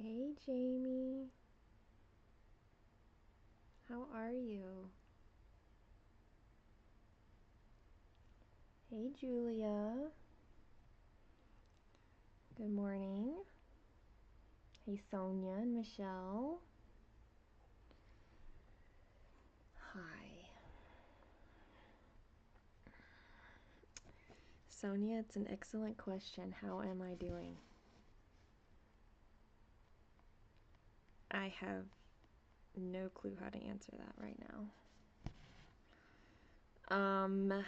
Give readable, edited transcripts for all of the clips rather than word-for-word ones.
Hey Jamie, how are you? Hey Julia, good morning. Hey Sonia and Michelle. Hi. Sonia, it's an excellent question. How am I doing? I have no clue how to answer that right now.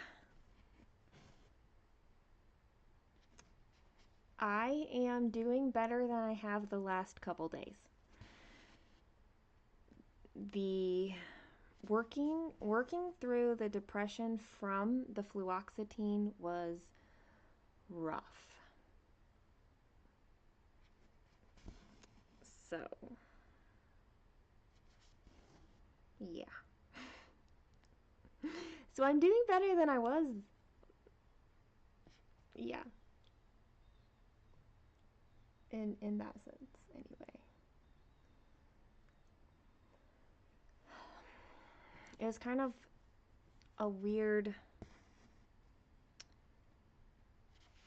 I am doing better than I have the last couple days. The working through the depression from the fluoxetine was rough. So, yeah. So I'm doing better than I was. Yeah. In that sense, anyway. It was kind of a weird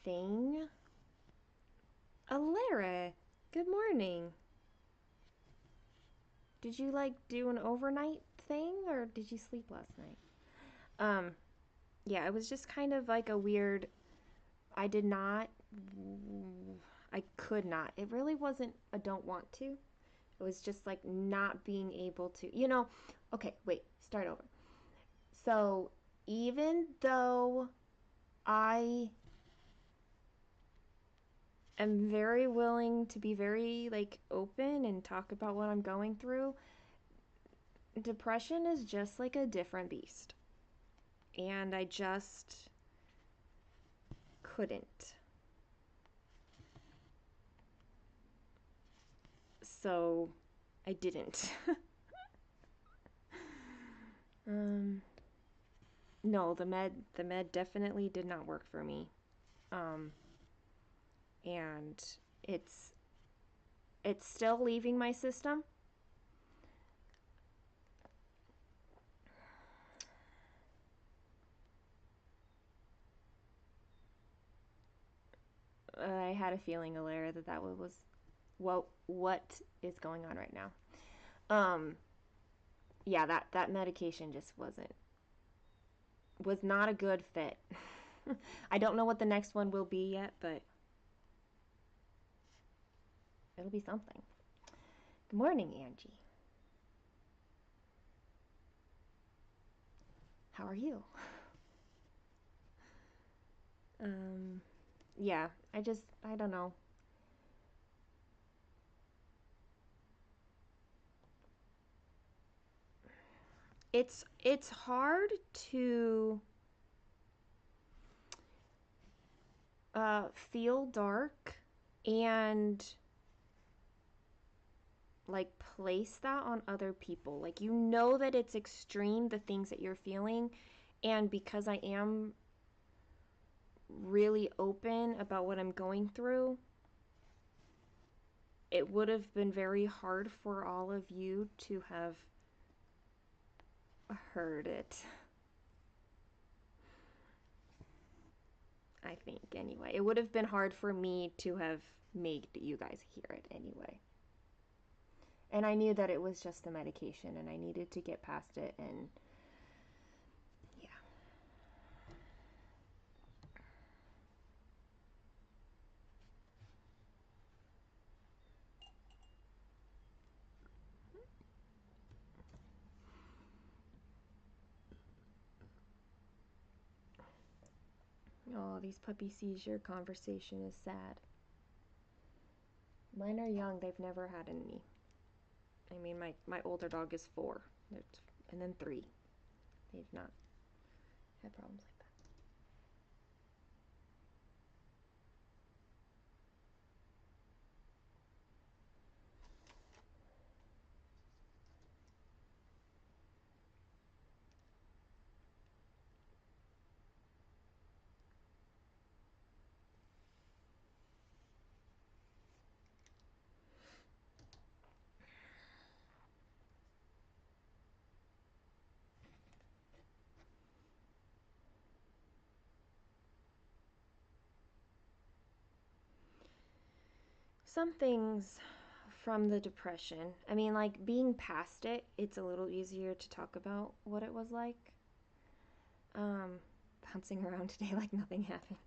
thing. Alara, good morning. Did you do an overnight thing or did you sleep last night? Yeah, it was just kind of like a weird. I did not. I could not. It really wasn't a don't want to. It was just like not being able to. Okay, wait, start over. So, even though I am very willing to be very open and talk about what I'm going through, depression is just like a different beast. And I just couldn't. So, I didn't. No, the med definitely did not work for me. And it's still leaving my system. I had a feeling, Alara, that was what is going on right now. Yeah, that medication just was not a good fit. I don't know what the next one will be yet, but it'll be something. Good morning, Angie. How are you? Yeah, I don't know. It's hard to feel dark and place that on other people. You know that it's extreme, the things that you're feeling, and because I am really open about what I'm going through, it would have been very hard for all of you to have heard it. I think, anyway. It would have been hard for me to have made you guys hear it anyway. And I knew that it was just the medication and I needed to get past it, and yeah. Oh, these puppy seizure conversation is sad. Mine are young. They've never had any. I mean, my older dog is 4, and then 3. They've not had problems like that. some things from the depression. I mean, like being past it, it's a little easier to talk about what it was like. Um, Bouncing around today like nothing happened.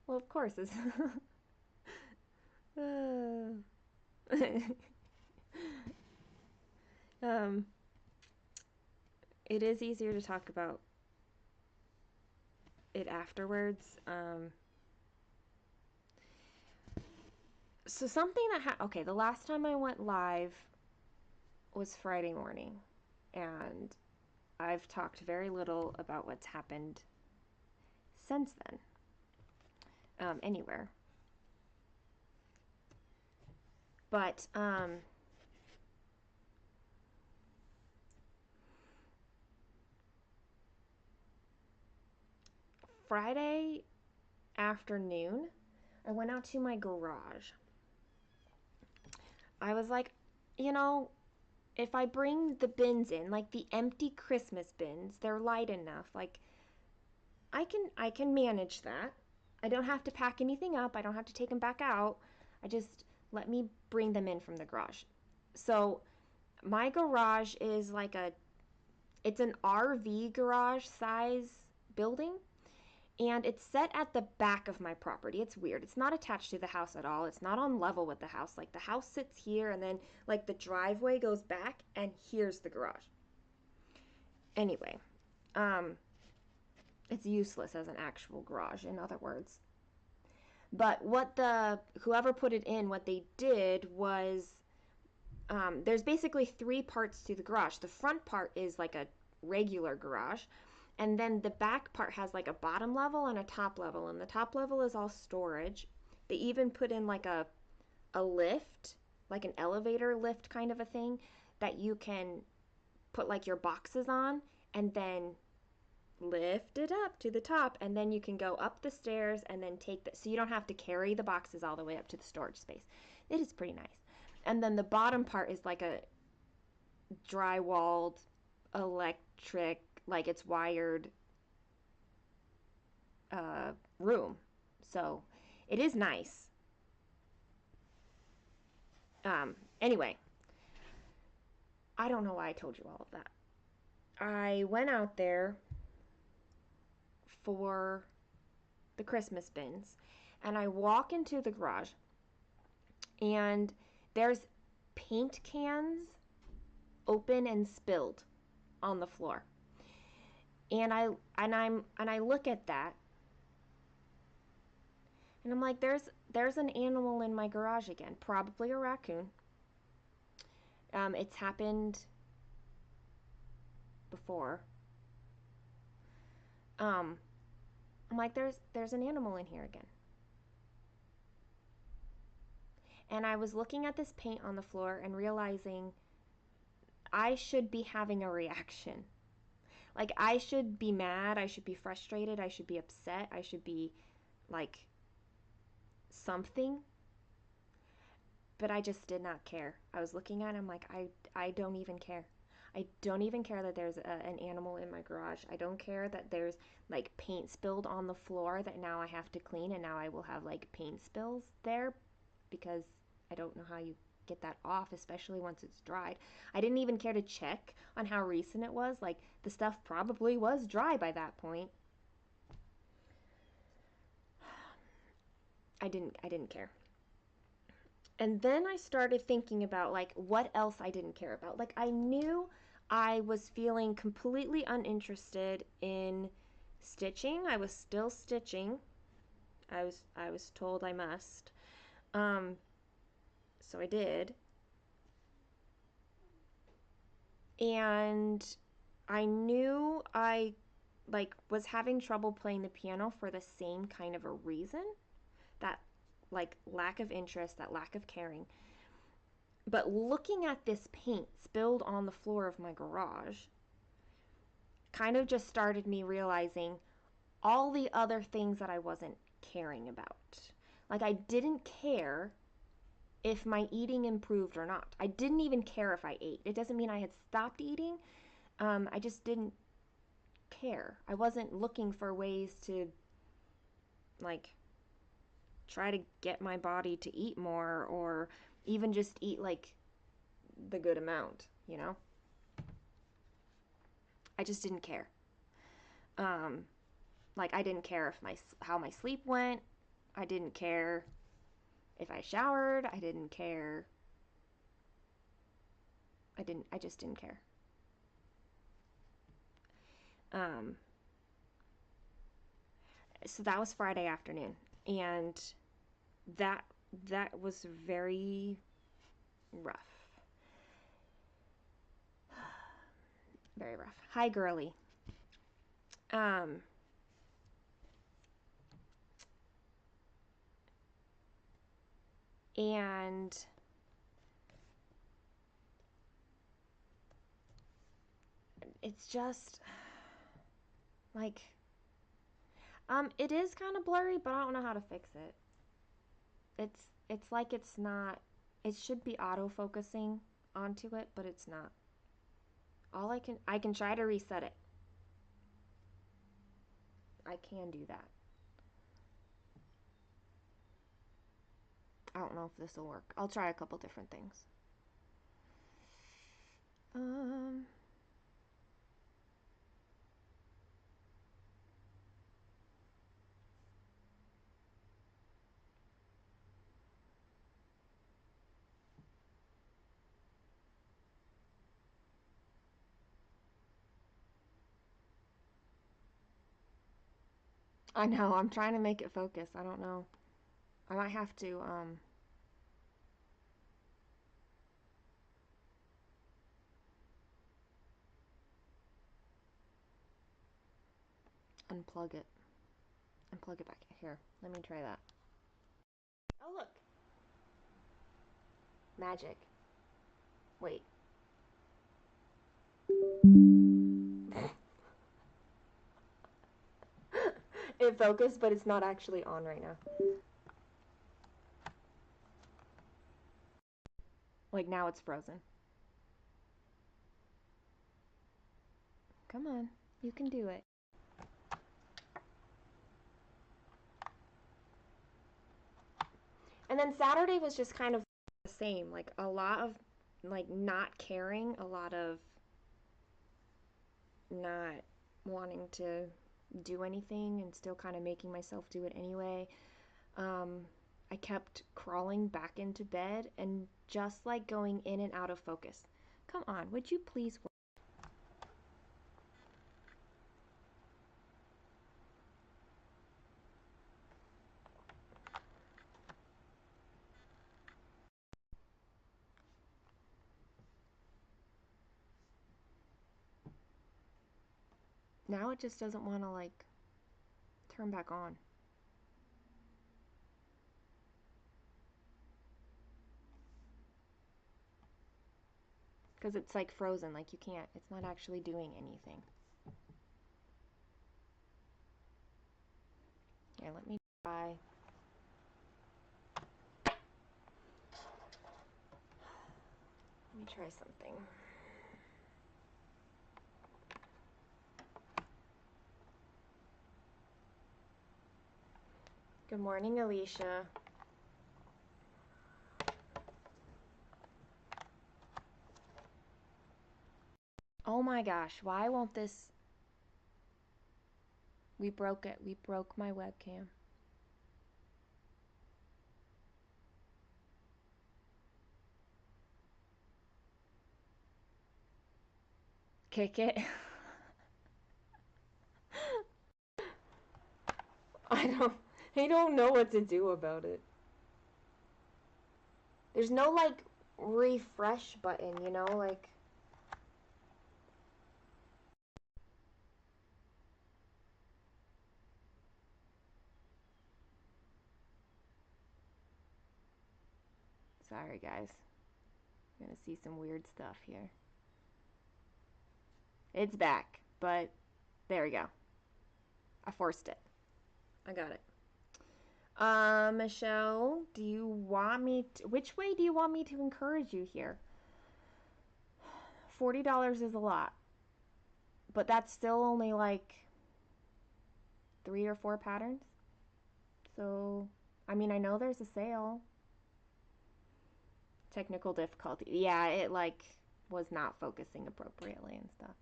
Well, of course, it's um, it is easier to talk about it afterwards. So something that okay, the last time I went live was Friday morning, and I've talked very little about what's happened since then, anywhere. But Friday afternoon, I went out to my garage. I was like, you know, if I bring the bins in, like the empty Christmas bins, they're light enough. Like I can manage that. I don't have to pack anything up. I don't have to take them back out. I just let me bring them in from the garage. So my garage is like it's an RV garage size building, and it's set at the back of my property. It's weird. It's not attached to the house at all. It's not on level with the house. Like the house sits here, and then like the driveway goes back, and here's the garage. Anyway, um, it's useless as an actual garage, in other words. But whoever put it in, what they did was, there's basically three parts to the garage. The front part is like a regular garage, and then the back part has like a bottom level and a top level, and the top level is all storage. They even put in like a lift, like an elevator lift kind of a thing that you can put like your boxes on and then lift it up to the top, and then you can go up the stairs and then so you don't have to carry the boxes all the way up to the storage space. It is pretty nice. And then the bottom part is like a drywalled electric, like it's wired room. So it is nice. Anyway, I don't know why I told you all of that. I went out there for the Christmas bins, and I walk into the garage, and there's paint cans open and spilled on the floor. And I look at that, and I'm like, there's an animal in my garage again, probably a raccoon. It's happened before. I'm like, there's an animal in here again. And I was looking at this paint on the floor and realizing I should be having a reaction. Like, I should be mad, I should be frustrated, I should be upset, I should be like something. But I just did not care. I was looking at him like, I don't even care. I don't even care that there's an animal in my garage. I don't care that there's like paint spilled on the floor that now I have to clean, and now I will have like paint spills there because I don't know how you get that off, especially once it's dried. I didn't even care to check on how recent it was. Like the stuff probably was dry by that point. I didn't care. And then I started thinking about like what else I didn't care about. Like I knew I was feeling completely uninterested in stitching. I was still stitching. I was told I must. Um, so I did. And I knew I like was having trouble playing the piano for the same kind of a reason. That like lack of interest, that lack of caring. But looking at this paint spilled on the floor of my garage kind of just started me realizing all the other things that I wasn't caring about. Like, I didn't care if my eating improved or not. I didn't even care if I ate. It doesn't mean I had stopped eating. I just didn't care. I wasn't looking for ways to, like, try to get my body to eat more, or even just eat like the good amount, you know? I just didn't care. Um, like I didn't care if how my sleep went. I didn't care if I showered. I didn't care. I just didn't care. Um, so that was Friday afternoon, and that that was very rough. Very rough. Hi, girly. Um, and it's just like it is kind of blurry, but I don't know how to fix it. It's like it's not. It should be auto focusing onto it, but it's not. All I can try to reset it. I can do that. I don't know if this will work. I'll try a couple different things. Um, I know. I'm trying to make it focus. I don't know. I might have to unplug it. Unplug it back here. Let me try that. Oh, look. Magic. Wait. It focused, but it's not actually on right now. Like now it's frozen. Come on. You can do it. And then Saturday was just kind of the same. Like a lot of like not caring, a lot of not wanting to do anything and still kind of making myself do it anyway. Um, I kept crawling back into bed and just like going in and out of focus. Come on, would you please work? Now it just doesn't want to like turn back on. Because it's like frozen, like you can't, it's not actually doing anything. Here, let me try. Let me try something. Good morning, Alicia. Oh my gosh, why won't this... We broke it. We broke my webcam. Kick it. I don't I don't know what to do about it. There's no like refresh button, you know, like sorry guys. You're gonna see some weird stuff here. It's back, but there we go. I forced it. I got it. Michelle, do you want me to, which way do you want me to encourage you here? $40 is a lot, but that's still only like 3 or 4 patterns. So I mean, I know there's a sale. Technical difficulty. Yeah, it like was not focusing appropriately and stuff.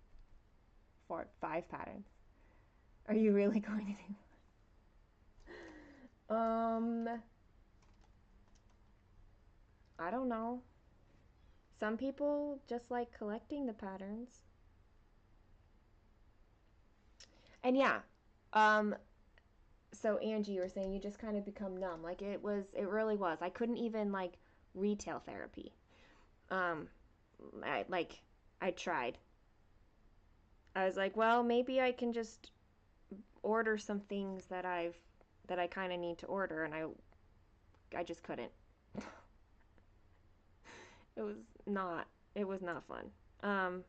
For 5 patterns. Are you really going to do? I don't know. Some people just like collecting the patterns. And yeah, so Angie, you were saying you just kind of become numb. Like it really was. I couldn't even like retail therapy. Um, like I tried. I was like, well, maybe I can just order some things that I kind of need to order, and I just couldn't. It was not it was not fun. Um,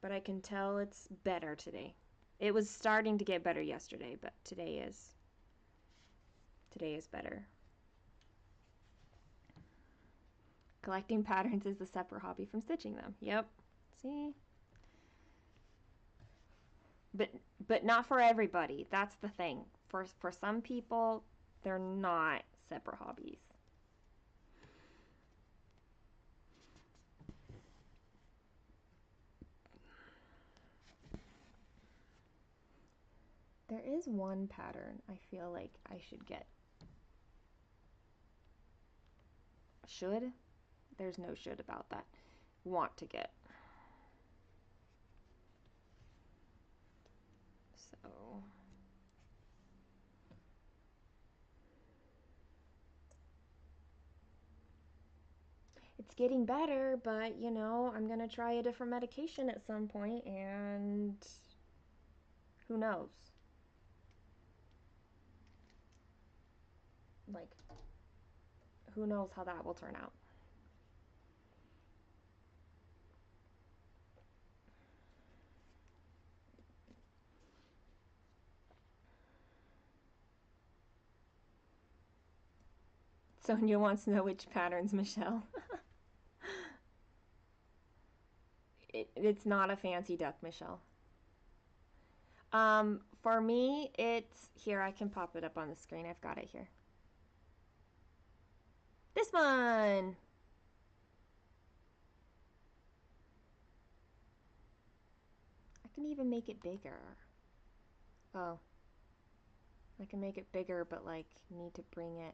but I can tell it's better today. It was starting to get better yesterday, but today is better. Collecting patterns is a separate hobby from stitching them. Yep. See? But but not for everybody. That's the thing. For some people, they're not separate hobbies. There is one pattern I feel like I should get. Should? There's no should about that. Want to get. So it's getting better, but you know, I'm gonna try a different medication at some point, and who knows? Like, who knows how that will turn out? Sonia wants to know which patterns, Michelle. It's not a fancy duck, Michelle. For me, it's here. I can pop it up on the screen. I've got it here. This one. I can even make it bigger. Oh, I can make it bigger, but like need to bring it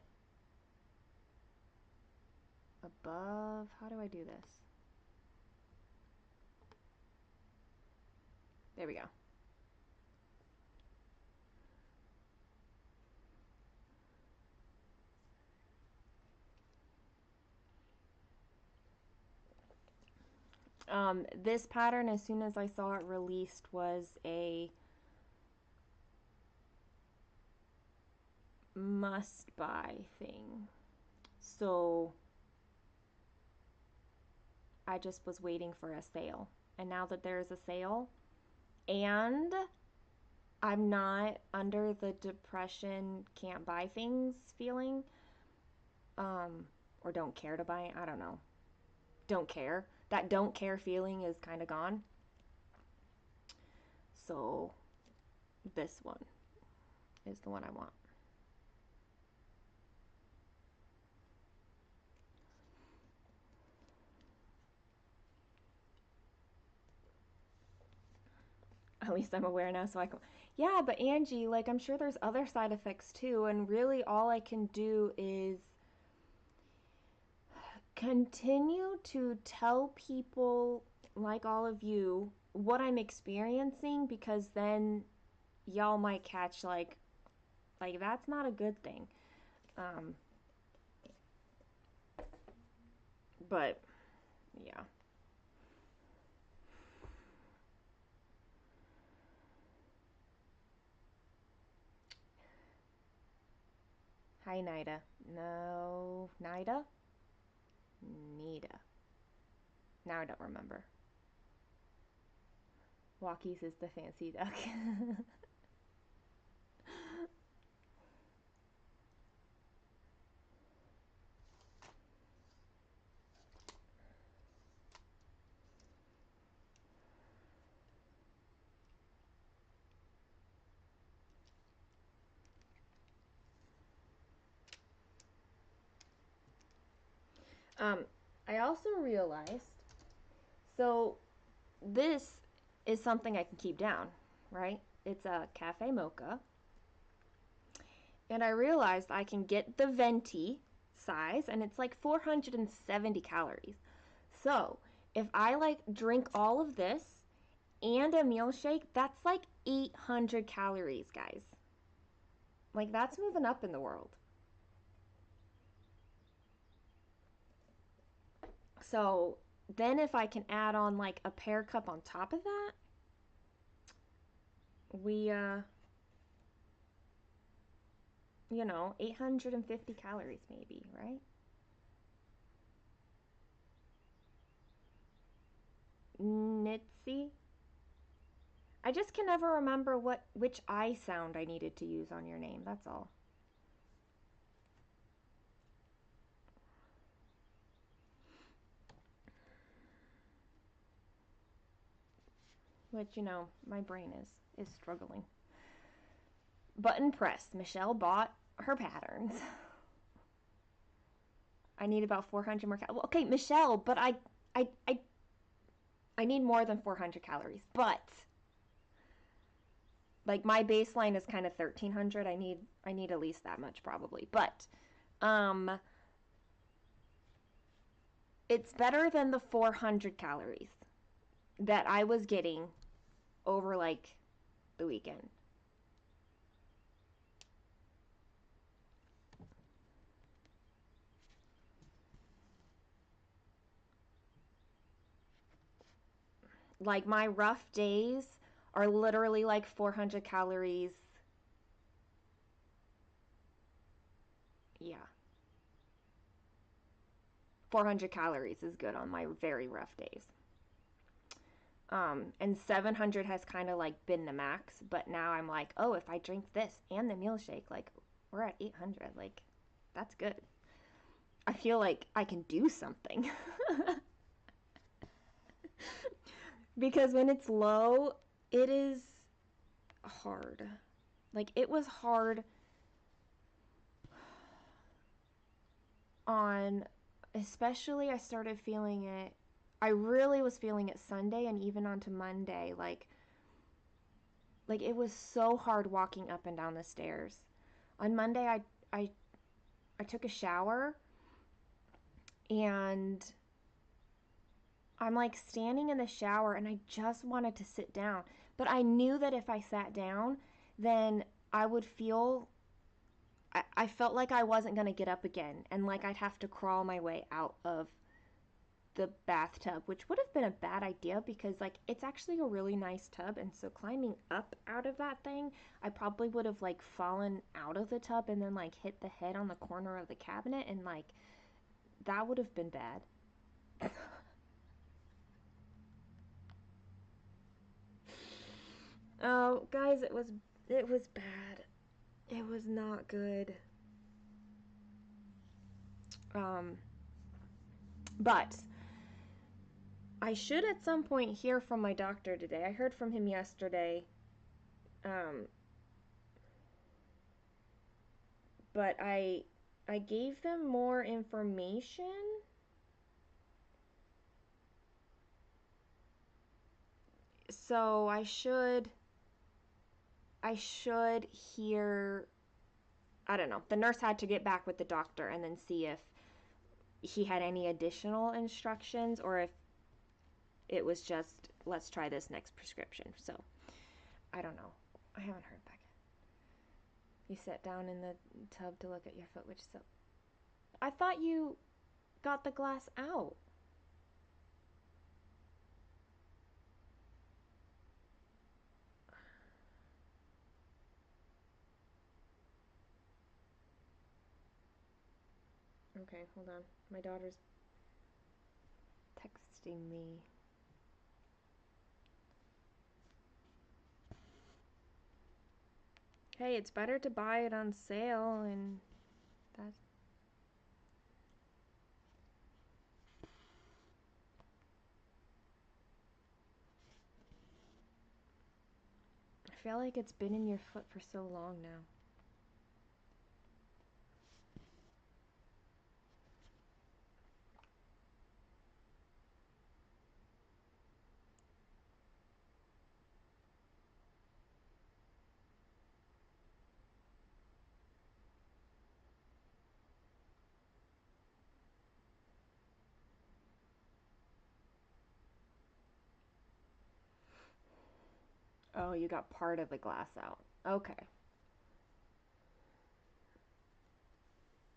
above. How do I do this? There we go. This pattern, as soon as I saw it released, was a must buy thing. So I just was waiting for a sale. And now that there's a sale, and I'm not under the depression, can't buy things feeling, or don't care to buy, I don't know. Don't care. That don't care feeling is kind of gone. So this one is the one I want. At least I'm aware now, so I can. Yeah, but Angie, like, I'm sure there's other side effects too, and really all I can do is continue to tell people, like all of you, what I'm experiencing, because then y'all might catch, like that's not a good thing. Um, but yeah. Hi, Nida. No, Nida? Nida. Now I don't remember. Walkies is the fancy duck. Um, I also realized, so this is something I can keep down, right? It's a cafe mocha. And I realized I can get the venti size, and it's like 470 calories. So if I like drink all of this and a meal shake, that's like 800 calories, guys. Like, that's moving up in the world. So then if I can add on like a pear cup on top of that, we 850 calories maybe, right? Nitsy. I just can never remember which I sound I needed to use on your name. That's all. Which my brain is struggling. Button press. Michelle bought her patterns. I need about 400 more calories. Okay, Michelle, but I I I need more than 400 calories. But like my baseline is kind of 1300. I need at least that much probably. But um it's better than the 400 calories that I was getting over like the weekend. Like my rough days are literally like 400 calories. Yeah. 400 calories is good on my very rough days. And 700 has kind of like been the max, but now I'm like, oh, if I drink this and the meal shake, like we're at 800. Like that's good. I feel like I can do something. Because when it's low, it is hard. Like it was hard on, especially I started feeling it. I really was feeling it Sunday and even onto Monday. Like it was so hard walking up and down the stairs. On Monday, I I took a shower and I'm like standing in the shower and I just wanted to sit down. But I knew that if I sat down, then I would feel, I felt like I wasn't going to get up again and like I'd have to crawl my way out of the bathtub, which would have been a bad idea because like it's actually a really nice tub, and so climbing up out of that thing, I probably would have like fallen out of the tub and then like hit the head on the corner of the cabinet, and like that would have been bad. Oh, guys, it was bad. It was not good. Um, but I should at some point hear from my doctor today. I heard from him yesterday. Um, but I gave them more information. So I should hear, I don't know. The nurse had to get back with the doctor and then see if he had any additional instructions or if it was just let's try this next prescription. So, I don't know. I haven't heard back. You sat down in the tub to look at your foot, which so I thought you got the glass out. Okay, hold on. My daughter's texting me. Hey, it's better to buy it on sale, and that's, I feel like it's been in your foot for so long now. Oh, you got part of the glass out. Okay.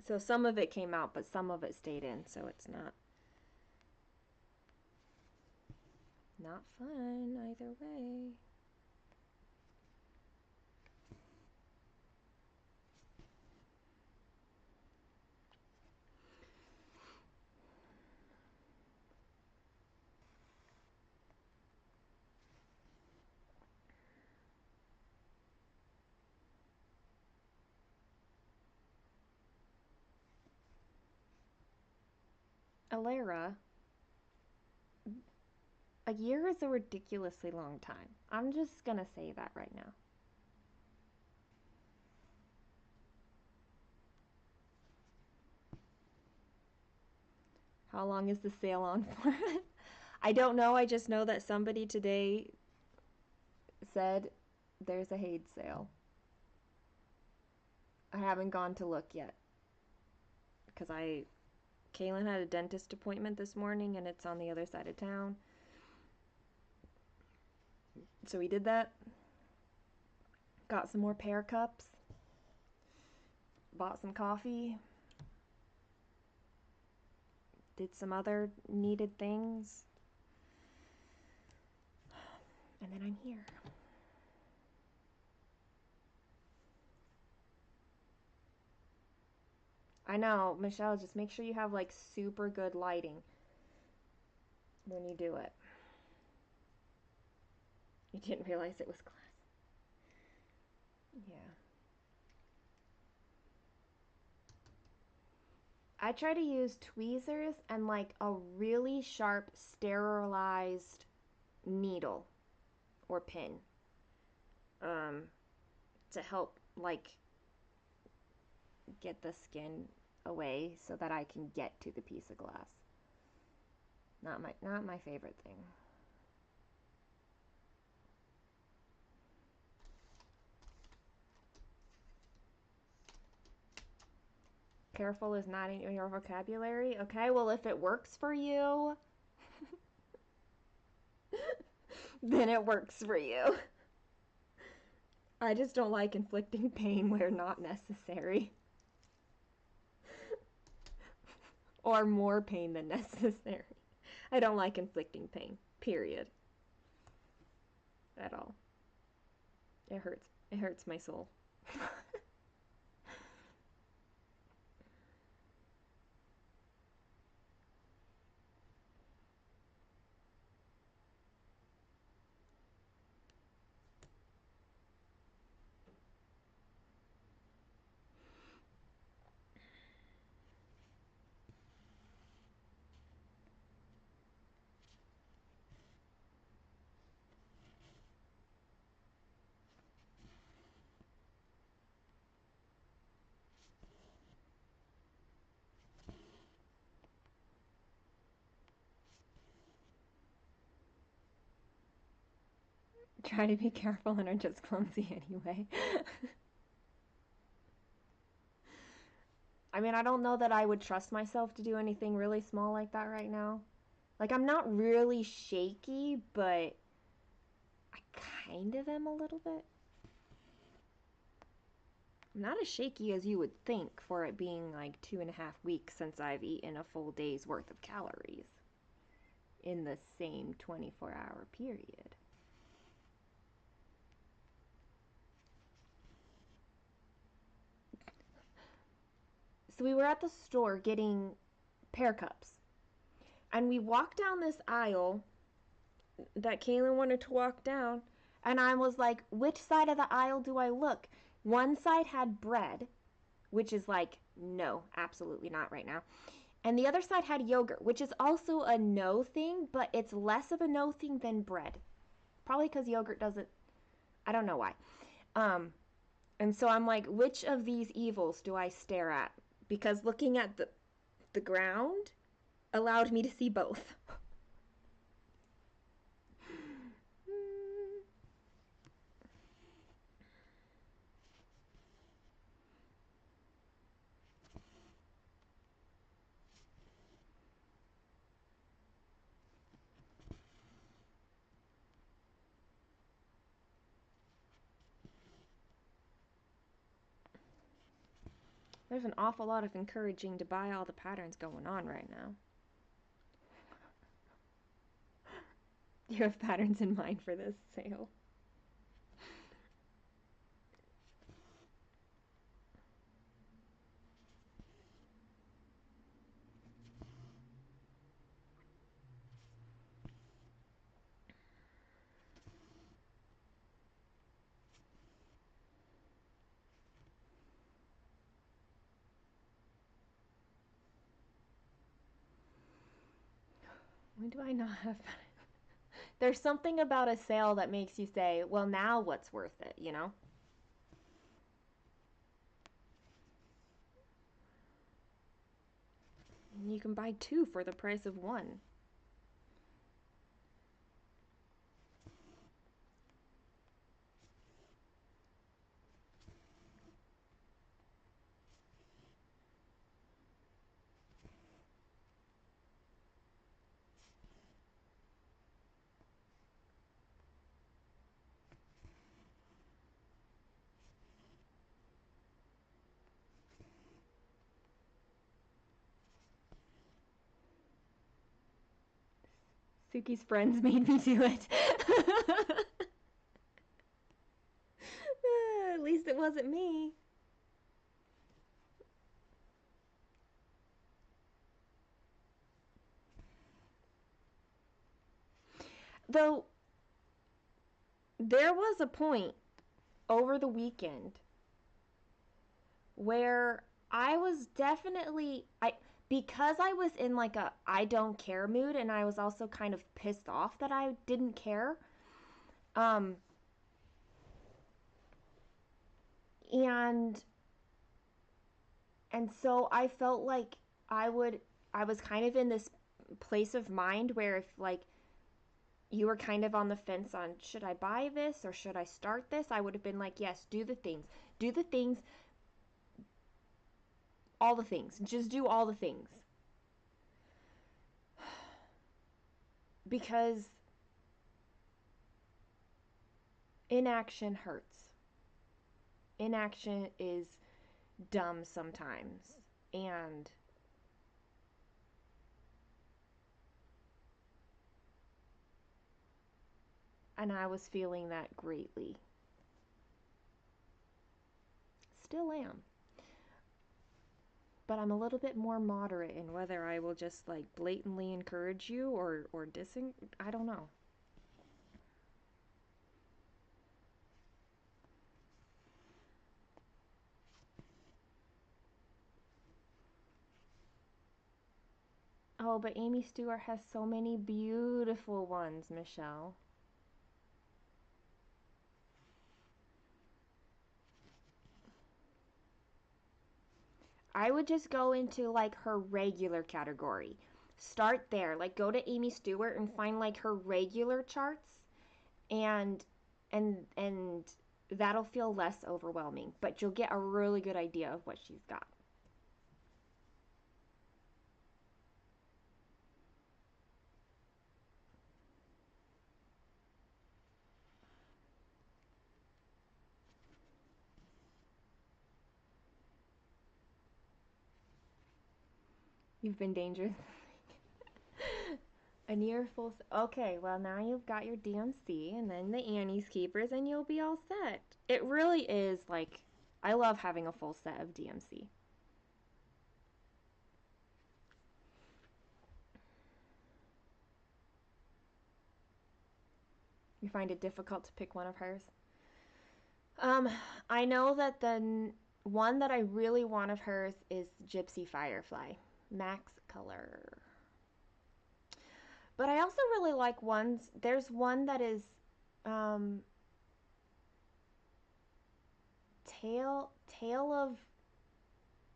So some of it came out, but some of it stayed in, so it's not fun either way. Alara, a year is a ridiculously long time. I'm just gonna say that right now. How long is the sale on for? I don't know. I just know that somebody today said there's a Haid sale. I haven't gone to look yet because Kaylin had a dentist appointment this morning and it's on the other side of town. So we did that. Got some more pear cups. Bought some coffee. Did some other needed things. And then I'm here. I know, Michelle, just make sure you have like super good lighting when you do it. You didn't realize it was glass. Yeah. I try to use tweezers and like a really sharp sterilized needle or pin to help like get the skin away so that I can get to the piece of glass. Not my favorite thing. Careful is not in your vocabulary. Okay, well if it works for you, then it works for you. I just don't like inflicting pain where not necessary. Or more pain than necessary. I don't like inflicting pain, period. At all. It hurts. It hurts my soul. Try to be careful and are just clumsy anyway. I mean, I don't know that I would trust myself to do anything really small like that right now. Like, I'm not really shaky, but I kind of am a little bit. I'm not as shaky as you would think for it being like 2.5 weeks since I've eaten a full day's worth of calories in the same 24-hour period. So we were at the store getting pear cups. And we walked down this aisle that Kaylin wanted to walk down. And I was like, which side of the aisle do I look? One side had bread, which is like, no, absolutely not right now. And the other side had yogurt, which is also a no thing, but it's less of a no thing than bread. Probably because yogurt doesn't, I don't know why. And so I'm like, which of these evils do I stare at? Because looking at the ground allowed me to see both. There's an awful lot of encouraging to buy all the patterns going on right now. Do you have patterns in mind for this sale? When do I not have patterns? There's something about a sale that makes you say, well, now what's worth it, you know? You can buy 2 for the price of 1. Suki's friends made me do it. At least it wasn't me. Though, there was a point over the weekend where I was definitely because I was in like a I don't care mood, and I was also kind of pissed off that I didn't care. Um and so I felt like I was kind of in this place of mind where if like you were kind of on the fence on should I buy this or should I start this, I would have been like, yes, do the things. Do the things, all the things. Just do all the things. Because inaction hurts. Inaction is dumb sometimes. And I was feeling that greatly. Still am. But I'm a little bit more moderate in whether I will just like blatantly encourage you or I don't know. Oh, but Aimee Stewart has so many beautiful ones, Michelle. I would just go into like her regular category. Start there. Like go to Aimee Stewart and find like her regular charts and and that'll feel less overwhelming, but you'll get a really good idea of what she's got. You've been dangerous. A near full. Okay, well, now you've got your DMC and then the Annie's Keepers, and you'll be all set. It really is like, I love having a full set of DMC. You find it difficult to pick one of hers? Um, I know that the one that I really want of hers is Gypsy Firefly, Max Color. But I also really like ones. There's one that is um, Tale of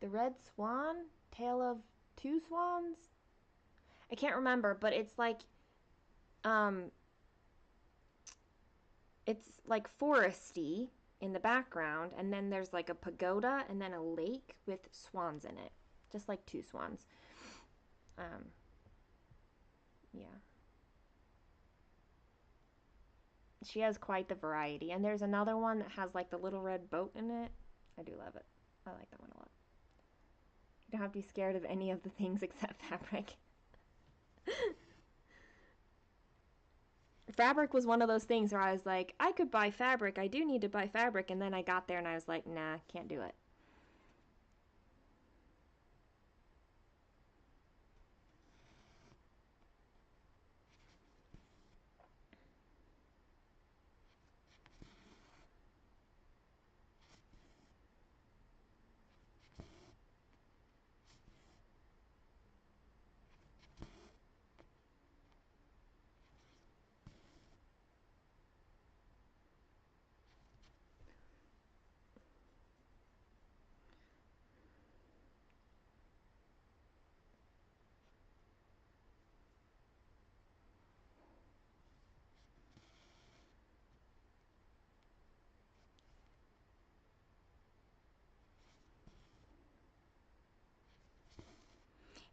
the Red Swan, Tale of Two Swans. I can't remember, but um, it's like foresty in the background, and then there's like a pagoda, and then a lake with swans in it, just like two swans. Um, yeah, she has quite the variety, and there's another one that has like the little red boat in it. I do love it. I like that one a lot. don't have to be scared of any of the things except fabric. Fabric was one of those things where I was like, I could buy fabric. I do need to buy fabric. And then I got there and I was like, nah, can't do it.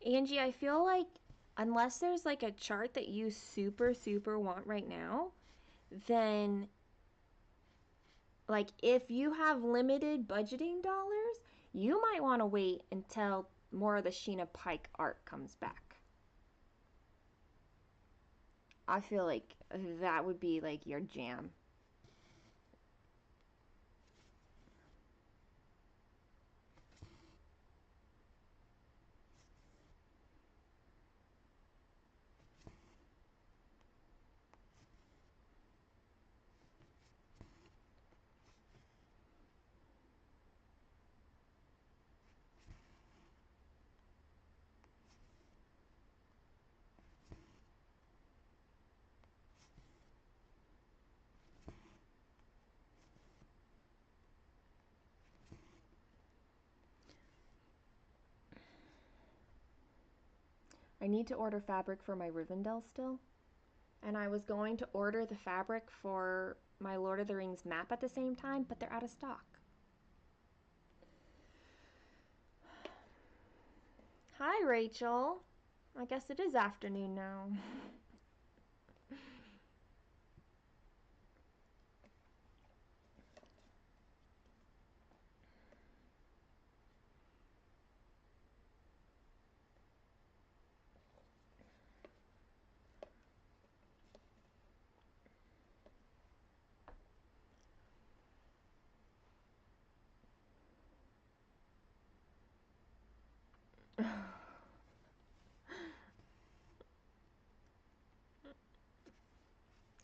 Angie, I feel like unless there's like a chart that you super, super want right now, then like if you have limited budgeting dollars, you might want to wait until more of the Sheena Pike art comes back. I feel like that would be like your jam. I need to order fabric for my Rivendell still. And I was going to order the fabric for my Lord of the Rings map at the same time, but they're out of stock. Hi, Rachel. I guess it is afternoon now.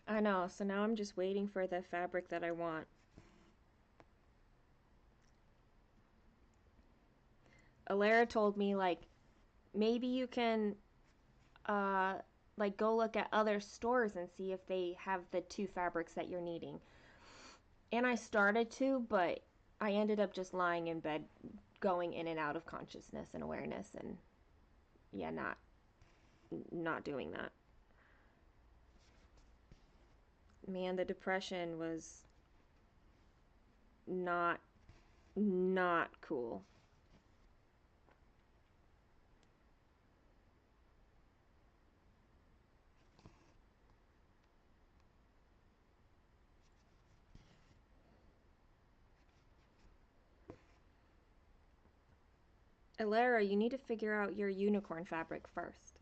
I know, so now I'm just waiting for the fabric that I want. Alara told me, like, maybe you can, like, go look at other stores and see if they have the two fabrics that you're needing. And I started to, but I ended up just lying in bed, going in and out of consciousness and awareness, and yeah, not doing that. Man, the depression was not cool. Alara, you need to figure out your unicorn fabric first.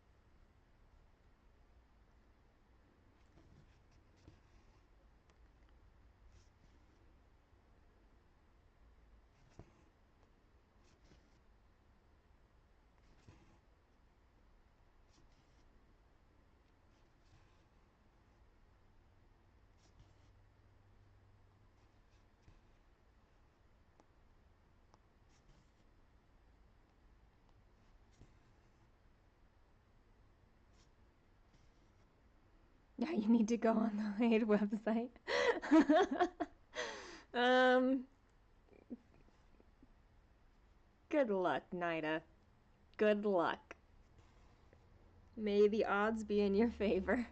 Yeah, you need to go on the aid website. um, Good luck, Nida. Good luck. May the odds be in your favor.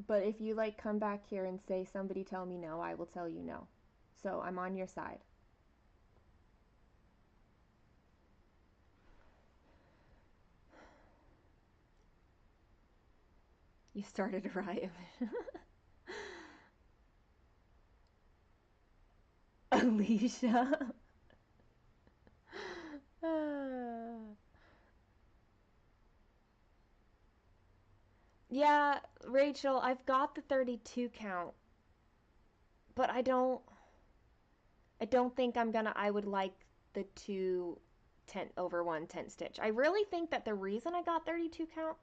But if you like come back here and say somebody tell me no, I will tell you no. So I'm on your side. You started a riot. Alicia. Yeah, Rachel, I've got the 32 count, but I don't think I would like the two tent over one tent stitch. I really think that the reason I got 32 count,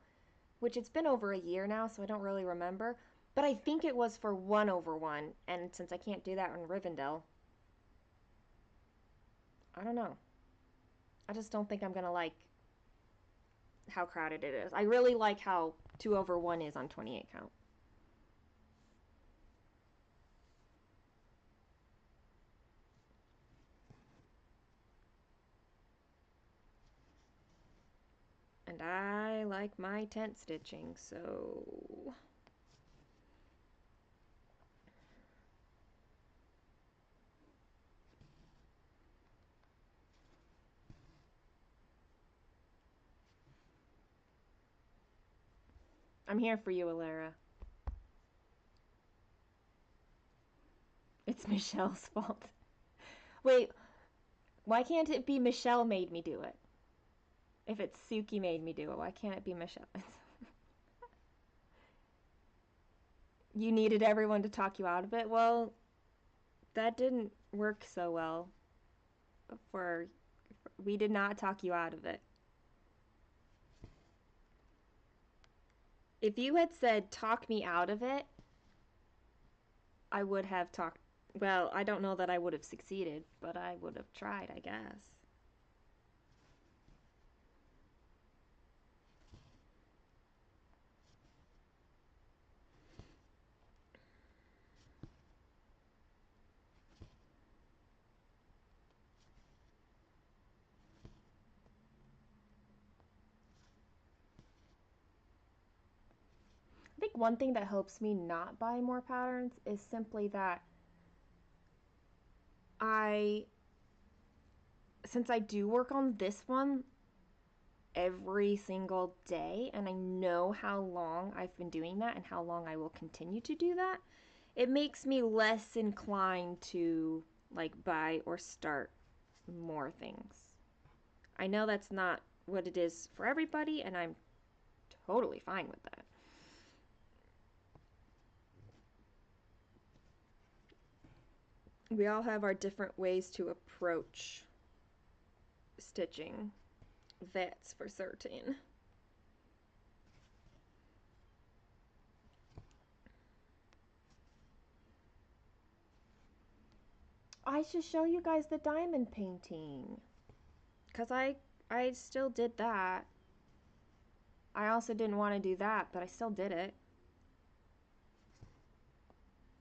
which it's been over a year now, so I don't really remember, but I think it was for 1/1, and since I can't do that in Rivendell, I don't know. I just don't think I'm gonna like how crowded it is. I really like how 2/1 is on 28 count. And I like my tent stitching, so I'm here for you, Alara. It's Michelle's fault. Wait, why can't it be Michelle made me do it? If it's Suki made me do it, why can't it be Michelle? You needed everyone to talk you out of it? Well, that didn't work so well. For we did not talk you out of it. If you had said talk me out of it, I would have talked. Well, I don't know that I would have succeeded, but I would have tried, I guess. I think one thing that helps me not buy more patterns is simply that I, since I do work on this one every single day and I know how long I've been doing that and how long I will continue to do that, it makes me less inclined to like buy or start more things. I know that's not what it is for everybody, and I'm totally fine with that. We all have our different ways to approach stitching. That's for certain. I should show you guys the diamond painting. Because I still did that. I also didn't want to do that, but I still did it.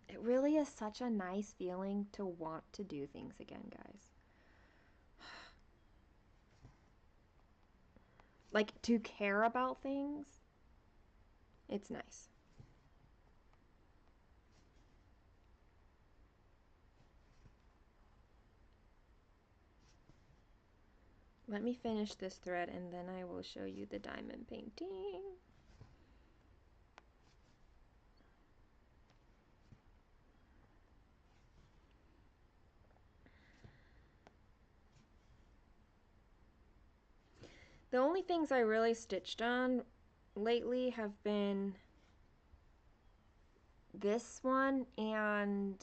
It really is such a nice feeling to want to do things again, guys. Like, to care about things. It's nice. Let me finish this thread and then I will show you the diamond painting. The only things I really stitched on lately have been this one and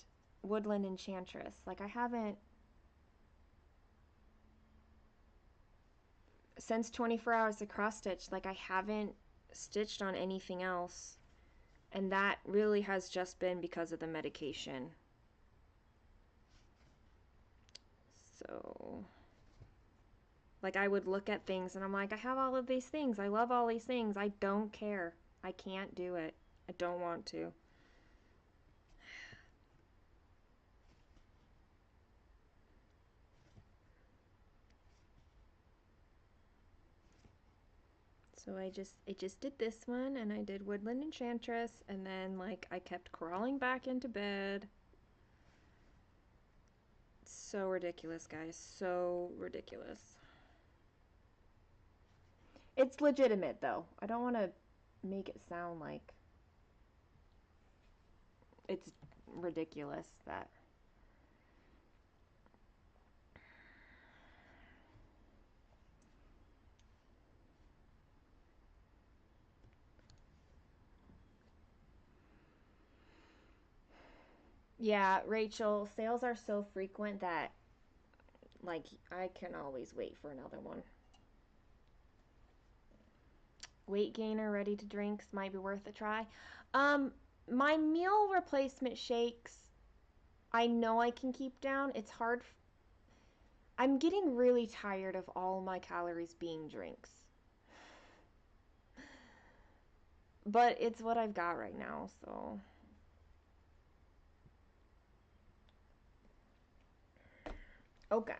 Woodland Enchantress. Like, I haven't, since 24 hours of cross stitch, like I haven't stitched on anything else, and that really has just been because of the medication. So like, I would look at things and I'm like, I have all of these things, I love all these things, I don't care, I can't do it, I don't want to. So I just did this one, and I did Woodland Enchantress, and then like I kept crawling back into bed. So ridiculous, guys, so ridiculous. It's legitimate though. I don't want to make it sound like it's ridiculous that. Yeah, Rachel, sales are so frequent that, like, I can always wait for another one. Weight gainer ready to drinks might be worth a try. Um, my meal replacement shakes, I know I can keep down. It's hard. I'm getting really tired of all my calories being drinks. But it's what I've got right now, so. Okay.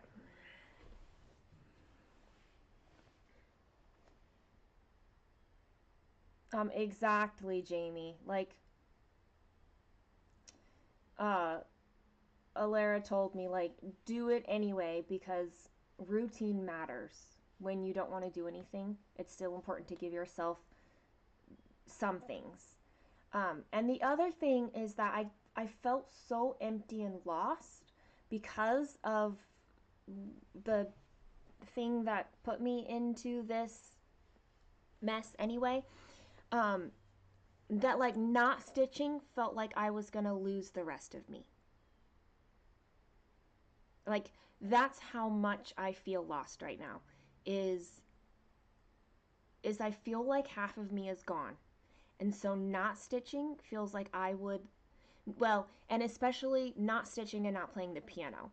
Exactly, Jamie. Like, uh, Alara told me, like, do it anyway because routine matters. When you don't want to do anything, it's still important to give yourself some things. And the other thing is that I felt so empty and lost because of the thing that put me into this mess anyway. Um, that like not stitching felt like I was gonna lose the rest of me. Like that's how much I feel lost right now. Is is I feel like half of me is gone. And so not stitching feels like I would, well, and especially not stitching and not playing the piano.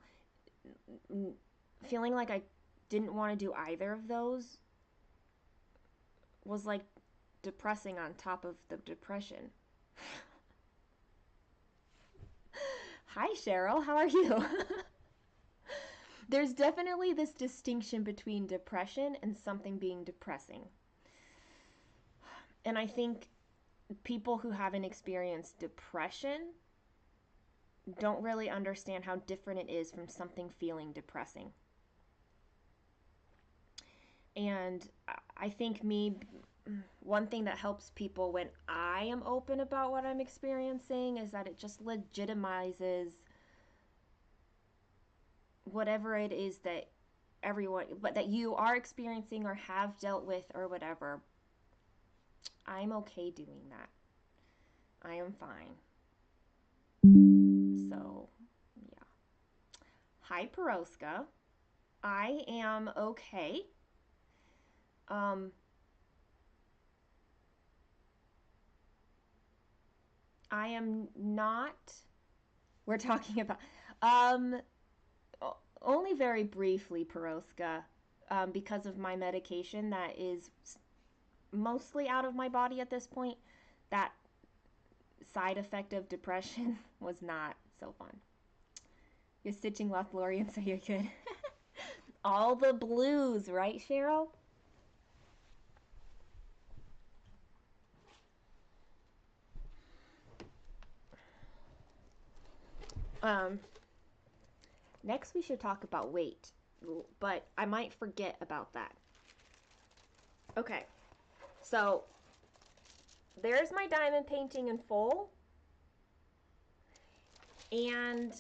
Feeling like I didn't want to do either of those was like depressing on top of the depression. Hi, Cheryl. How are you? There's definitely this distinction between depression and something being depressing. And I think people who haven't experienced depression don't really understand how different it is from something feeling depressing. And I think one thing that helps people when I am open about what I'm experiencing is that it just legitimizes whatever it is that everyone, but that you are experiencing or have dealt with or whatever. I'm okay doing that. I am fine. So, yeah. Hi, Peroska. I am okay. Um, I am not. We're talking about. Um, Only very briefly, Peroska, because of my medication that is mostly out of my body at this point. That side effect of depression was not so fun. You're stitching Lothlorien, so you're good. All the blues, right, Cheryl? Um, Next we should talk about weight, but I might forget about that. Okay, so there's my diamond painting in full, and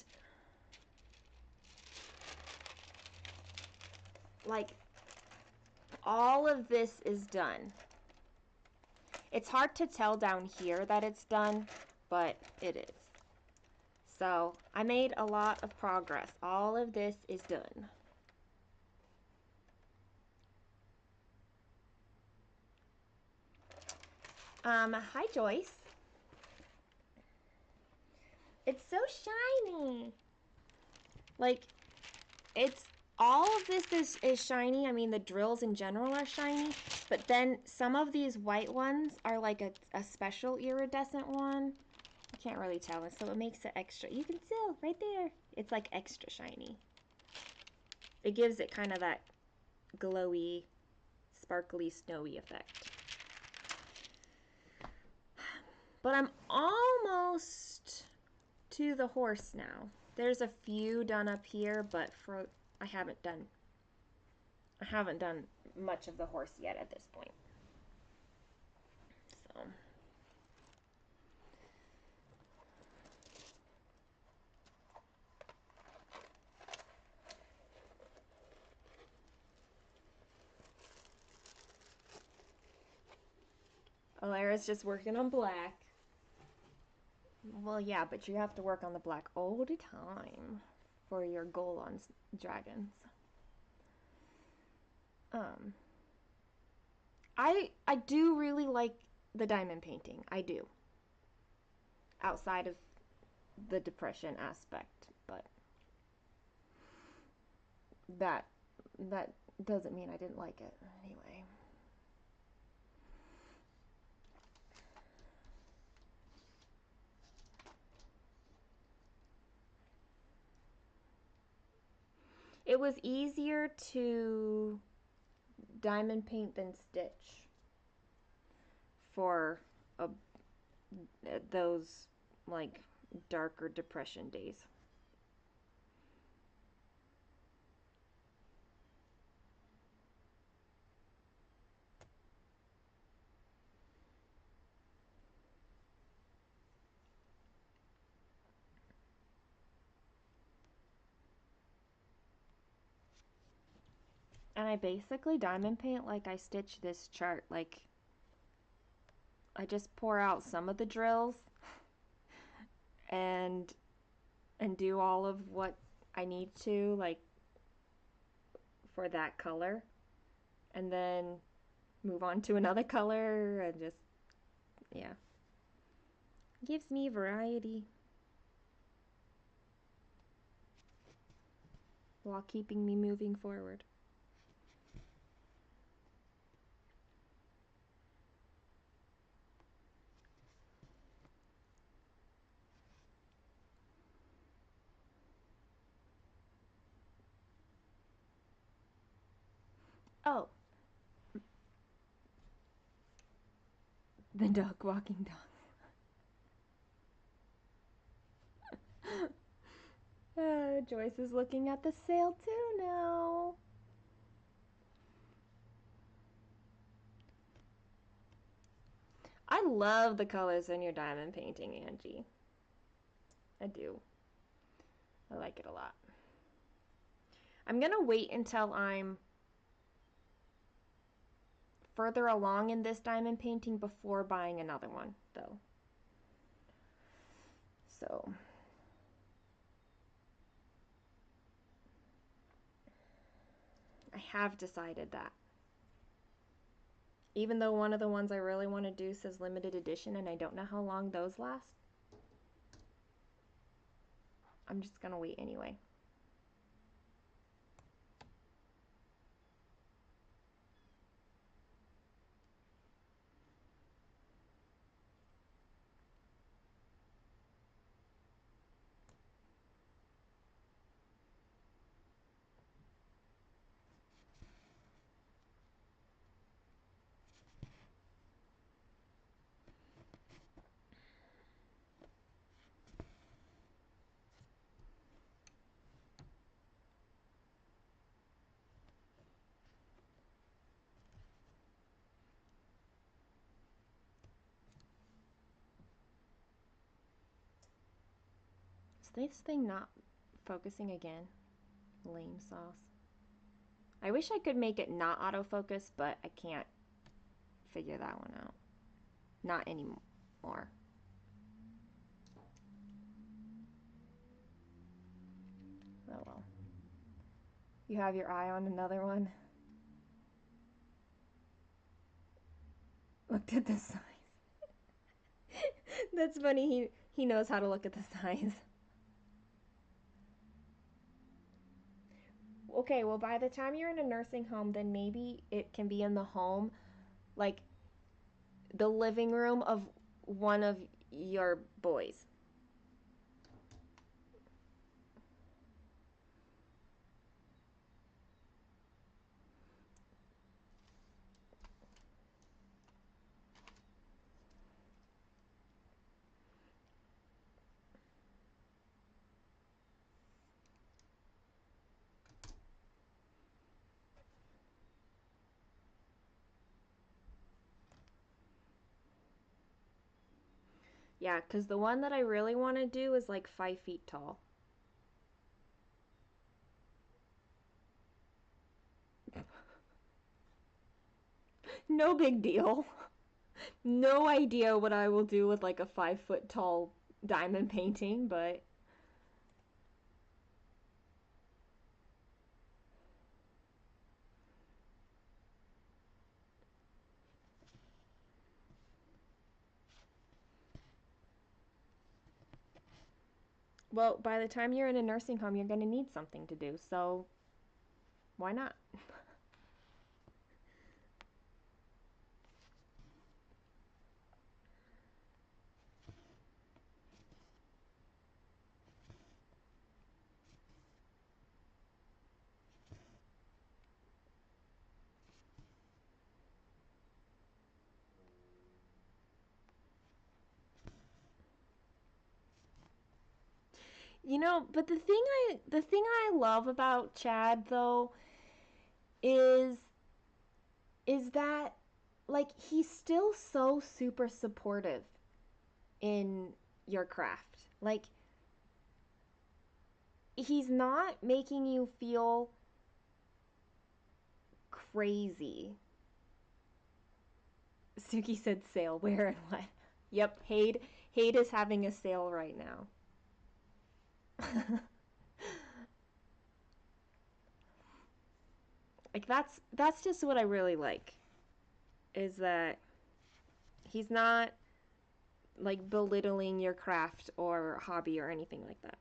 like all of this is done. It's hard to tell down here that it's done, but it is. So I made a lot of progress. All of this is done. Hi Joyce. It's so shiny. Like, it's all of this is shiny. I mean, the drills in general are shiny, but then some of these white ones are like a special iridescent one. I can't really tell, so it makes it extra. You can still, right there. It's like extra shiny. It gives it kind of that glowy, sparkly, snowy effect. But I'm almost to the horse now. There's a few done up here, but I haven't done much of the horse yet at this point. So Alara's just working on black. Well, yeah, but you have to work on the black all the time for your goal on dragons. Um, I do really like the diamond painting. I do. Outside of the depression aspect, but that that doesn't mean I didn't like it anyway. It was easier to diamond paint than stitch for a, those like darker depression days. And I basically diamond paint like I stitch this chart. Like, I just pour out some of the drills and do all of what I need to, like, for that color, and then move on to another color, and just, yeah, gives me variety while keeping me moving forward. Oh, the dog walking dog. Joyce is looking at the sale too now. I love the colors in your diamond painting, Angie. I do. I like it a lot. I'm gonna wait until I'm further along in this diamond painting before buying another one, though. So, I have decided that. Even though one of the ones I really want to do says limited edition and I don't know how long those last, I'm just gonna wait anyway. Is this thing not focusing again? Lame sauce. I wish I could make it not autofocus, but I can't figure that one out. Not anymore. Oh well. You have your eye on another one? Looked at the size. That's funny, he knows how to look at the size. Okay, well by the time you're in a nursing home, then maybe it can be in the home, like the living room of one of your boys. Yeah, because the one that I really want to do is like 5 feet tall. No big deal. No idea what I will do with like a 5 foot tall diamond painting, but well, by the time you're in a nursing home, you're going to need something to do, so why not? But the thing I love about Chad though is that like he's still so super supportive in your craft. Like he's not making you feel crazy. Suki said sale. Where and what? Yep, Hade is having a sale right now. Like that's just what I really like is that he's not like belittling your craft or hobby or anything like that.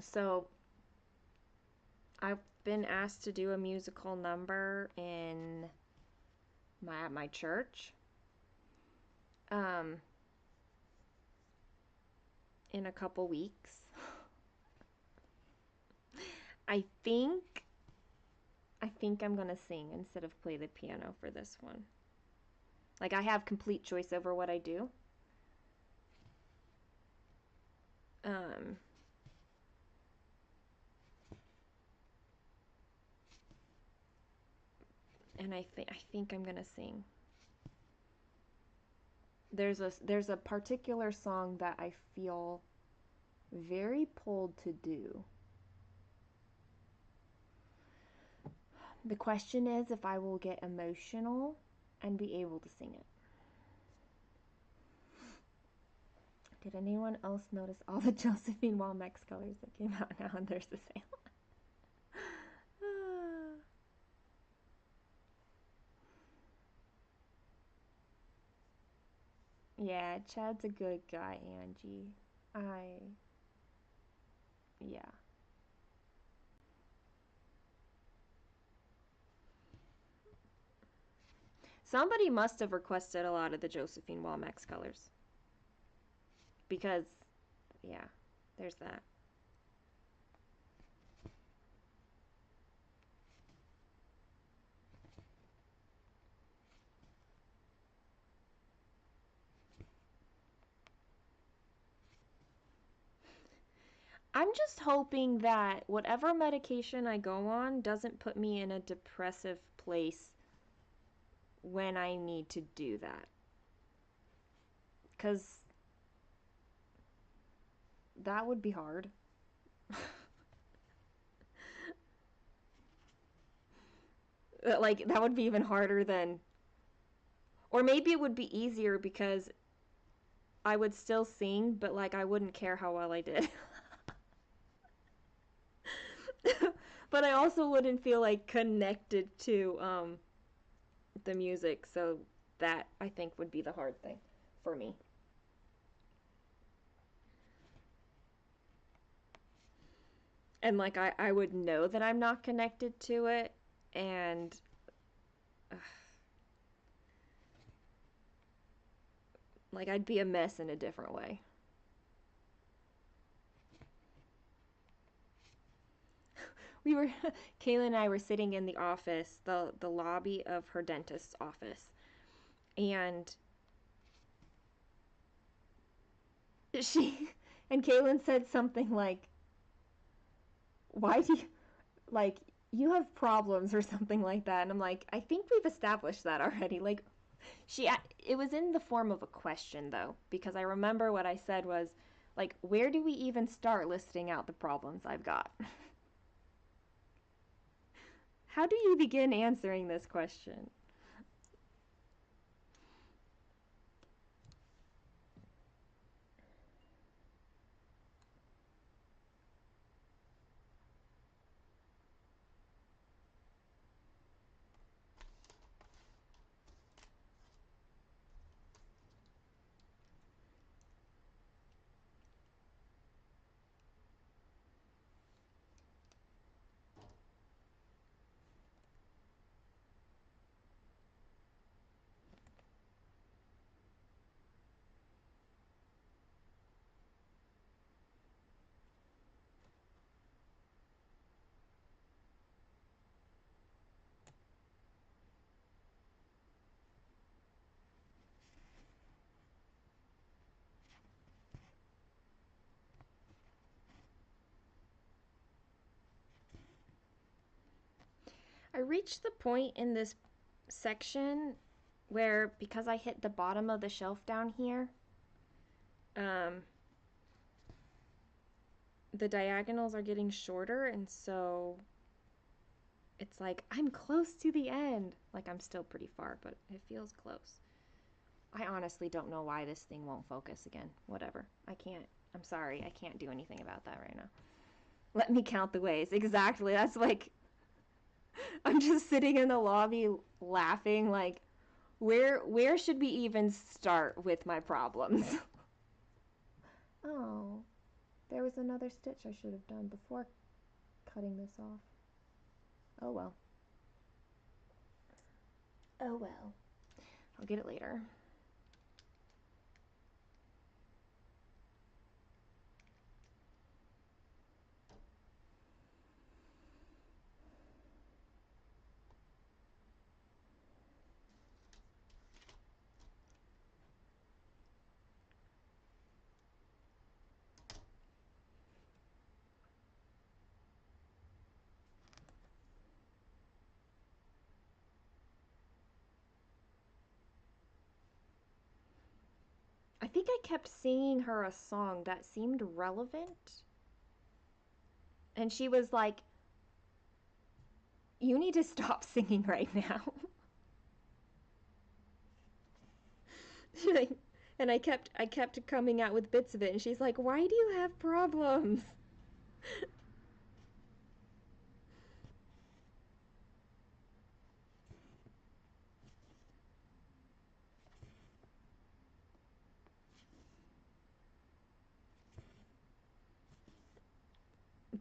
So I've been asked to do a musical number in my church. Um, in a couple weeks. I think I'm gonna sing instead of play the piano for this one. Like I have complete choice over what I do. Um, and I think I'm gonna sing. There's a particular song that I feel very pulled to do. The question is if I will get emotional and be able to sing it. Did anyone else notice all the Josephine Walmex colors that came out now and there's the sale? Yeah, Chad's a good guy, Angie. I, yeah. Somebody must have requested a lot of the Josephine Walmex colors. Because, yeah, there's that. I'm just hoping that whatever medication I go on doesn't put me in a depressive place when I need to do that. Because that would be hard. Like, that would be even harder than. Or maybe it would be easier because I would still sing, but like I wouldn't care how well I did. But I also wouldn't feel like connected to the music, so that I think would be the hard thing for me. And like I would know that I'm not connected to it, and like I'd be a mess in a different way. We were Kayla and I were sitting in the office, the lobby of her dentist's office, and she and Kaylin said something like, "Why do you like you have problems or something like that?" And I'm like, "I think we've established that already." Like she it was in the form of a question though, because I remember what I said was like, "Where do we even start listing out the problems I've got?" How do you begin answering this question? I reached the point in this section where because I hit the bottom of the shelf down here, um, the diagonals are getting shorter, and so it's like I'm close to the end. Like I'm still pretty far, but it feels close. I honestly don't know why this thing won't focus again. Whatever. I can't. I'm sorry. I can't do anything about that right now. Let me count the ways. Exactly. That's like I'm just sitting in the lobby laughing like where should we even start with my problems? Oh, there was another stitch I should have done before cutting this off. Oh well. Oh well. I'll get it later. I think I kept singing her a song that seemed relevant. And she was like, "You need to stop singing right now." And I kept coming out with bits of it and she's like, "Why do you have problems?"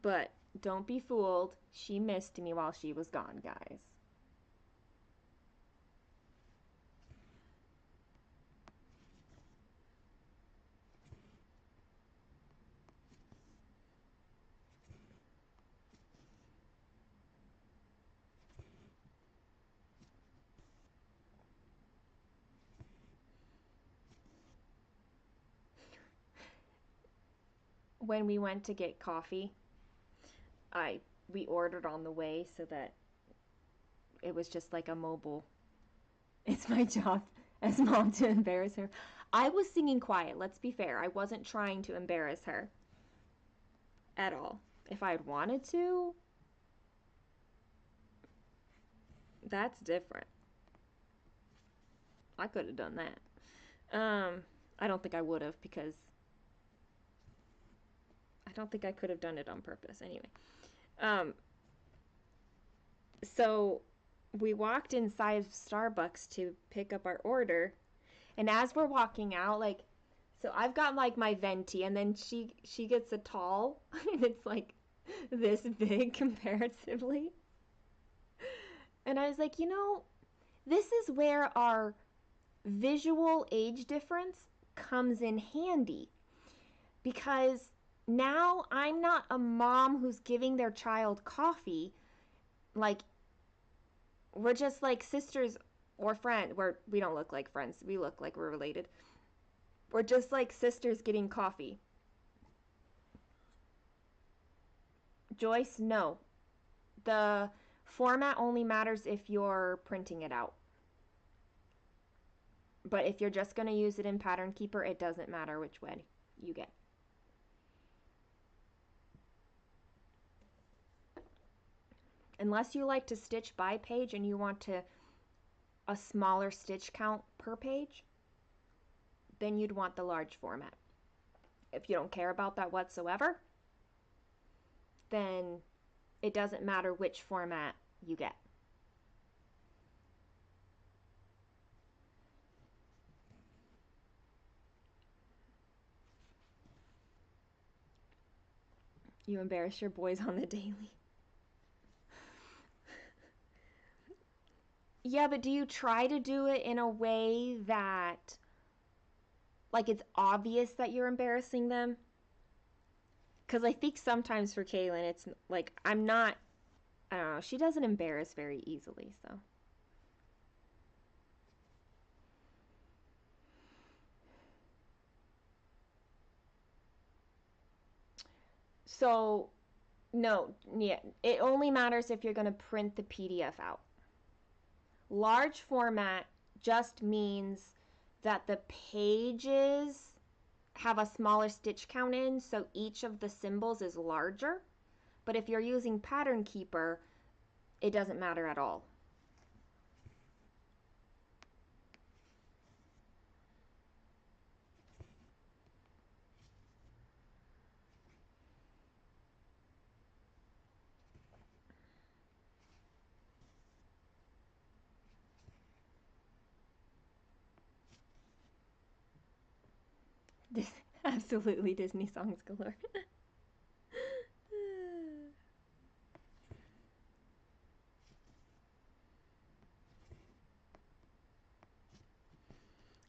But don't be fooled. She missed me while she was gone, guys. When we went to get coffee, I we ordered on the way so that it was just like a mobile. It's my job as mom to embarrass her. I was singing quiet, let's be fair. I wasn't trying to embarrass her at all. If I had wanted to, That's different. I could have done that. I don't think I would have because I don't think I could have done it on purpose anyway. Um, so we walked inside of Starbucks to pick up our order, and as we're walking out, like, so I've got like my venti, and then she gets a tall, and it's like this big comparatively. And I was like, this is where our visual age difference comes in handy because now I'm not a mom who's giving their child coffee. Like, we're just like sisters or friends. We don't look like friends. We look like we're related. We're just like sisters getting coffee. Joyce, no. The format only matters if you're printing it out. But if you're just going to use it in Pattern Keeper, it doesn't matter which way you get. Unless you like to stitch by page and you want a smaller stitch count per page, then you'd want the large format. If you don't care about that whatsoever, then it doesn't matter which format you get. You embarrass your boys on the daily. Yeah, but do you try to do it in a way that, like, it's obvious that you're embarrassing them? Because I think sometimes for Kaylin, it's like, I don't know, she doesn't embarrass very easily, so. So, no, yeah, it only matters if you're going to print the PDF out. Large format just means that the pages have a smaller stitch count in, so each of the symbols is larger. But if you're using Pattern Keeper, it doesn't matter at all. This absolutely Disney songs galore.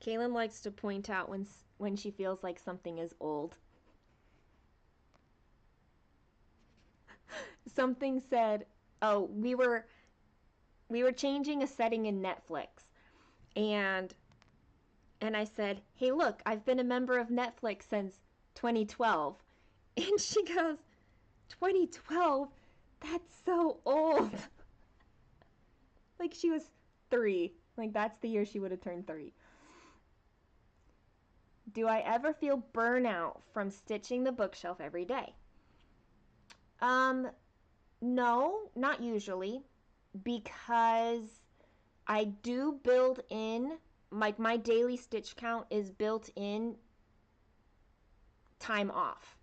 Kaylin likes to point out when she feels like something is old. Something said, "Oh, we were changing a setting in Netflix." And I said, "Hey, look, I've been a member of Netflix since 2012." And she goes, "2012? That's so old." Like she was 3. Like that's the year she would have turned 3. Do I ever feel burnout from stitching the bookshelf every day? Um, no, not usually, because I do build in, like my daily stitch count is built in time off.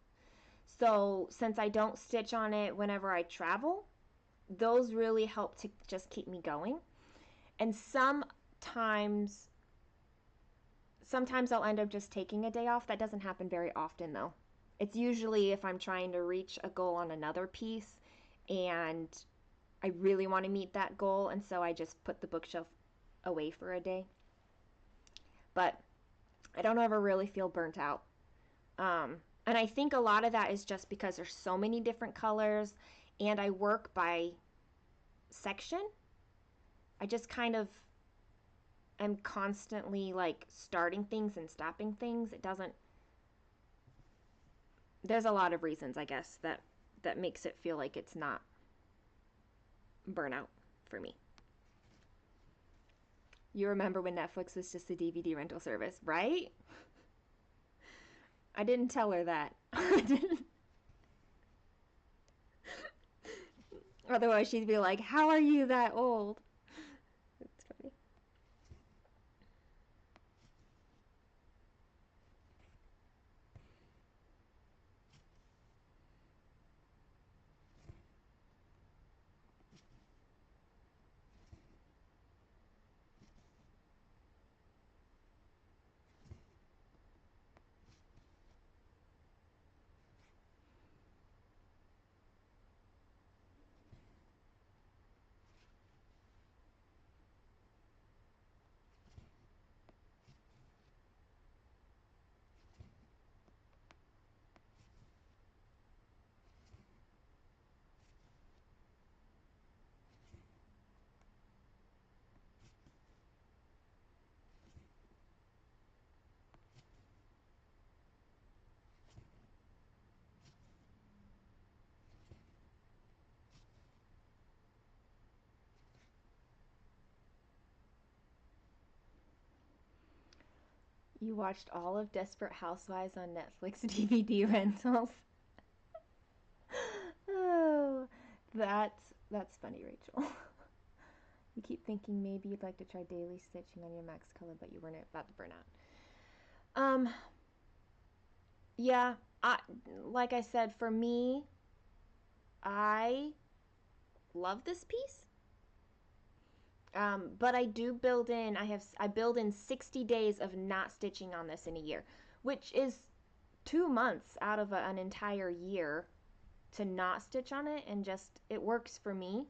So since I don't stitch on it whenever I travel, those really help to just keep me going. And sometimes I'll end up just taking a day off. That doesn't happen very often though. It's usually if I'm trying to reach a goal on another piece and I really want to meet that goal, and so I just put the bookshelf away for a day. But I don't ever really feel burnt out. And I think a lot of that is just because there's so many different colors and I work by section. I just kind of am constantly like starting things and stopping things. It doesn't There's a lot of reasons, I guess, that makes it feel like it's not burnout for me. You remember when Netflix was just a DVD rental service, right? I didn't tell her that. Otherwise, she'd be like, "How are you that old?" You watched all of Desperate Housewives on Netflix DVD rentals. Oh, that's funny, Rachel. You keep thinking maybe you'd like to try daily stitching on your max color, but you weren't about to burn out. Yeah, I like I said, for me, I love this piece. But I do build in. I build in 60 days of not stitching on this in a year, which is 2 months out of an entire year to not stitch on it, and just it works for me.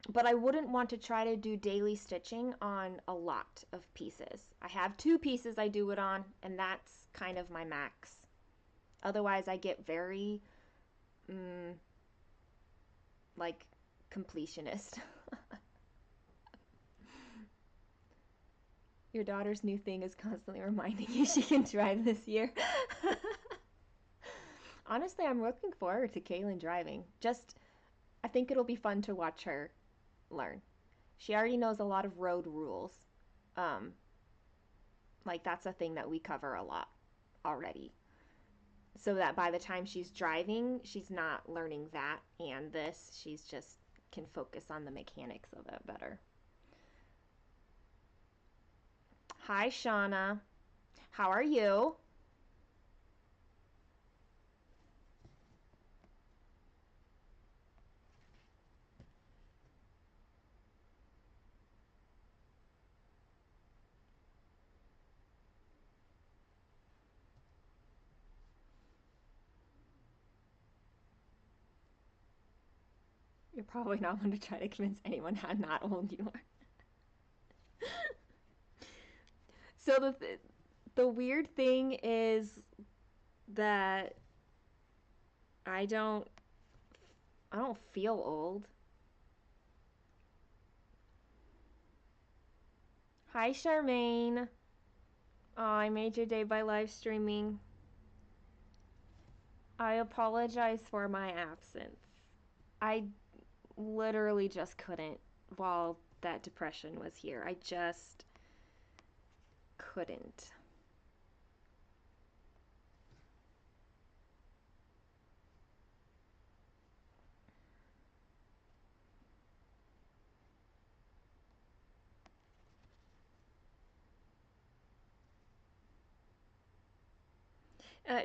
But I wouldn't want to try to do daily stitching on a lot of pieces. I have 2 pieces I do it on, and that's kind of my max. Otherwise, I get very like completionist. Your daughter's new thing is constantly reminding you she can drive this year. Honestly, I'm looking forward to Kaylin driving. I think it'll be fun to watch her learn. She already knows a lot of road rules. Um, like that's a thing that we cover a lot already. So that by the time she's driving, she's not learning that and this. She's just can focus on the mechanics of it better. Hi, Shauna. How are you? You're probably not going to try to convince anyone how not old you are. So the weird thing is that I don't I don't feel old. Hi, Charmaine. Oh, I made your day by live streaming. I apologize for my absence. I literally just couldn't while that depression was here. I just couldn't.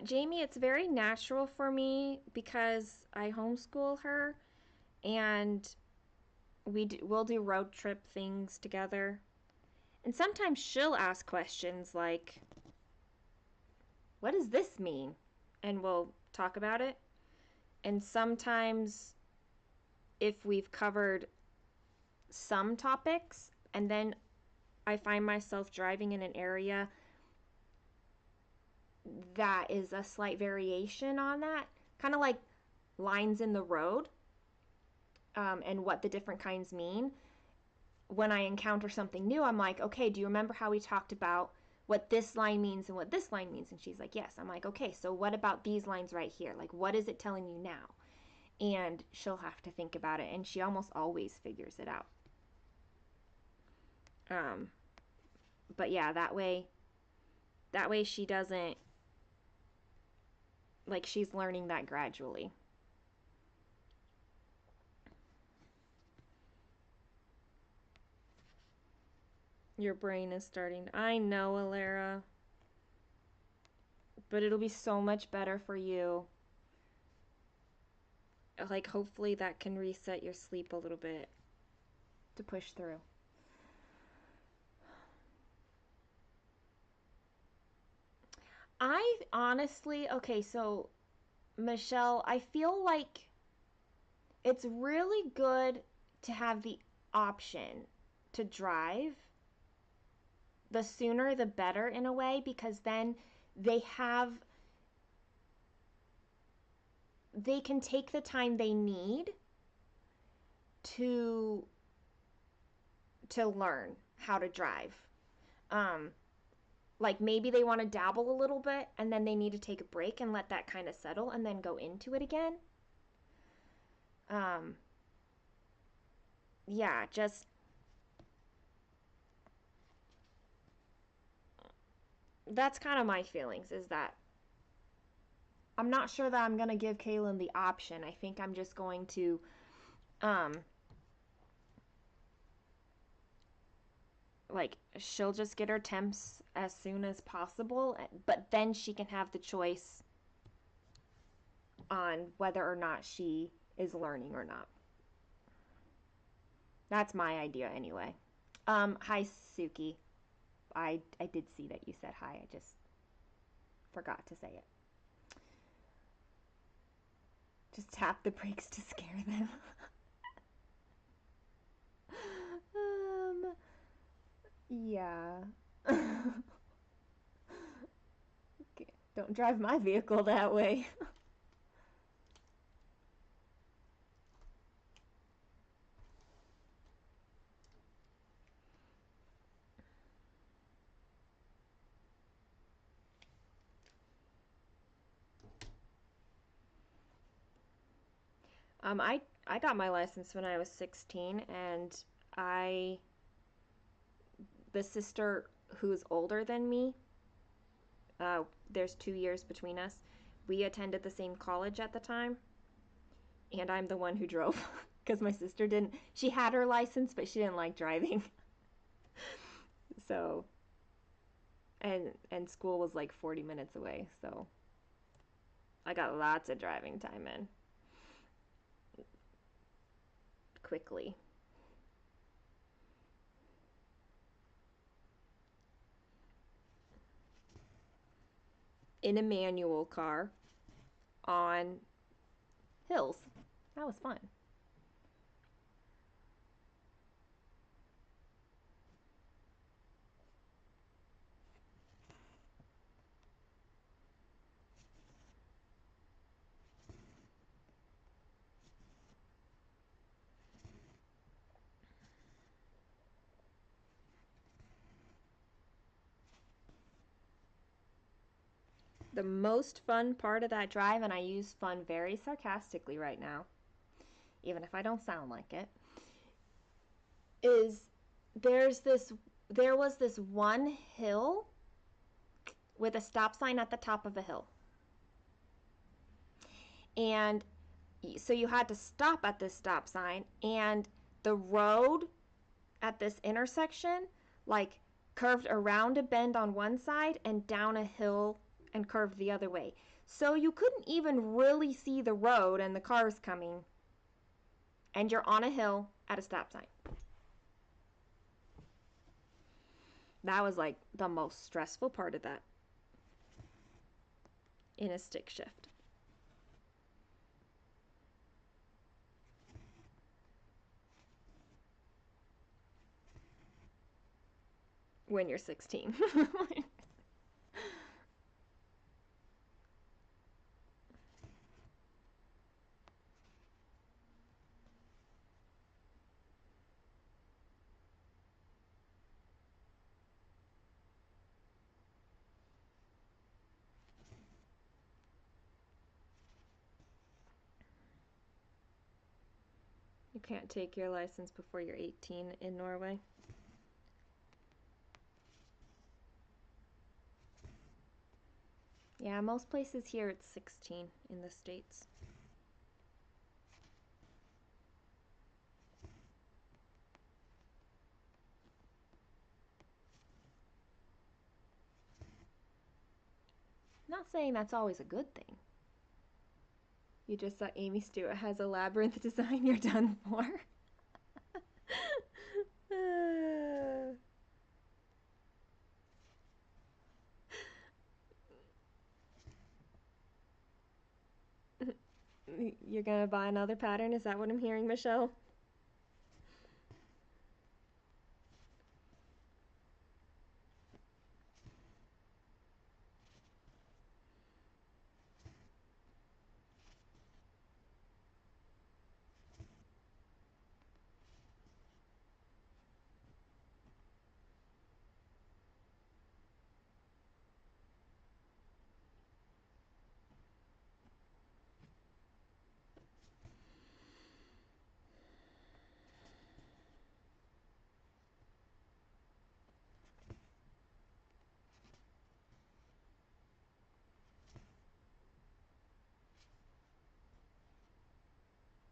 Jamie, it's very natural for me because I homeschool her and we'll do road trip things together. And sometimes she'll ask questions like, what does this mean? And we'll talk about it. And sometimes, if we've covered some topics, and then I find myself driving in an area that is a slight variation on that, kind of like lines in the road, and what the different kinds mean. When I encounter something new, I'm like, okay, do you remember how we talked about what this line means and what this line means? And she's like, yes. I'm like, okay, so what about these lines right here? Like, what is it telling you now? And she'll have to think about it, and she almost always figures it out. Um, but yeah, that way she doesn't, like, she's learning that gradually. Your brain is starting. I know, Alara. But it'll be so much better for you. Like, hopefully that can reset your sleep a little bit to push through. I honestly, okay, so Michelle, I feel like it's really good to have the option to drive. The sooner the better in a way, because then they have they can take the time they need to learn how to drive. Um, like maybe they want to dabble a little bit and then they need to take a break and let that kind of settle and then go into it again. Um, yeah, just that's kind of my feelings, is that I'm not sure that I'm going to give Kaylin the option. I think I'm just going to um like she'll just get her temps as soon as possible, but then she can have the choice on whether or not she is learning or not. That's my idea anyway. Hi Suki. I did see that you said hi. I just forgot to say it. Just tap the brakes to scare them. Yeah. Okay. Don't drive my vehicle that way. I got my license when I was 16, and I the sister who's older than me, there's 2 years between us. We attended the same college at the time, and I'm the one who drove because my sister didn't. She had her license, but she didn't like driving. So, and school was like 40 minutes away, so I got lots of driving time in quickly. In a manual car on hills. That was fun. The most fun part of that drive, and I use fun very sarcastically right now, even if I don't sound like it, is there's this there was this one hill with a stop sign at the top of a hill. And so you had to stop at this stop sign, and the road at this intersection like curved around a bend on one side and down a hill and curved the other way. So you couldn't even really see the road and the cars coming, and you're on a hill at a stop sign. That was like the most stressful part of that in a stick shift. When you're 16. You can't take your license before you're 18 in Norway. Yeah, most places here it's 16 in the States. Not saying that's always a good thing. You just saw Aimee Stewart has a labyrinth design, you're done for. You're gonna buy another pattern? Is that what I'm hearing, Michelle?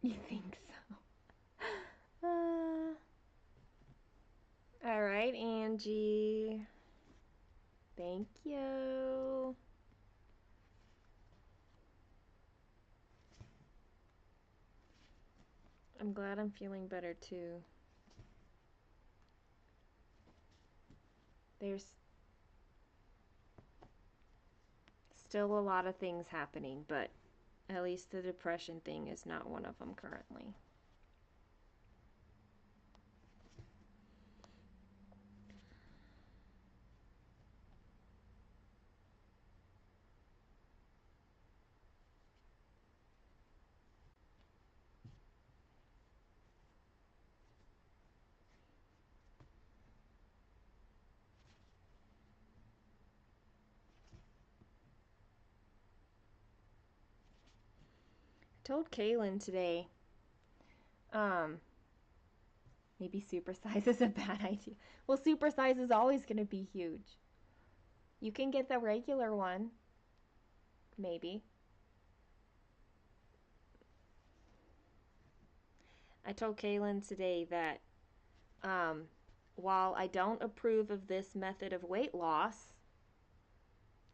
You think so? All right, Angie. Thank you. I'm glad I'm feeling better too. There's still a lot of things happening, but at least the depression thing is not one of them currently. I told Kaylin today, maybe supersize is a bad idea. Well, supersize is always going to be huge. You can get the regular one, maybe. I told Kaylin today that while I don't approve of this method of weight loss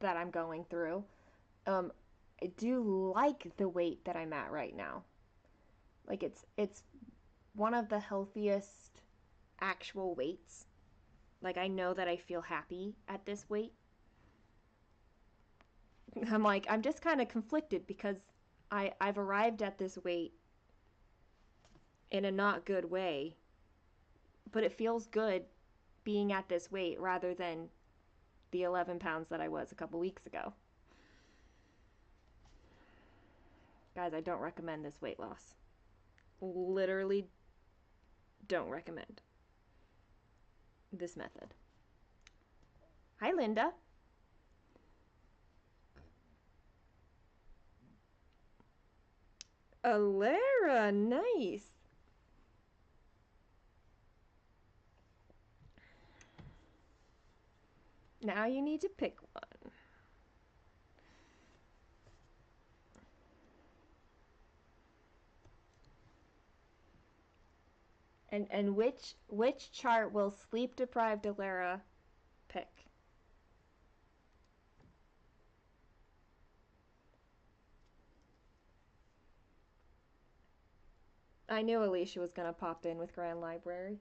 that I'm going through, I do like the weight that I'm at right now. Like it's one of the healthiest actual weights. Like I know that I feel happy at this weight. I'm just kind of conflicted because I've arrived at this weight in a not good way, but it feels good being at this weight rather than the 11 pounds that I was a couple weeks ago. Guys, I don't recommend this weight loss. Literally don't recommend this method. Hi, Linda. Alara, nice. Now you need to pick one. And which chart will sleep deprived Alara pick? I knew Alicia was gonna pop in with Grand Library.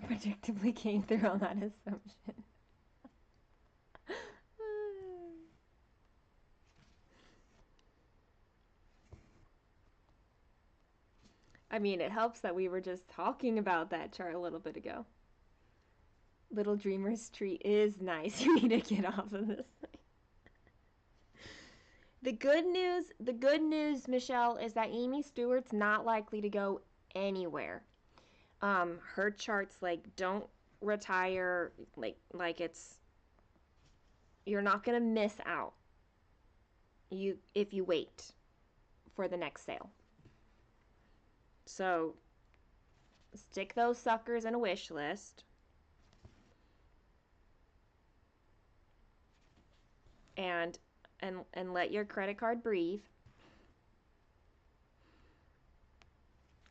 Predictably came through on that assumption. I mean, it helps that we were just talking about that chart a little bit ago. Little Dreamer's Tree is nice. You need to get off of this thing. The good news, Michelle, is that Aimee Stewart's not likely to go anywhere. Her charts don't retire, it's you're not gonna miss out. If you wait for the next sale. So stick those suckers in a wish list. And let your credit card breathe.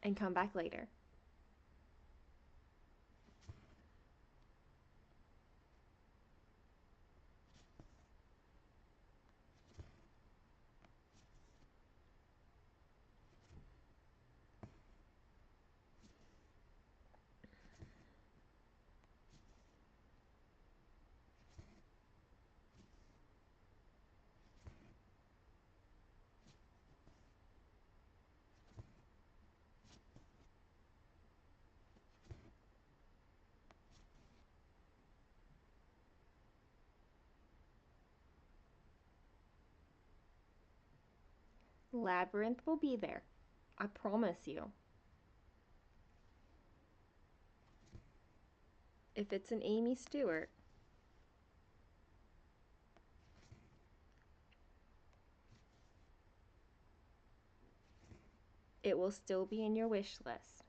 And come back later. Labyrinth will be there. I promise you. If it's an Aimee Stewart, it will still be in your wish list.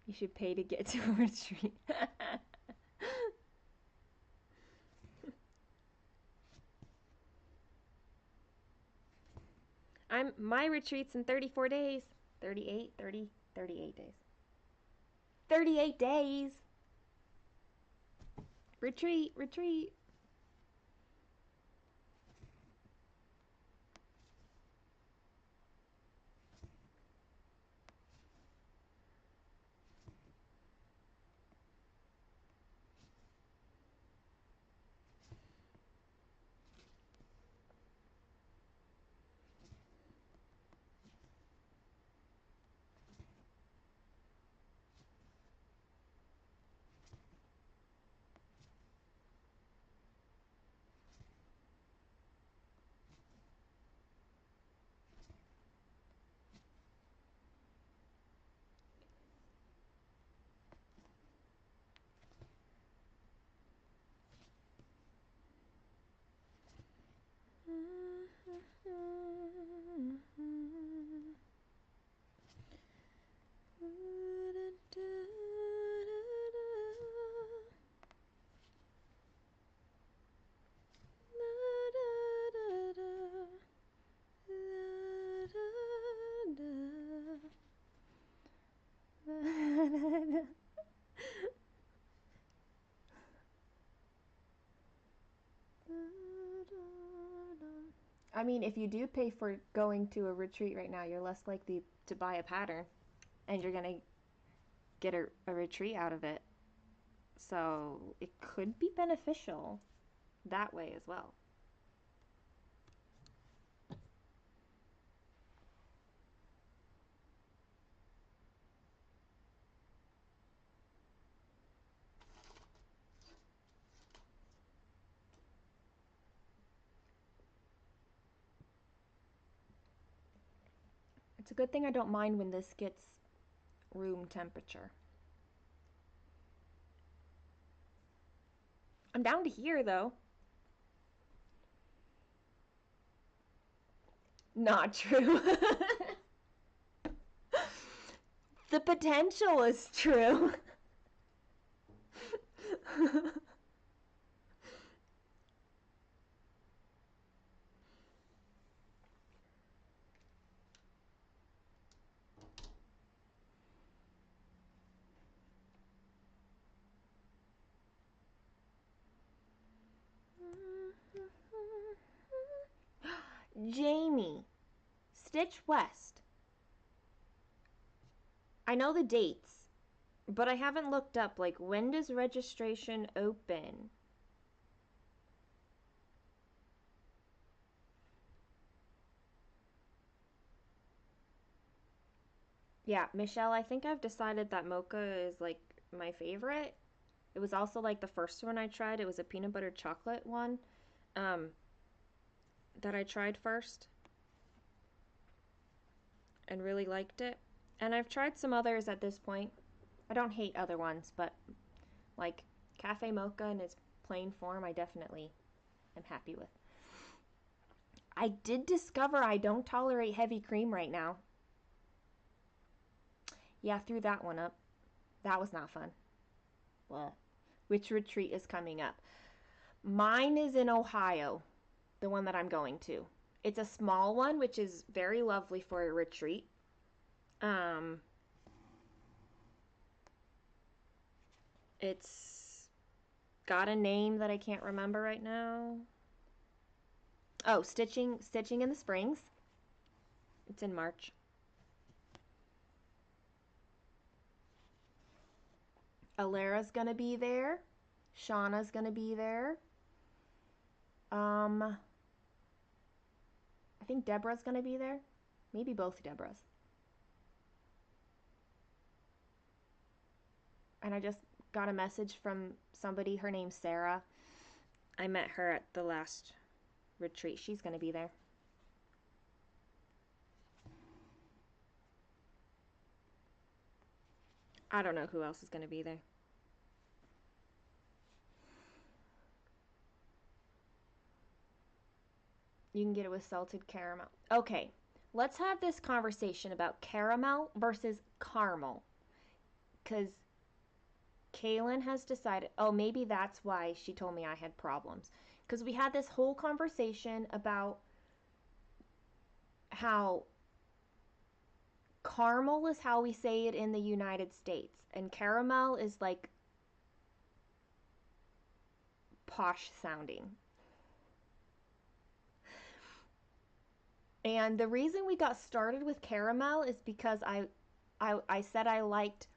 You should pay to get to a retreat. My retreat's in 34 days. 38, 30, 38 days. 38 days. Retreat, retreat. I mean, if you do pay for going to a retreat right now, you're less likely to buy a pattern and you're going to get a retreat out of it. So it could be beneficial that way as well. It's a good thing I don't mind when this gets room temperature. I'm down to here though. Not true. The potential is true. Jamie, Stitch West. I know the dates, but I haven't looked up, like, when does registration open? Yeah, Michelle, I think I've decided that mocha is, like, my favorite. It was also, like, the first one I tried. It was a peanut butter chocolate one um, that I tried first and really liked it. And I've tried some others at this point. I don't hate other ones, but, like, cafe mocha in its plain form, I definitely am happy with. I did discover I don't tolerate heavy cream right now. Yeah, threw that one up. That was not fun. Well, which retreat is coming up? Mine is in Ohio, the one that I'm going to. It's a small one, which is very lovely for a retreat. Um, it's got a name that I can't remember right now. Oh, Stitching in the Springs. It's in March. Alara's gonna be there. Shauna's gonna be there. I think Deborah's gonna be there. Maybe both Deborahs. And I just got a message from somebody. Her name's Sarah. I met her at the last retreat. She's going to be there. I don't know who else is going to be there. You can get it with salted caramel. Okay, let's have this conversation about caramel versus caramel. Because Kaylin has decided, oh, maybe that's why she told me I had problems. Because we had this whole conversation about how caramel is how we say it in the United States, and caramel is like posh sounding. And the reason we got started with caramel is because I said I liked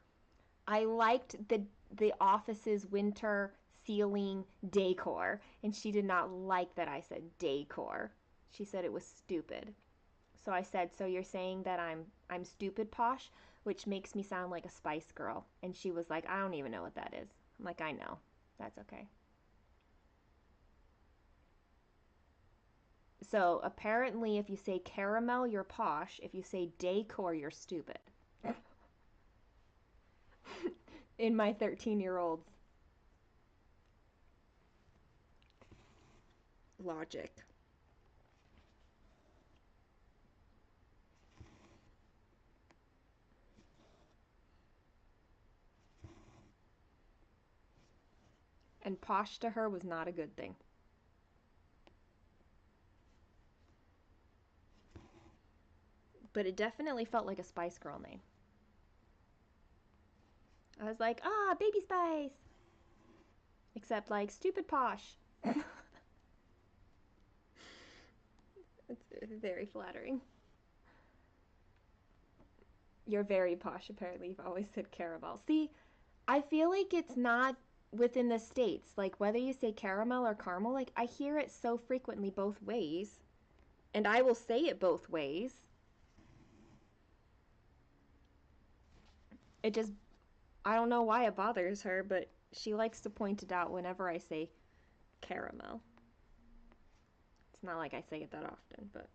the office's winter ceiling decor, and she did not like that I said decor. She said it was stupid. So I said, "So you're saying that I'm stupid posh, which makes me sound like a Spice Girl." And she was like, "I don't even know what that is." I'm like, "I know. That's okay." So apparently if you say caramel, you're posh. If you say decor, you're stupid. In my 13-year-old's logic. And posh to her was not a good thing. But it definitely felt like a Spice Girl name. I was like, ah, Baby Spice! Except like, stupid posh. It's very flattering. You're very posh, apparently. You've always said caramel. See, I feel like it's not within the states. Like, whether you say caramel or caramel, like, I hear it so frequently both ways. And I will say it both ways. It just, I don't know why it bothers her, but she likes to point it out whenever I say caramel. It's not like I say it that often, but.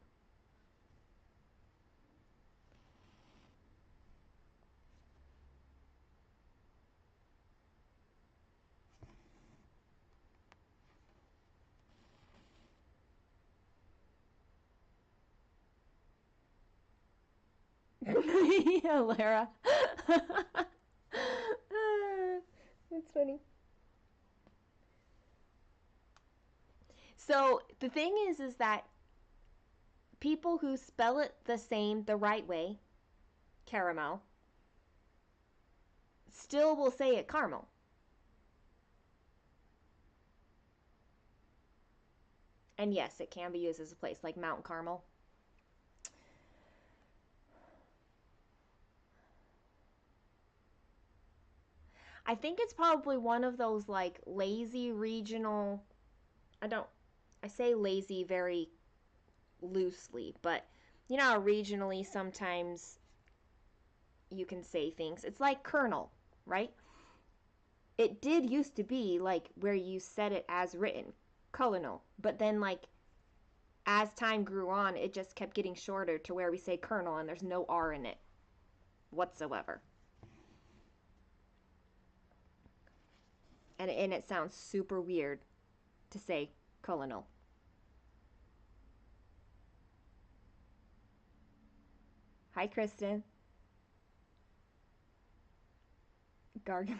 Yeah, Lara. That's funny. So the thing is that people who spell it the right way, caramel, still will say it caramel. And yes, it can be used as a place, like Mount Carmel. I think it's probably one of those like lazy regional. I don't. I say lazy very loosely, but you know how regionally sometimes you can say things. It's like kernel, right? It did used to be like where you said it as written, colonel, but then like as time grew on, it just kept getting shorter to where we say kernel and there's no R in it whatsoever. And it sounds super weird to say colonel. Hi, Kristen. Gargamel.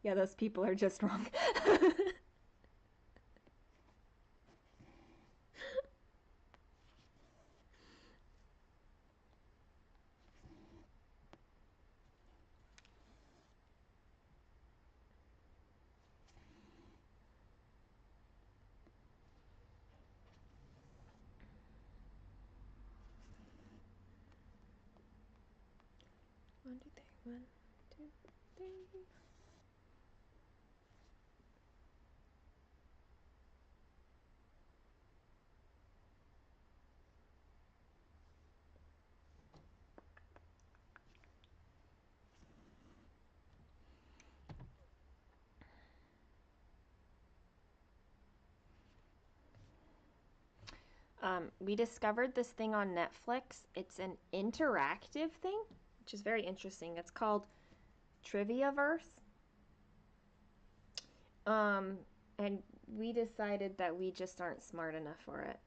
Yeah, those people are just wrong. One, two, three. One, two, three. We discovered this thing on Netflix. It's an interactive thing, which is very interesting. It's called Triviaverse. Um, and we decided that we just aren't smart enough for it.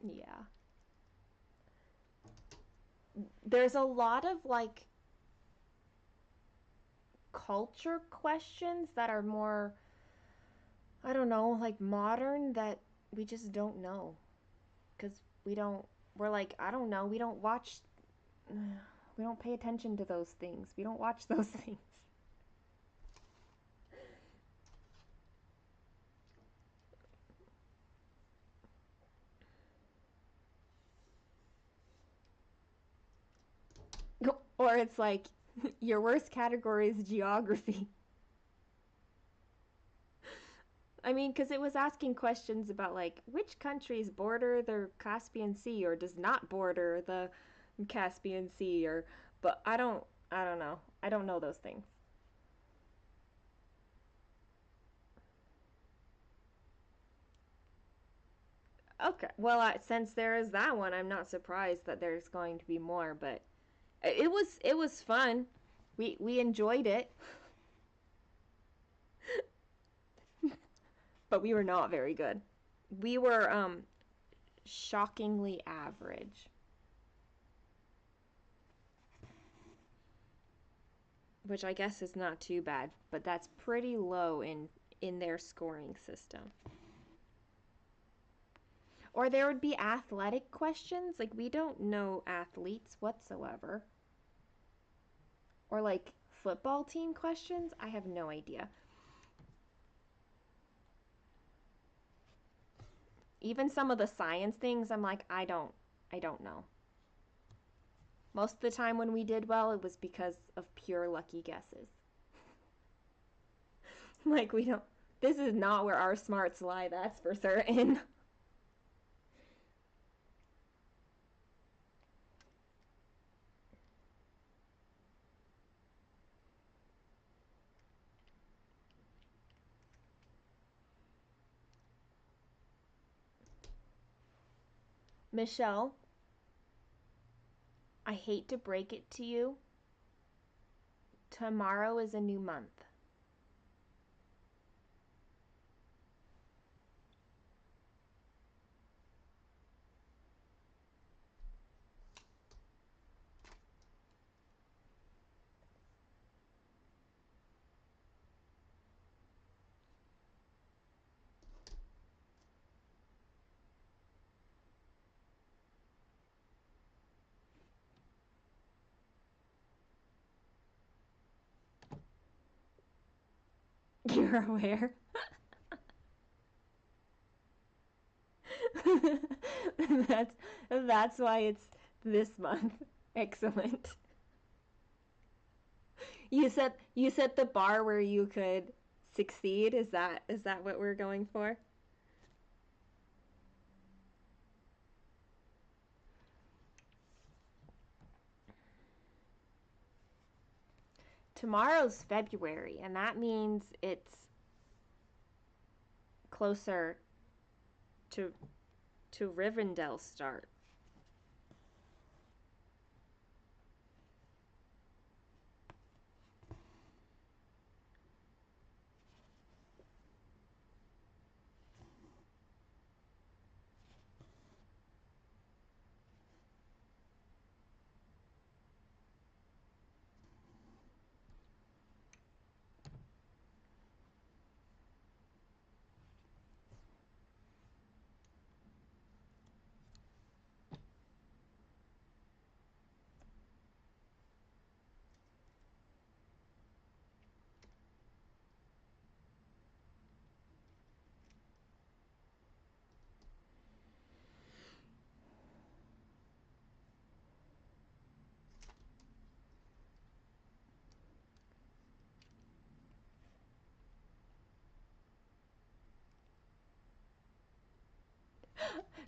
Yeah. There's a lot of like culture questions that are more, I don't know, like modern that we just don't know. Because we're like, I don't know, we don't watch, we don't pay attention to those things. We don't watch those things. Or it's like, your worst category is geography. I mean, because it was asking questions about like which countries border the Caspian Sea or does not border the Caspian Sea, or but I don't know. I don't know those things. Okay, well, since there is that one, I'm not surprised that there's going to be more. But it was fun. We enjoyed it, but we were not very good. We were shockingly average, which I guess is not too bad, but that's pretty low in their scoring system. Or there would be athletic questions, like we don't know athletes whatsoever. Or like football team questions, I have no idea. Even some of the science things, I'm like, I don't know. Most of the time when we did well, it was because of pure lucky guesses. Like we don't, this is not where our smarts lie, that's for certain. Michelle, I hate to break it to you. Tomorrow is a new month. You're aware? that's that's why it's this month. Excellent. You set the bar where you could succeed. Is that what we're going for? Tomorrow's February, and that means it's closer to Rivendell start.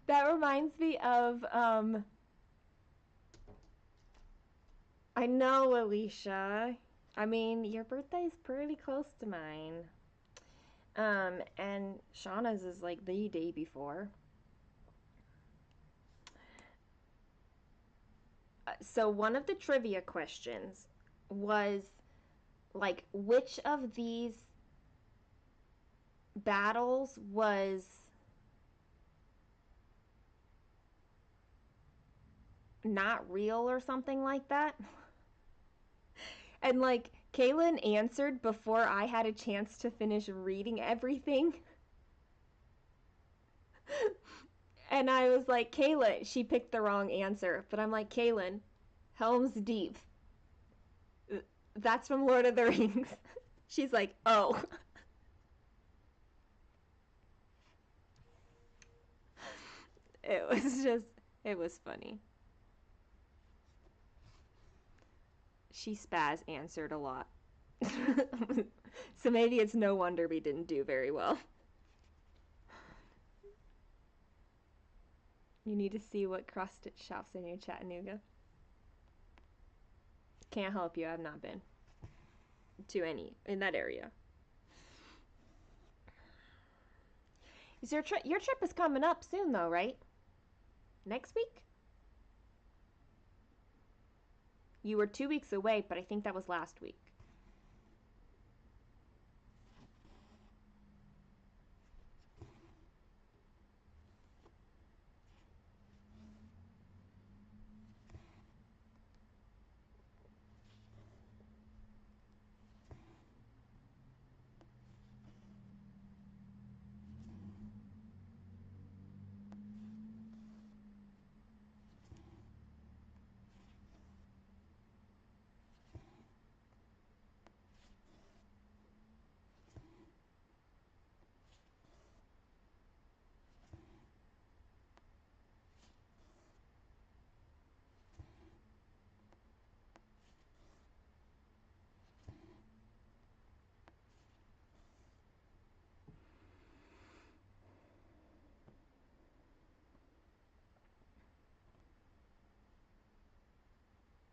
That reminds me of I know, Alicia. I mean, your birthday's pretty close to mine. And Shauna's is like the day before. So one of the trivia questions was like, which of these battles was not real or something like that? And like, Kaylin answered before I had a chance to finish reading everything. And I was like, Kaylin, she picked the wrong answer. But I'm like, Kaylin, Helm's Deep. That's from Lord of the Rings. She's like, oh. It was just, it was funny. She spaz answered a lot. So maybe it's no wonder we didn't do very well. You need to see what cross-stitch shops in your Chattanooga. Can't help you, I've not been to any in that area. Is your trip is coming up soon though, right? Next week? You were 2 weeks away, but I think that was last week.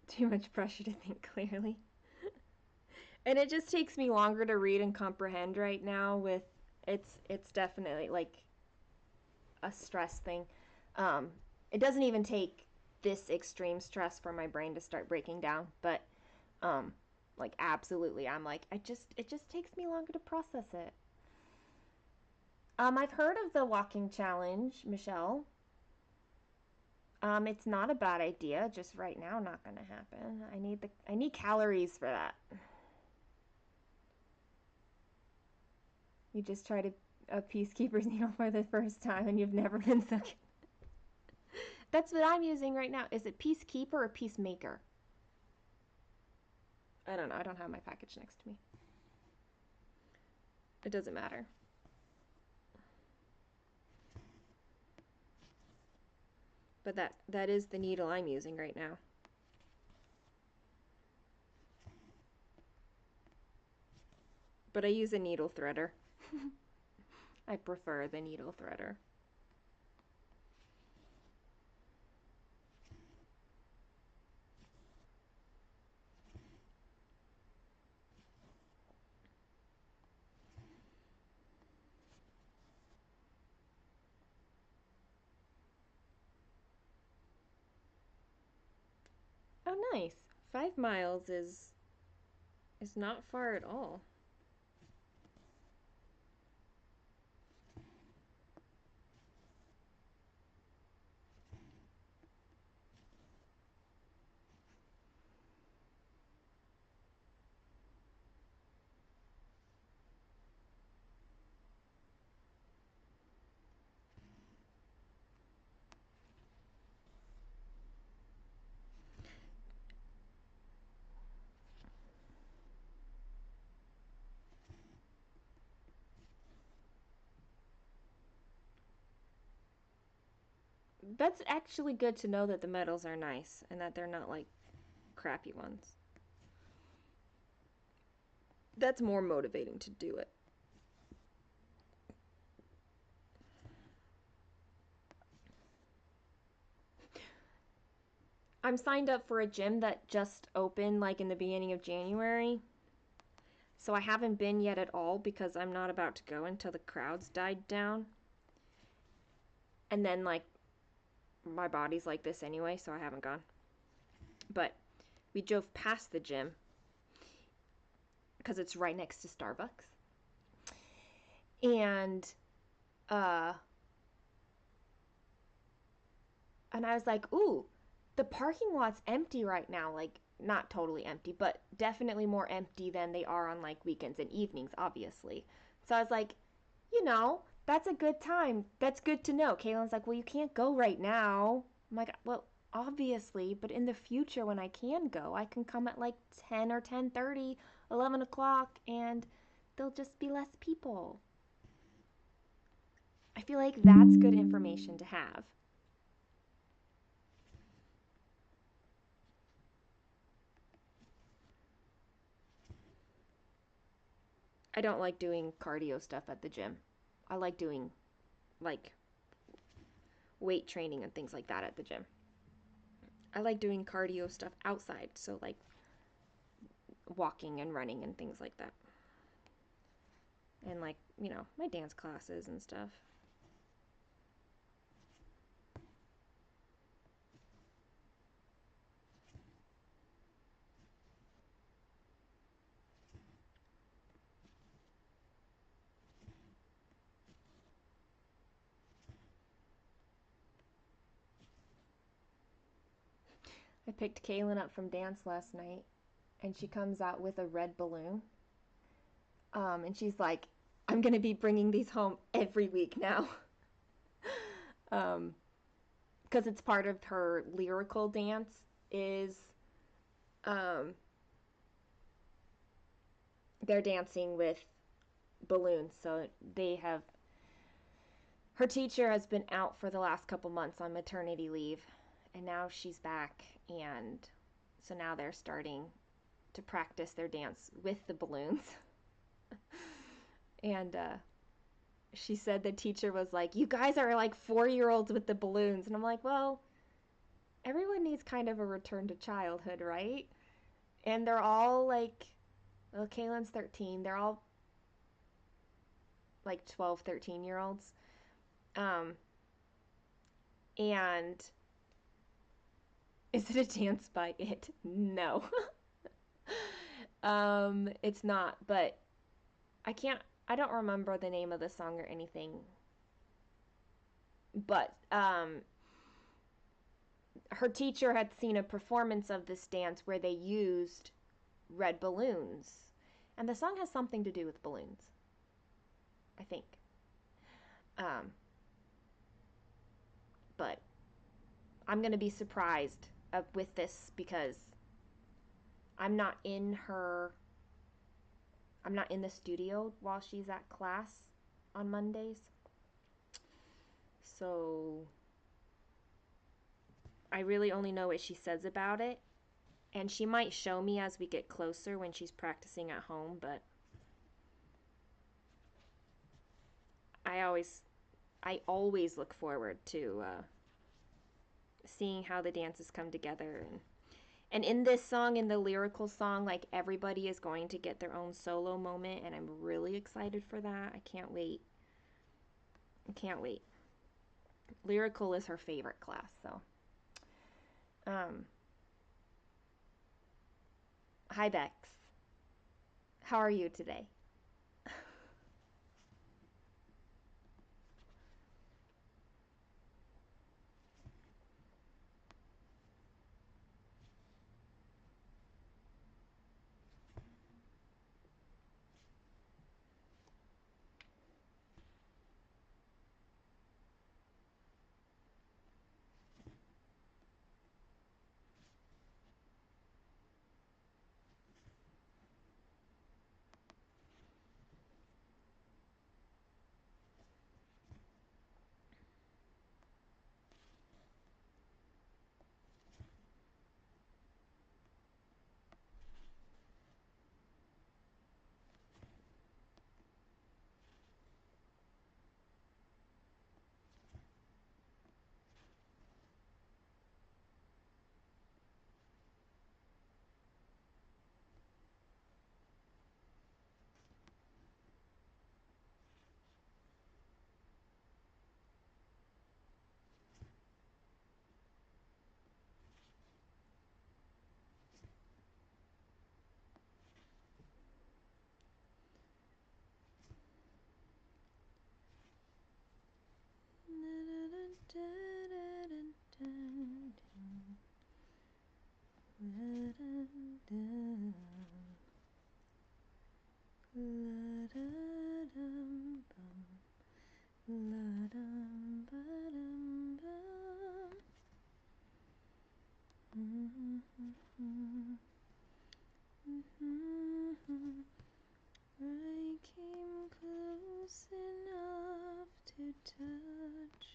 Too much pressure to think clearly. And it just takes me longer to read and comprehend right now with it's definitely like a stress thing. Um, it doesn't even take this extreme stress for my brain to start breaking down, but um, like absolutely, I'm like it just takes me longer to process it. I've heard of the walking challenge, Michelle. It's not a bad idea. Just right now, not gonna happen. I need calories for that. You just tried a peacekeeper's needle for the first time, and you've never been so. That's what I'm using right now. Is it peacekeeper or peacemaker? I don't know. I don't have my package next to me. It doesn't matter. But that is the needle I'm using right now. But I use a needle threader. I prefer the needle threader. Oh, nice. 5 miles is not far at all. That's actually good to know that the medals are nice and that they're not like crappy ones. That's more motivating to do it. I'm signed up for a gym that just opened like in the beginning of January. So I haven't been yet at all because I'm not about to go until the crowds died down. And then, like, my body's like this anyway, so I haven't gone. But we drove past the gym because it's right next to Starbucks. And and I was like, ooh, the parking lot's empty right now. Like, not totally empty, but definitely more empty than they are on like weekends and evenings, obviously. So I was like, that's a good time. That's good to know. Kaylin's like, well, you can't go right now. I'm like, well, obviously, but in the future when I can go, I can come at like 10 or 10:30, 11 o'clock, and there'll just be less people. I feel like that's good information to have. I don't like doing cardio stuff at the gym. I like doing like weight training and things like that at the gym. I like doing cardio stuff outside, so like walking and running and things like that. And like, my dance classes and stuff. I picked Kaylin up from dance last night and she comes out with a red balloon. And she's like, I'm going to be bringing these home every week now. Because it's part of her lyrical dance is um, they're dancing with balloons. So her teacher has been out for the last couple months on maternity leave, and now she's back, and so now they're starting to practice their dance with the balloons. And she said the teacher was like, you guys are like 4-year-olds with the balloons. And I'm like, well, everyone needs kind of a return to childhood, right? And they're all like, well, Kaylin's 13. They're all like 12, 13-year olds. Um, and is it a dance by it? No. It's not, but I don't remember the name of the song or anything. But her teacher had seen a performance of this dance where they used red balloons. And the song has something to do with balloons, I think. Um, but I'm going to be surprised with this because I'm not in her I'm not in the studio while she's at class on Mondays. So I really only know what she says about it. And she might show me as we get closer when she's practicing at home, but I always I always look forward to seeing how the dances come together. And in this song, in the lyrical song, like everybody is going to get their own solo moment, and I'm really excited for that. I can't wait. I can't wait. Lyrical is her favorite class, so. Um, Hi Bex. How are you today? I came close enough to touch,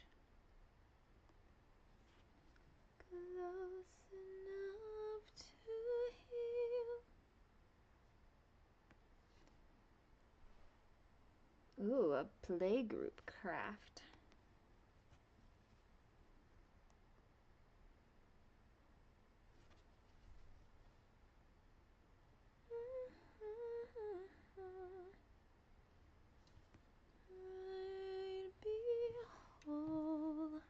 close enough to heal. Ooh, a playgroup craft. I'd be whole.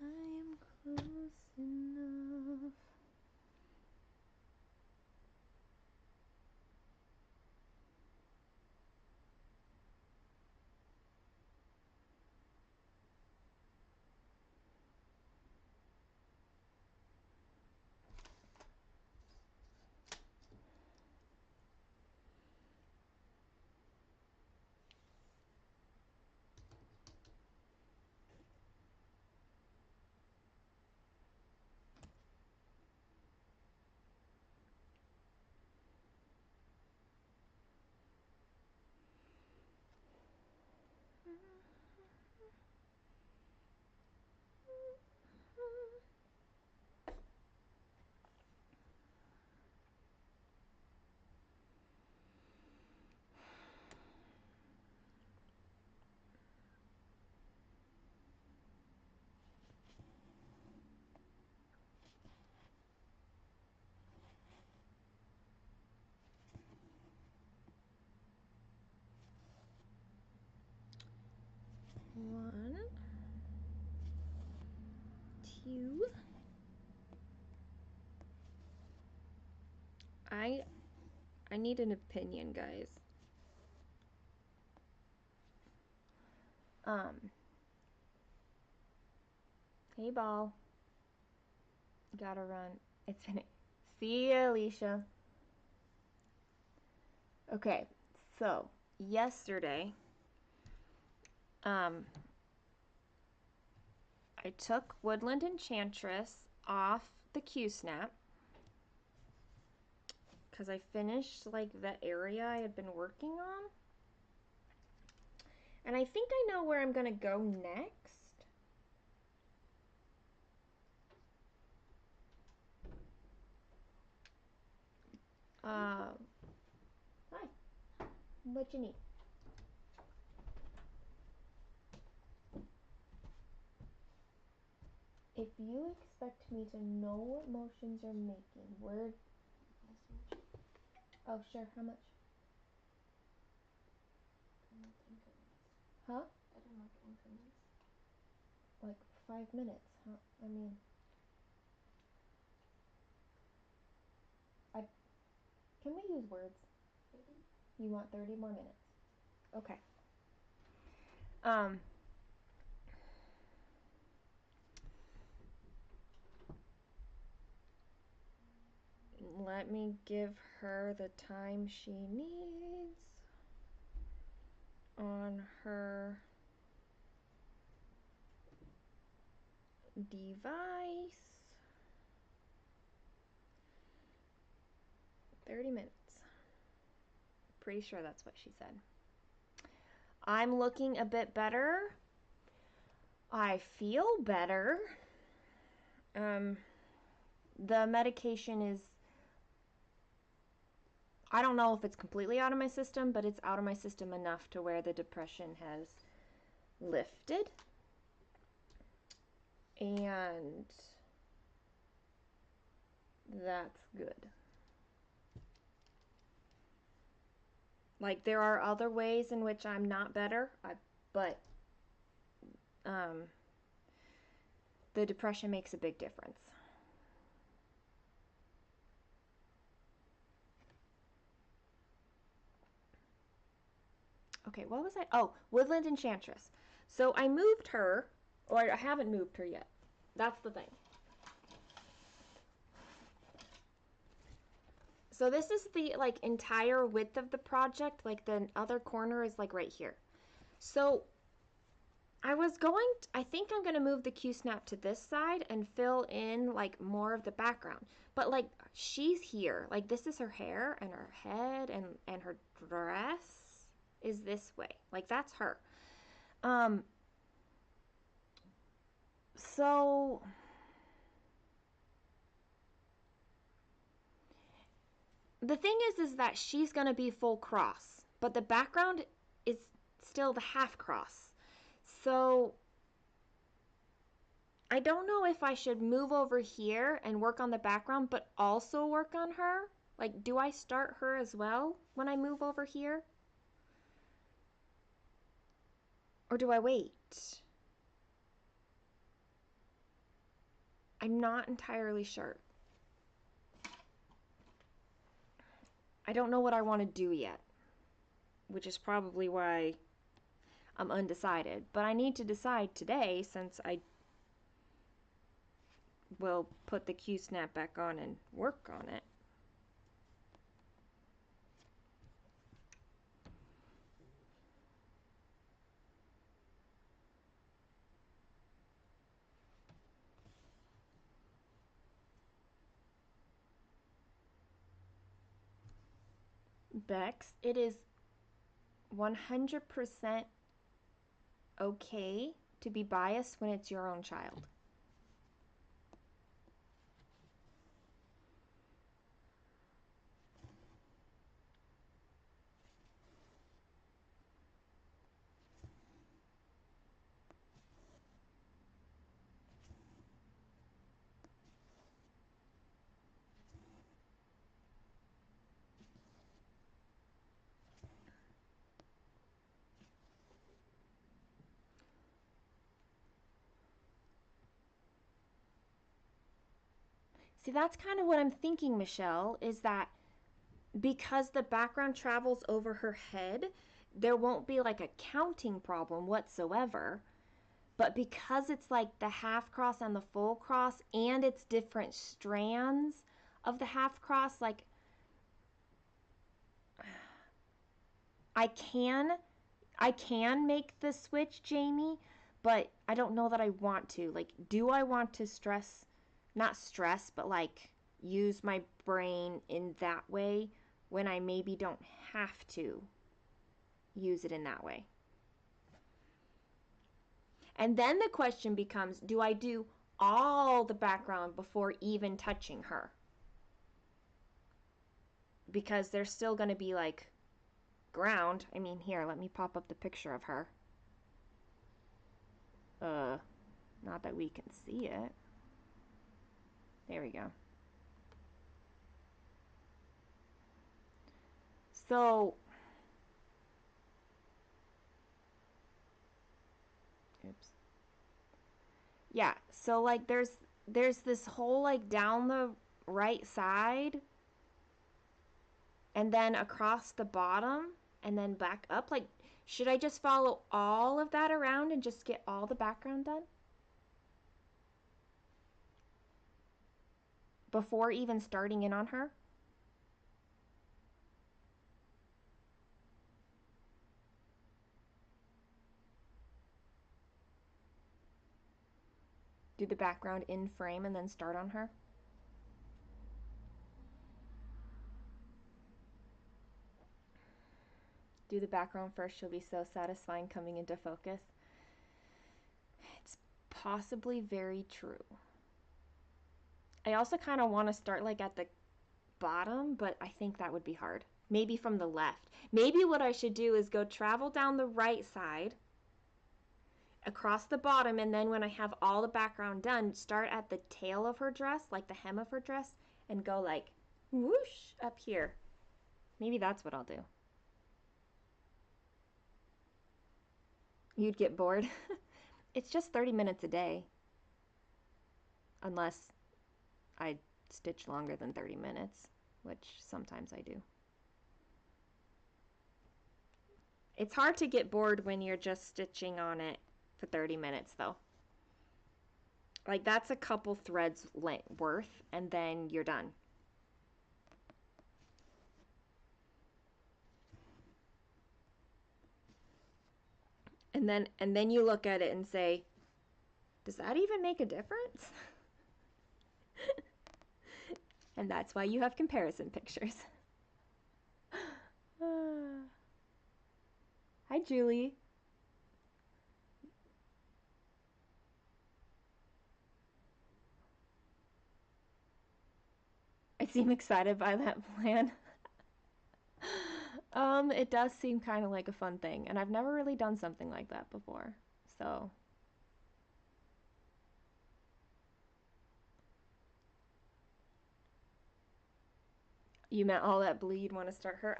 I am close enough. One, two. I need an opinion, guys. Hey, ball. Gotta run. It's finished. See ya, Alicia. Okay, so yesterday, I took Woodland Enchantress off the Q-snap because I finished like the area I had been working on. And I think I know where I'm gonna go next. Hi. What you need? If you expect me to know what motions you're making, where... Oh, sure. How much? Huh? I don't like increments. Like 5 minutes, huh? I mean... Can we use words? 30. You want 30 more minutes? Okay. Let me give her the time she needs on her device. 30 minutes. Pretty sure that's what she said. I'm looking a bit better. I feel better. The medication is, I don't know if it's completely out of my system, but it's out of my system enough to where the depression has lifted. And that's good. Like, there are other ways in which I'm not better, but the depression makes a big difference. Okay, what was I? Oh, Woodland Enchantress. So I moved her, or I haven't moved her yet. That's the thing. So this is the like entire width of the project. Like the other corner is like right here. So I think I'm going to move the Q-snap to this side and fill in like more of the background. But like she's here. Like this is her hair and her head and her dress is this way. Like that's her. Um so the thing is that she's going to be full cross, but the background is still the half cross. So I don't know if I should move over here and work on the background, but also work on her. Like, do I start her as well when I move over here? Or do I wait? I'm not entirely sure. I don't know what I want to do yet, which is probably why I'm undecided. But I need to decide today since I will put the Q-snap back on and work on it. Bex, it is 100% okay to be biased when it's your own child. See, that's kind of what I'm thinking, Michelle, is that because the background travels over her head, there won't be like a counting problem whatsoever. But because it's like the half cross and the full cross, and it's different strands of the half cross, like I can I can make the switch, Jamie, but I don't know that I want to. Like, do I want to not stress, but like use my brain in that way when I maybe don't have to use it in that way? And then the question becomes, do I do all the background before even touching her? Because there's still going to be like ground. I mean, here, let me pop up the picture of her. Not that we can see it. There we go. So, oops. Yeah, so like there's this whole like down the right side and then across the bottom and then back up. Like, should I just follow all of that around and just get all the background done before even starting in on her? Do the background in frame and then start on her? Do the background first. She'll be so satisfying coming into focus. It's possibly very true. I also kind of want to start like at the bottom, but I think that would be hard. Maybe from the left. Maybe what I should do is go travel down the right side, across the bottom, and then when I have all the background done, start at the tail of her dress, like the hem of her dress, and go like whoosh up here. Maybe that's what I'll do. You'd get bored. It's just 30 minutes a day. Unless I stitch longer than 30 minutes, which sometimes I do. It's hard to get bored when you're just stitching on it for 30 minutes though. Like that's a couple threads worth and then you're done. And then you look at it and say, does that even make a difference? And that's why you have comparison pictures. Hi, Julie. I seem excited by that plan. It does seem kind of like a fun thing, and I've never really done something like that before, so. You meant all that bleed want to start her?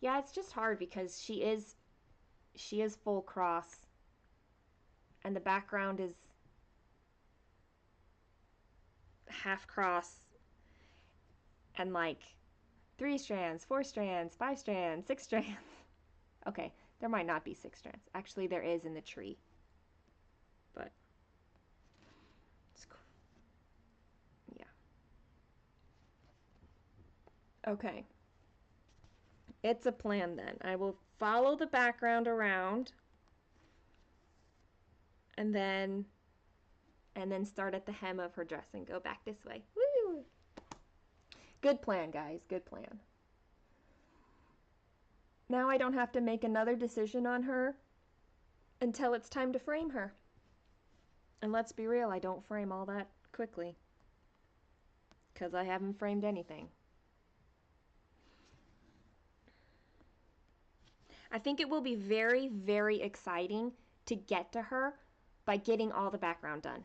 Yeah, it's just hard because she is full cross, and the background is half cross, and like 3 strands, 4 strands, 5 strands, 6 strands. Okay, there might not be 6 strands. Actually, there is in the tree, but it's cool. Yeah. Okay. It's a plan then. I will follow the background around and then start at the hem of her dress and go back this way. Woo! Good plan, guys. Good plan. Now I don't have to make another decision on her until it's time to frame her. And let's be real, I don't frame all that quickly because I haven't framed anything. I think it will be very, very exciting to get to her by getting all the background done.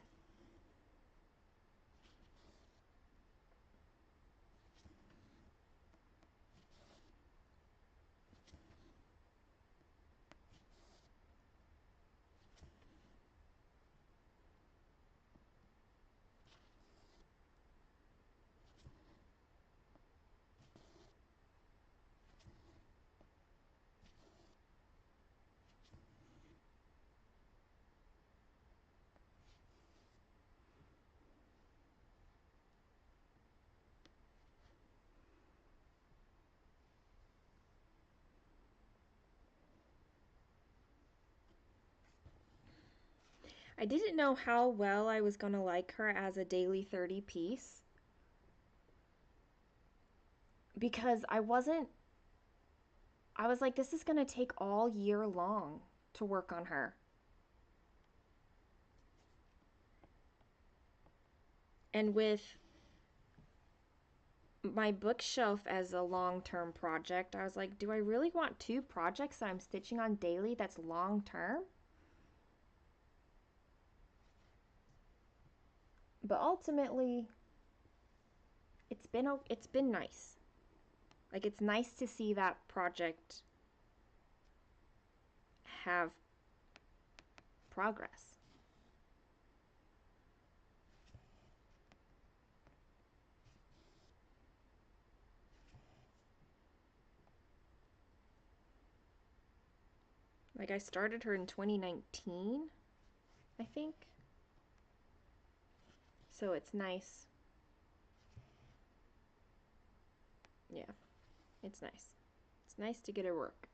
I didn't know how well I was going to like her as a daily 30 piece because I was like, this is going to take all year long to work on her. And with my bookshelf as a long-term project, I was like, do I really want 2 projects that I'm stitching on daily that's long-term? But ultimately, it's been nice. Like, it's nice to see that project have progress. Like, I started her in 2019, I think. So it's nice. Yeah, it's nice. It's nice to get her work.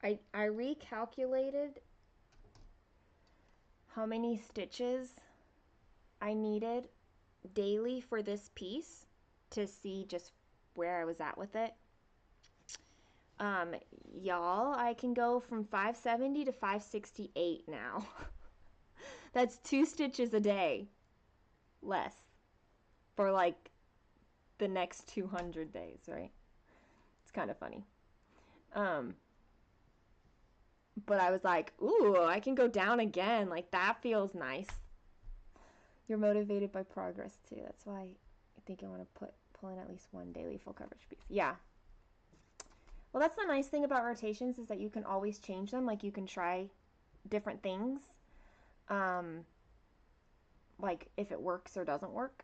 I recalculated how many stitches I needed daily for this piece to see just where I was at with it. Um, y'all, I can go from 570 to 568 now. That's 2 stitches a day less. for like the next 200 days, right? It's kind of funny. Um, but I was like, ooh, I can go down again. Like, that feels nice. You're motivated by progress, too. That's why I think I want to pull in at least one daily full coverage piece. Yeah. Well, that's the nice thing about rotations is that you can always change them. Like, you can try different things. Like, if it works or doesn't work.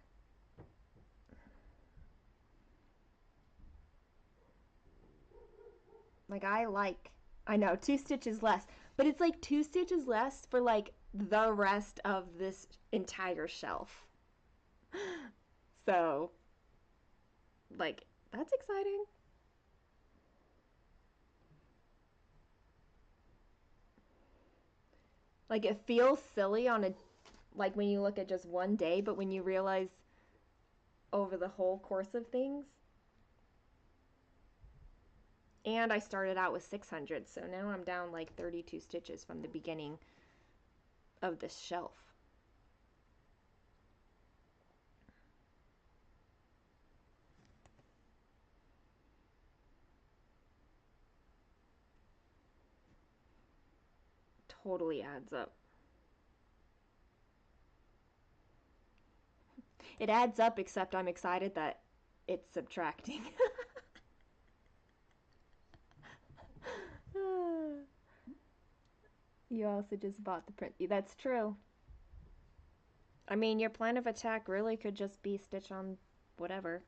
Like, I know, 2 stitches less. But it's like 2 stitches less for like the rest of this entire shelf. So, like, that's exciting. Like, it feels silly on a, like, when you look at just one day, but when you realize over the whole course of things. And I started out with 600, so now I'm down like 32 stitches from the beginning of this shelf. Totally adds up. It adds up, except I'm excited that it's subtracting. You also just bought the print. That's true. I mean, your plan of attack really could just be stitch on whatever.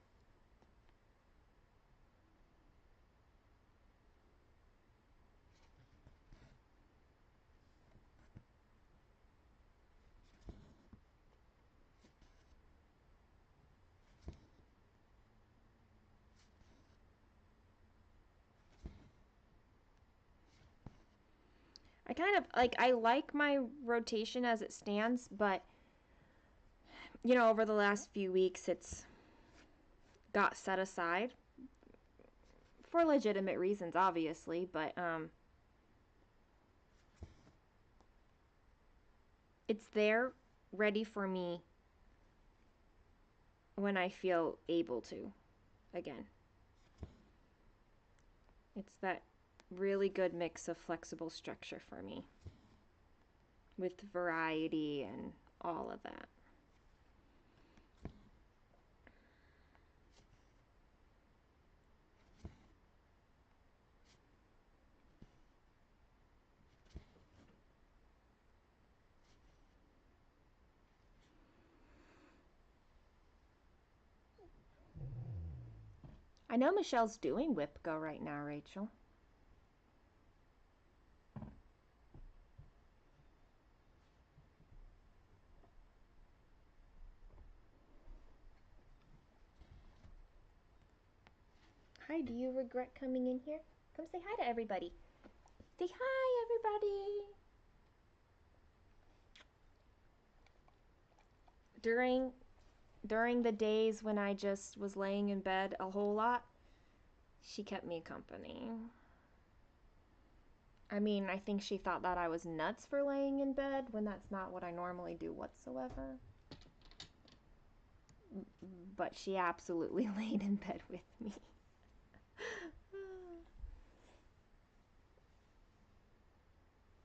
I kind of I like my rotation as it stands, but you know, over the last few weeks it's got set aside for legitimate reasons, obviously, but it's there ready for me when I feel able to again. It's that really good mix of flexible structure for me with variety and all of that. I know Michelle's doing Whip Go right now, Rachel. Hi, do you regret coming in here? Come say hi to everybody. Say hi, everybody. During the days when I just was laying in bed a whole lot, she kept me company. I mean, I think she thought that I was nuts for laying in bed when that's not what I normally do whatsoever. But she absolutely laid in bed with me.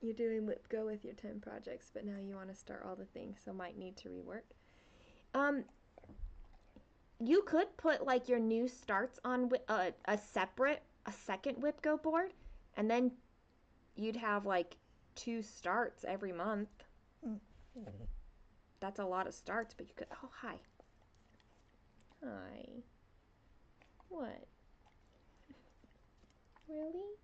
You're doing Whip Go with your 10 projects, but now you want to start all the things, so might need to rework. You could put like your new starts on a second Whip Go board, and then you'd have like 2 starts every month. That's a lot of starts, but you could. Oh, hi. Hi. What? Really?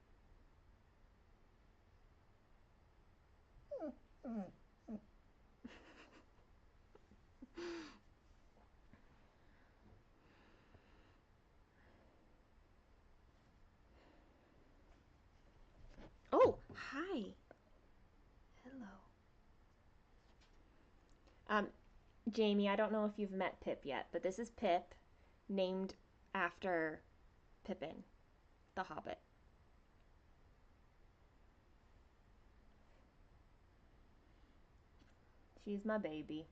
Oh, hi. Hello. Jamie, I don't know if you've met Pip yet, but this is Pip, named after Pippin, the Hobbit. She's my baby.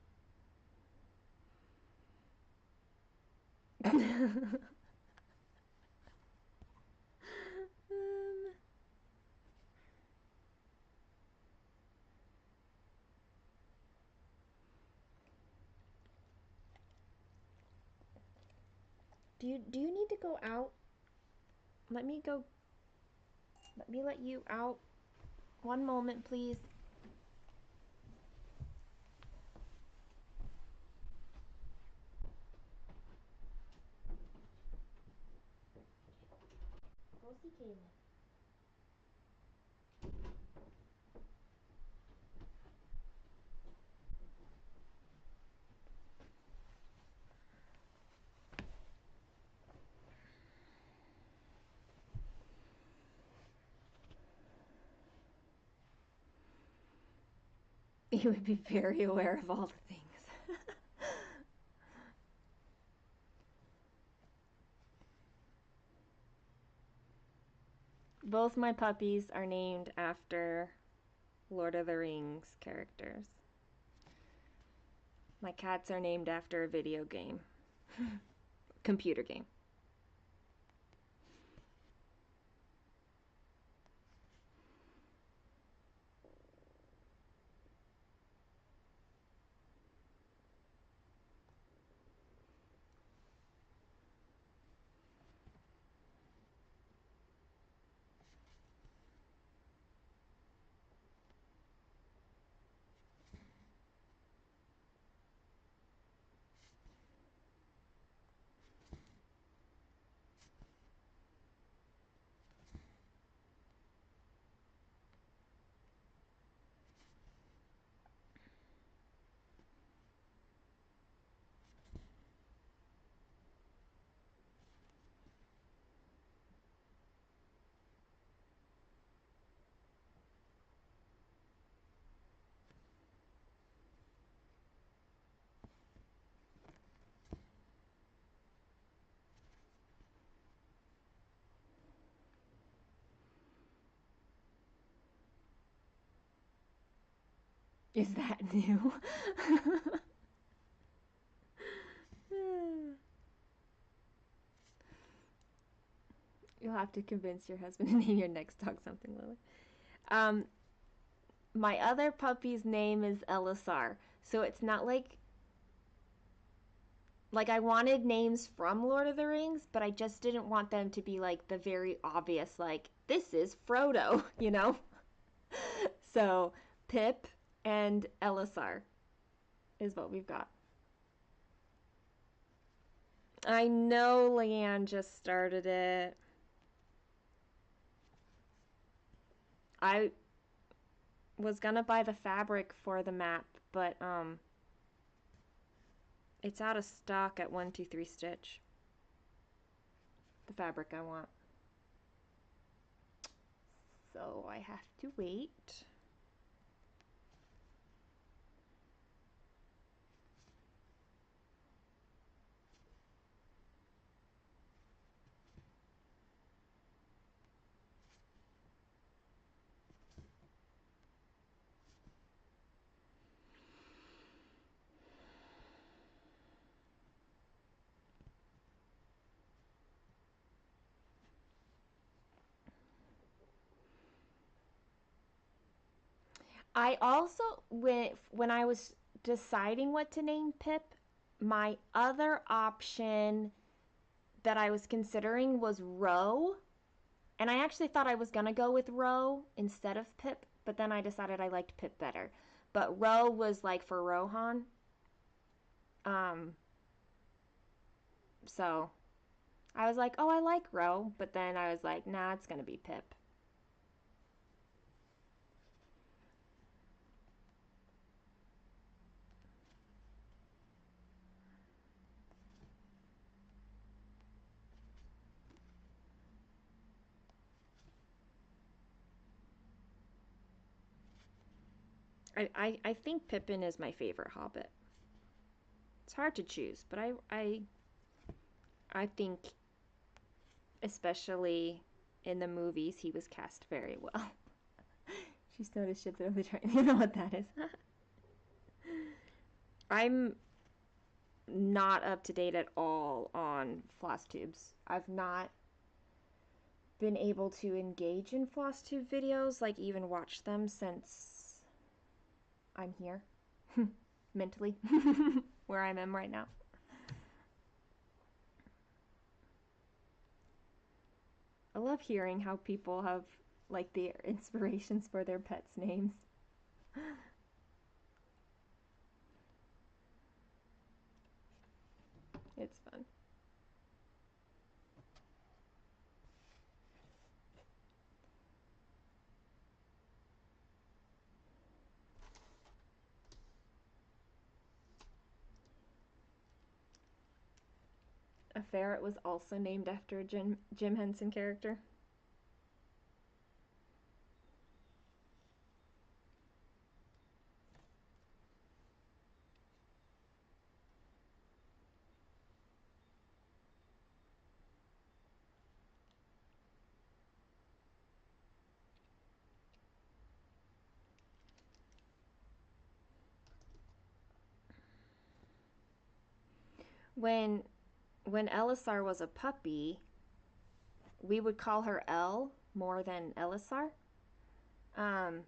Do you need to go out? Let me go. Let me let you out. One moment, please. Go see Kayla. You would be very aware of all the things. Both my puppies are named after Lord of the Rings characters. My cats are named after a video game. Computer game. Is that new? You'll have to convince your husband to name your next dog something, Lily. Um, my other puppy's name is Elisar, so it's not like I wanted names from Lord of the Rings, but I just didn't want them to be like the very obvious, like this is Frodo, you know. So Pip and Elisar is what we've got. I know Leanne just started it. I was gonna buy the fabric for the map, but it's out of stock at 123 Stitch. The fabric I want. So I have to wait. I also when I was deciding what to name Pip, my other option that I was considering was Ro, and I actually thought I was gonna go with Ro instead of Pip, but then I decided I liked Pip better. But Ro was like for Rohan. Um, so I was like, oh, I like Ro, but then I was like, nah, it's gonna be Pip. I think Pippin is my favorite Hobbit. It's hard to choose, but I think especially in the movies he was cast very well. She started shit through the train. You know what that is. I'm not up to date at all on floss tubes. I've not been able to engage in floss tube videos, like even watch them since I'm here mentally where I am right now. I love hearing how people have like the inspirations for their pets' names. It's fun. A ferret was also named after a Jim Henson character. When Elisar was a puppy, we would call her Elle more than Elisar. Um,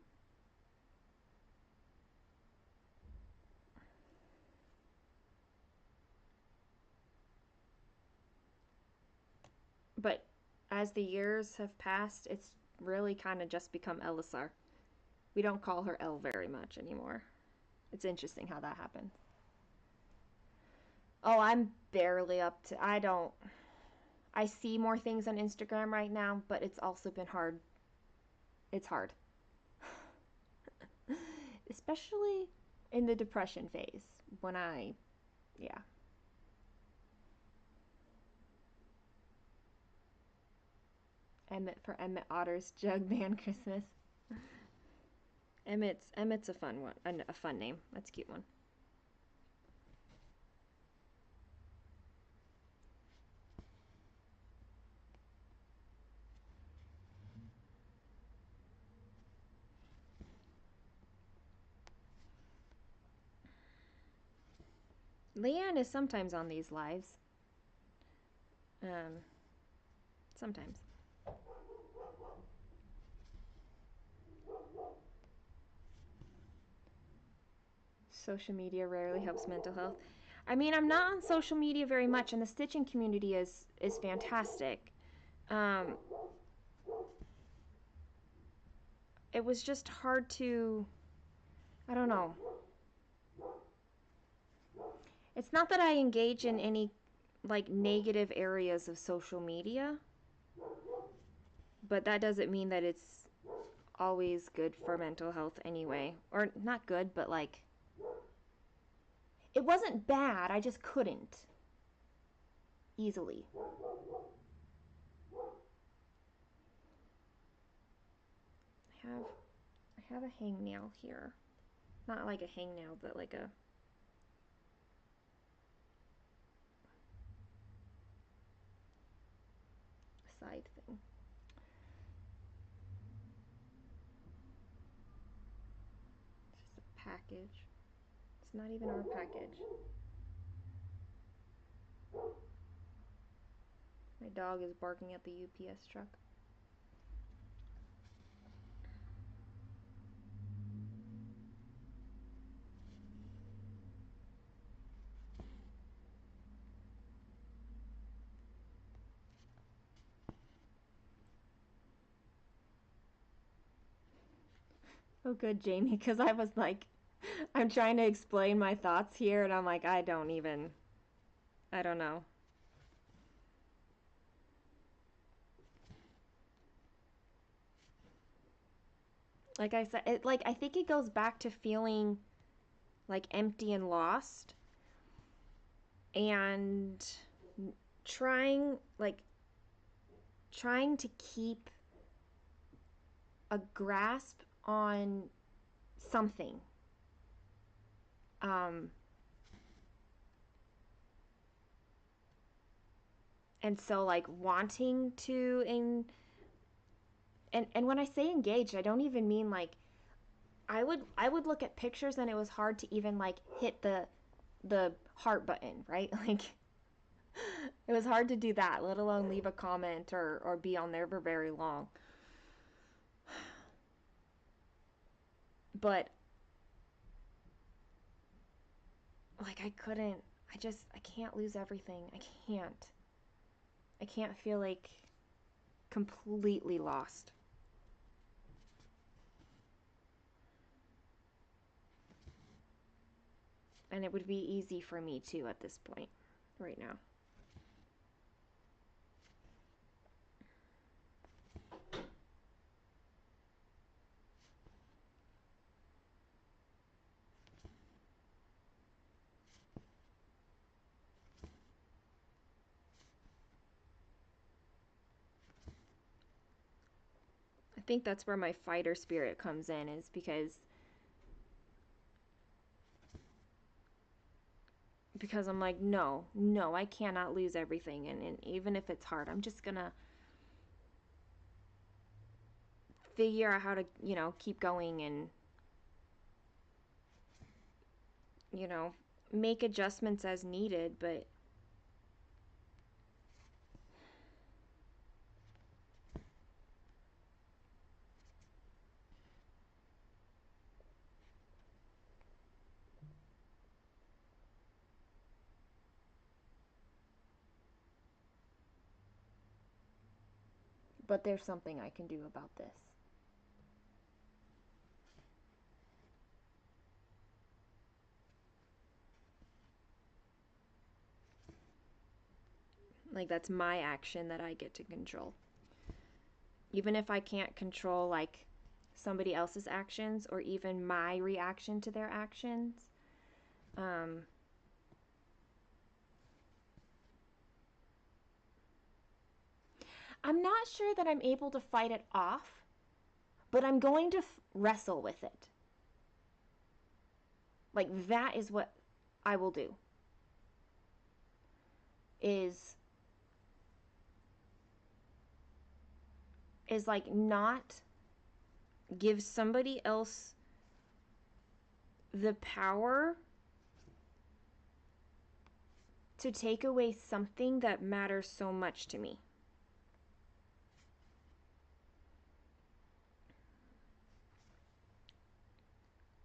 but as the years have passed, it's really kind of just become Elisar. We don't call her Elle very much anymore. It's interesting how that happened. Oh, I'm barely up to. I don't. I see more things on Instagram right now, but it's also been hard. It's hard. Especially in the depression phase when yeah. Emmett for Emmett Otter's Jug Man Christmas. Emmett's a fun one, a fun name. That's a cute one. Leanne is sometimes on these lives. Um, Sometimes. Social media rarely helps mental health. I mean, I'm not on social media very much, and the stitching community is fantastic. Um, it was just hard to, I don't know. It's not that I engage in any like negative areas of social media, but that doesn't mean that it's always good for mental health anyway. Or not good, but like it wasn't bad, I just couldn't easily. I have a hangnail here. Not like a hangnail, but like a side thing. It's just a package. It's not even our package. My dog is barking at the UPS truck. Oh, good, Jamie, because I was like, I'm trying to explain my thoughts here, and I'm like, I don't know. Like I said, I think it goes back to feeling like empty and lost, and trying like trying to keep a grasp on something. Um, and so like wanting to and when I say engaged, I don't even mean like I would look at pictures and it was hard to even like hit the heart button, right? Like, it was hard to do that, let alone leave a comment or be on there for very long. But, like, I can't lose everything. I can't. I can't feel like completely lost. And it would be easy for me too at this point, right now. I think that's where my fighter spirit comes in, is because I'm like, no, no, I cannot lose everything. And even if it's hard, I'm just gonna figure out how to, keep going and, you know, make adjustments as needed. But there's something I can do about this. Like, that's my action that I get to control. Even if I can't control, like, somebody else's actions or even my reaction to their actions, um, I'm not sure that I'm able to fight it off, but I'm going to wrestle with it. Like, that is what I will do. Is like, not give somebody else the power to take away something that matters so much to me.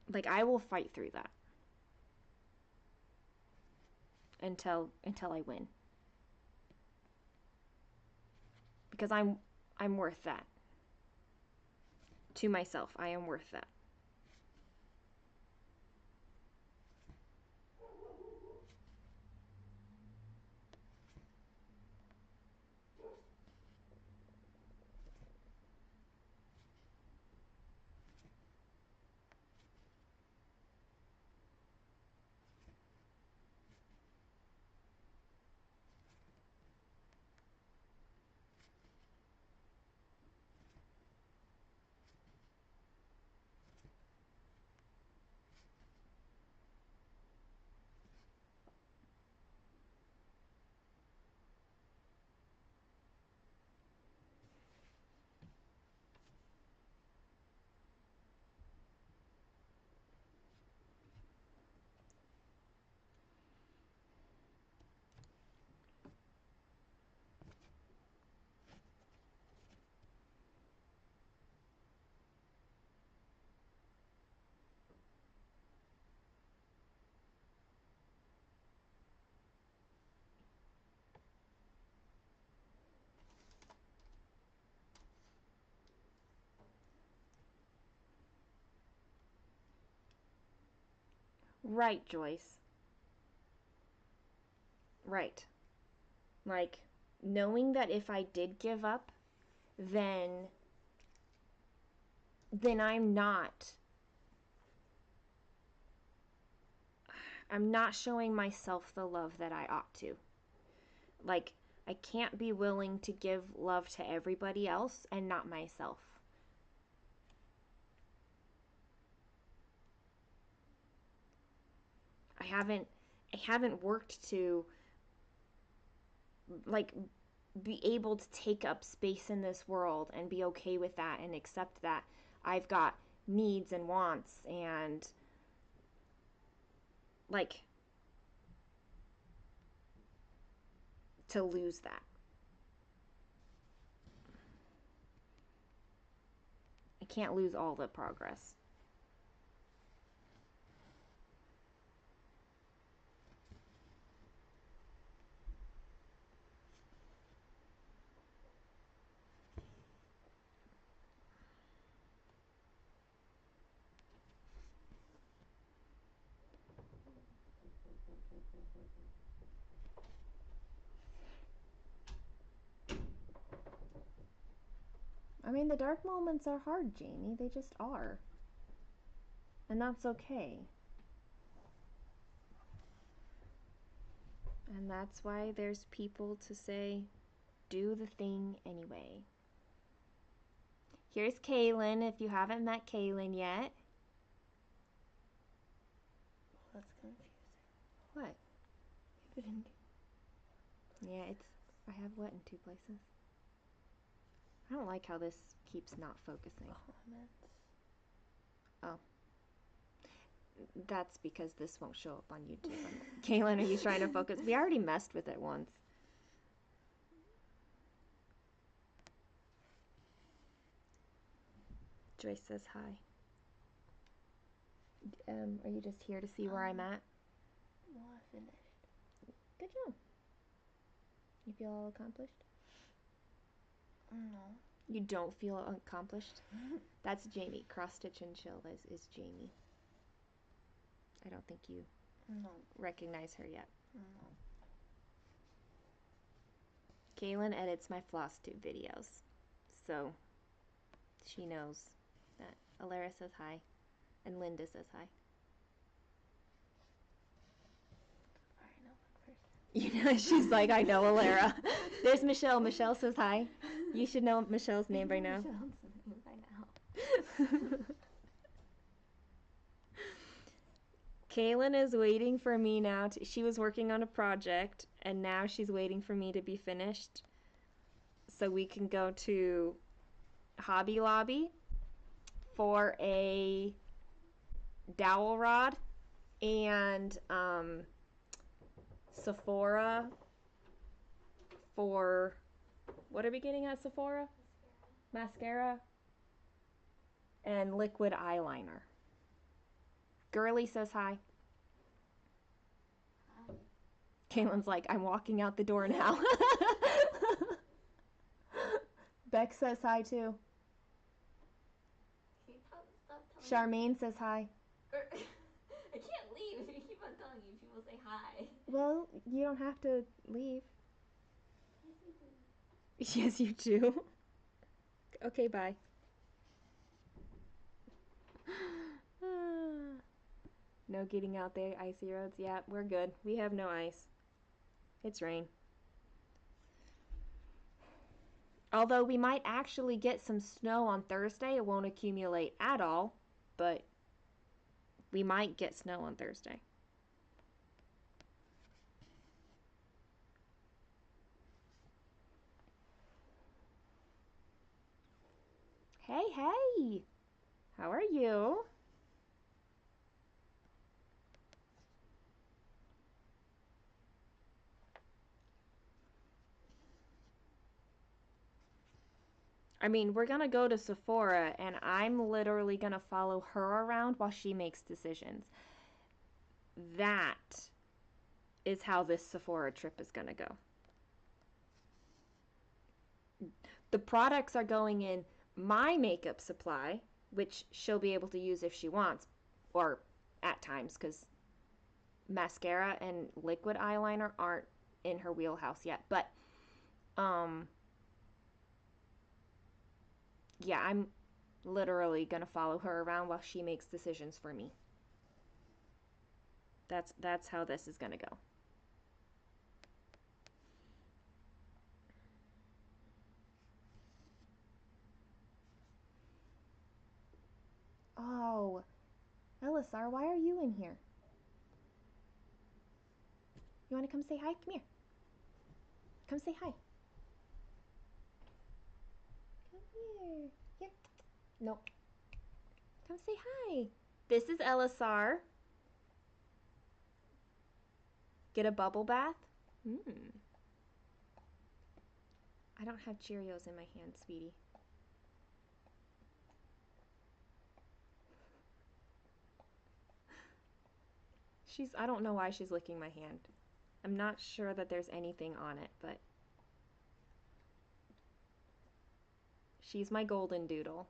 Like, I will fight through that until I win. Because I'm worth that. To myself, I am worth that. Right, Joyce. Right. Like, knowing that if I did give up, then I'm not showing myself the love that I ought to. Like, I can't be willing to give love to everybody else and not myself. I haven't worked to, like, be able to take up space in this world and be okay with that and accept that I've got needs and wants and, like, to lose that. I can't lose all the progress. I mean, the dark moments are hard, Jamie. They just are. And that's okay. And that's why there's people to say, do the thing anyway. Here's Kaylin, if you haven't met Kaylin yet. That's confusing. What? Yeah, I have what in 2 places? I don't like how this keeps not focusing. Oh. That's because this won't show up on YouTube. Kaylin, are you trying to focus? We already messed with it once. Joyce says hi. Are you just here to see where I'm at? Well, I finished. Good job. You feel all accomplished? No. You don't feel accomplished? That's Jamie. Cross stitch and chill is Jamie. I don't think you recognize her yet. No. Kaylin edits my floss tube videos, so she knows that. Alara says hi, and Linda says hi. I know one person. You know, she's like, I know Alara. There's Michelle. Michelle says hi. You should know Michelle's name by now. Michelle's name by now. Kaylin is waiting for me now. She was working on a project, and now she's waiting for me to be finished so we can go to Hobby Lobby for a dowel rod and Sephora for, what are we getting at Sephora? Mascara and liquid eyeliner. Girly says hi. Hi. Kaylin's like, I'm walking out the door now. Beck says hi too. Charmaine says hi. I can't leave. You keep on telling me people say hi. Well, you don't have to leave. Yes, you do. Okay, bye. No getting out the icy roads. Yeah, we're good. We have no ice. It's rain. Although we might actually get some snow on Thursday. It won't accumulate at all, but we might get snow on Thursday. Hey, hey! How are you? I mean, we're gonna go to Sephora, and I'm literally gonna follow her around while she makes decisions. That is how this Sephora trip is gonna go. The products are going in my makeup supply, which she'll be able to use if she wants, or at times, because mascara and liquid eyeliner aren't in her wheelhouse yet. But, yeah, I'm literally gonna follow her around while she makes decisions for me. That's how this is gonna go. Oh, Elisar, why are you in here? You want to come say hi? Come here. Come say hi. Come here. Here. No. Come say hi. This is Elisar. Get a bubble bath? I don't have Cheerios in my hand, sweetie. I don't know why she's licking my hand. I'm not sure that there's anything on it, but she's my golden doodle.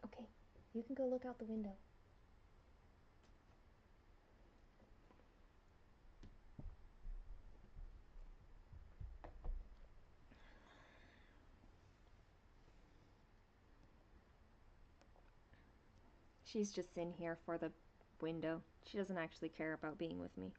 Okay, you can go look out the window. She's just in here for the window. She doesn't actually care about being with me.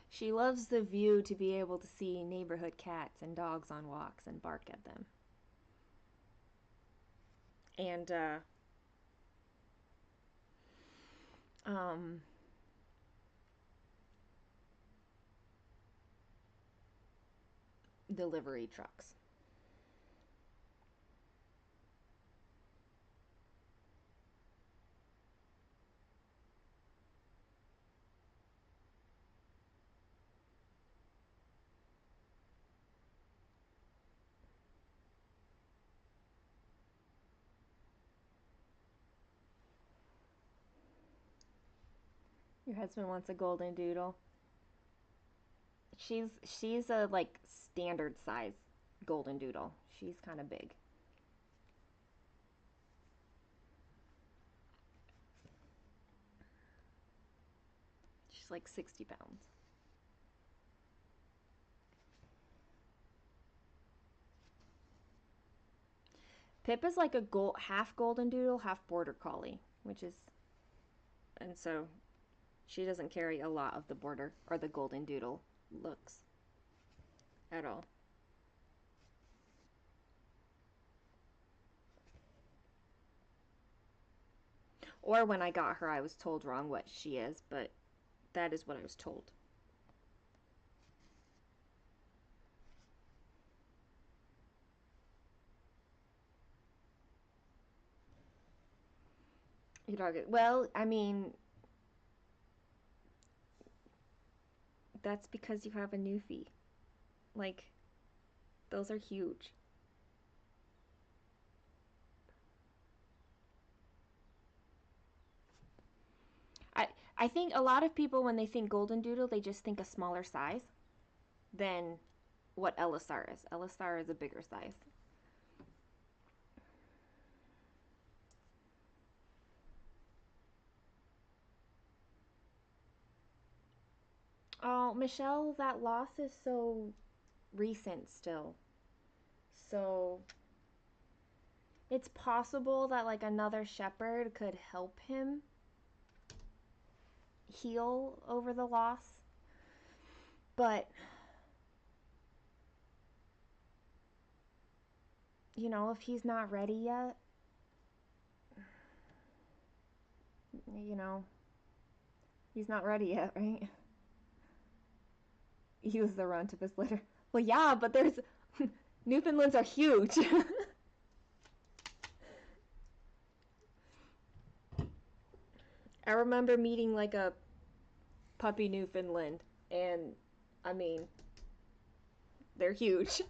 She loves the view to be able to see neighborhood cats and dogs on walks and bark at them. And, delivery trucks. Your husband wants a golden doodle. She's a like standard size golden doodle. She's kind of big. She's like 60 pounds. Pip is like a half golden doodle, half border collie, and so she doesn't carry a lot of the border or the golden doodle looks at all. Or when I got her, I was told wrong what she is, but that is what I was told. Your dog is, well, I mean, that's because you have a newfie. Like, those are huge. I I think a lot of people when they think golden doodle, they just think a smaller size than what Elisar is. Elisar is a bigger size. Oh, Michelle, that loss is so recent still. So it's possible that like another shepherd could help him heal over the loss. But you know, if he's not ready yet, you know, he's not ready yet, right? He was the runt of his litter. Well, yeah, but there's Newfoundlands are huge. I remember meeting like a puppy Newfoundland, and I mean, they're huge.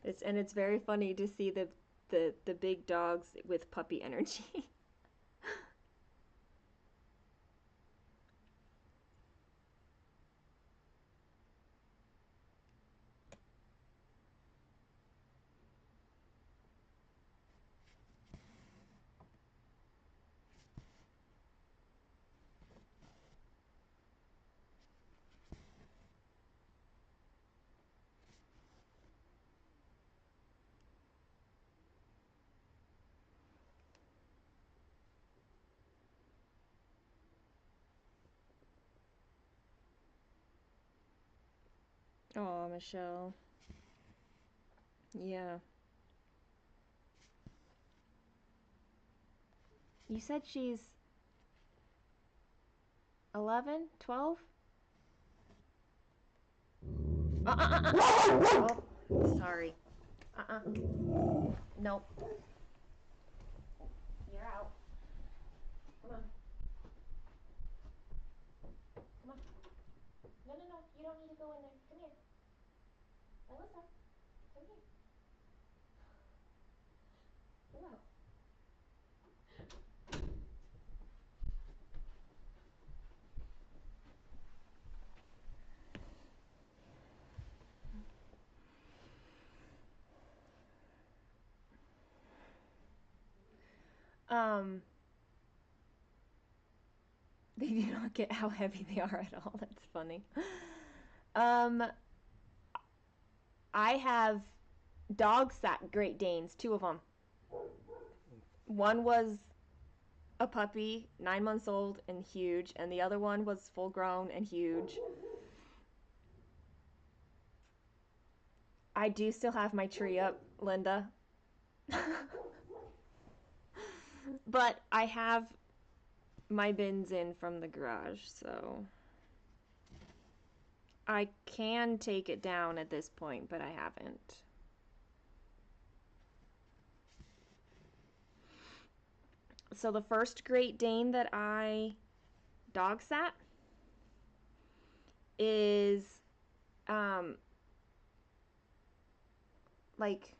It's very funny to see the big dogs with puppy energy. Oh, Michelle. Yeah. You said she's 11, 12? Oh, sorry. Uh-uh. Nope. You're out. Come on. Come on. No, no, no. You don't need to go in there. Come here. Alyssa, come here. Whoa. Um, they do not get how heavy they are at all. That's funny. Um, I have dog sat Great Danes, two of them. One was a puppy, 9 months old and huge, and the other one was full grown and huge. I do still have my tree up, Linda. But I have my bins in from the garage, so I can take it down at this point, but I haven't. So the first Great Dane that I dog sat is um like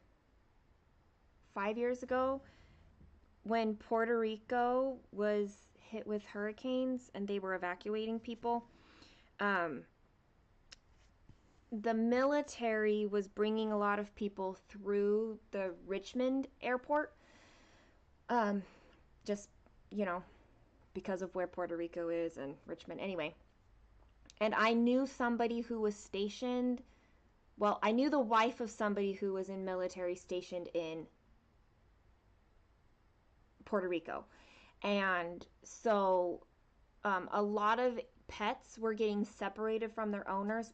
5 years ago when Puerto Rico was hit with hurricanes and they were evacuating people. Um, the military was bringing a lot of people through the Richmond airport. Um, just, you know, because of where Puerto Rico is and Richmond. Anyway, and I knew somebody who was stationed. Well, I knew the wife of somebody who was in military stationed in Puerto Rico. And so a lot of pets were getting separated from their owners,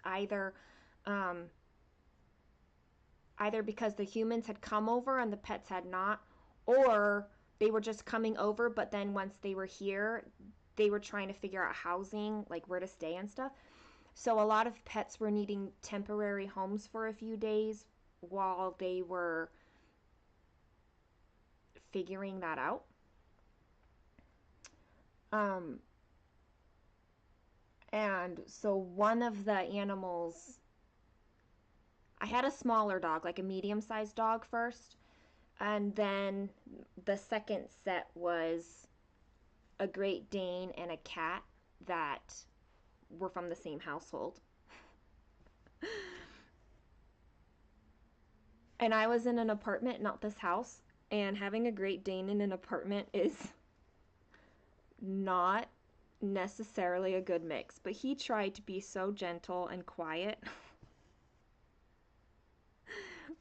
um, either because the humans had come over and the pets had not, or they were just coming over, but then once they were here, they were trying to figure out housing, like where to stay and stuff. So a lot of pets were needing temporary homes for a few days while they were figuring that out. Um, and so one of the animals, I had a smaller dog, like a medium sized dog first. And then the second set was a Great Dane and a cat that were from the same household. And I was in an apartment, not this house. And having a Great Dane in an apartment is not necessarily a good mix. But he tried to be so gentle and quiet.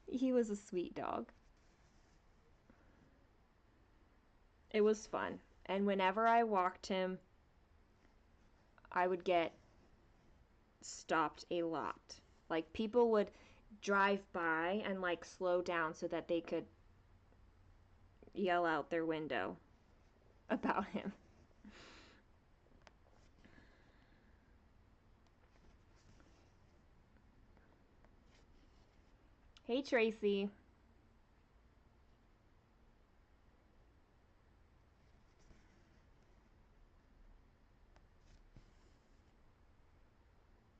He was a sweet dog. It was fun. And whenever I walked him, I would get stopped a lot. Like people would drive by and like slow down so that they could yell out their window about him. Hey Tracy.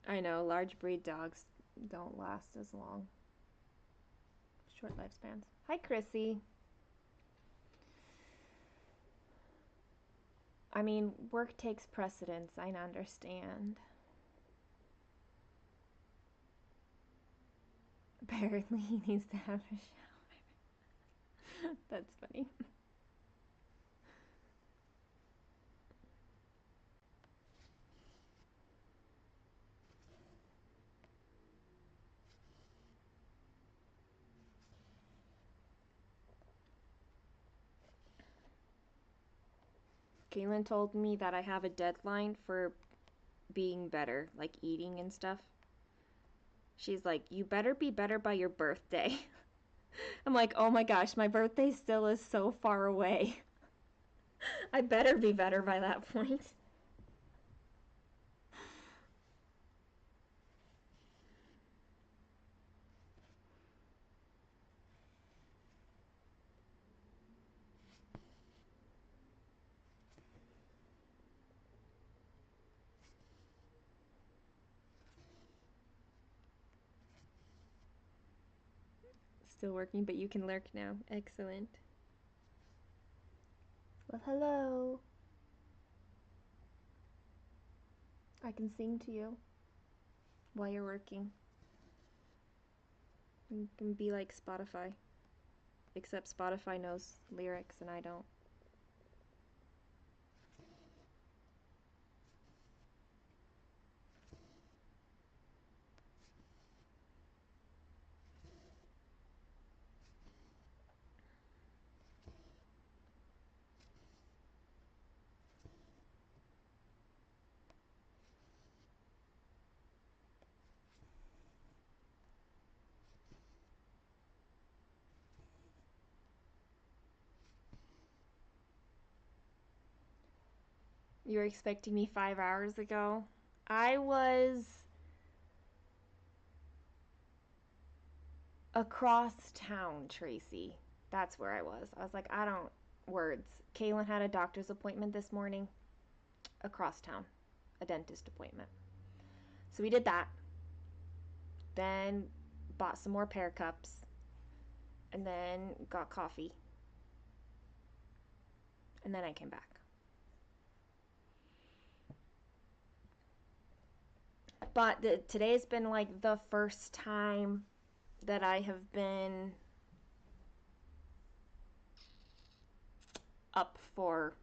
I know large breed dogs don't last as long. Short lifespans. Hi Chrissy. I mean, work takes precedence, I understand. Apparently he needs to have a shower. That's funny. Kaylin told me that I have a deadline for being better, like eating and stuff. She's like, you better be better by your birthday. I'm like, oh my gosh, my birthday still is so far away. I better be better by that point. Still working, but you can lurk now. Excellent. Well, hello. I can sing to you while you're working. You can be like Spotify. Except Spotify knows lyrics and I don't. You were expecting me 5 hours ago? I was across town, Tracy. That's where I was. I was like, I don't. Words. Kaylin had a doctor's appointment this morning. Across town. A dentist appointment. So we did that. Then bought some more pear cups. And then got coffee. And then I came back. But today's been like the first time that I have been up for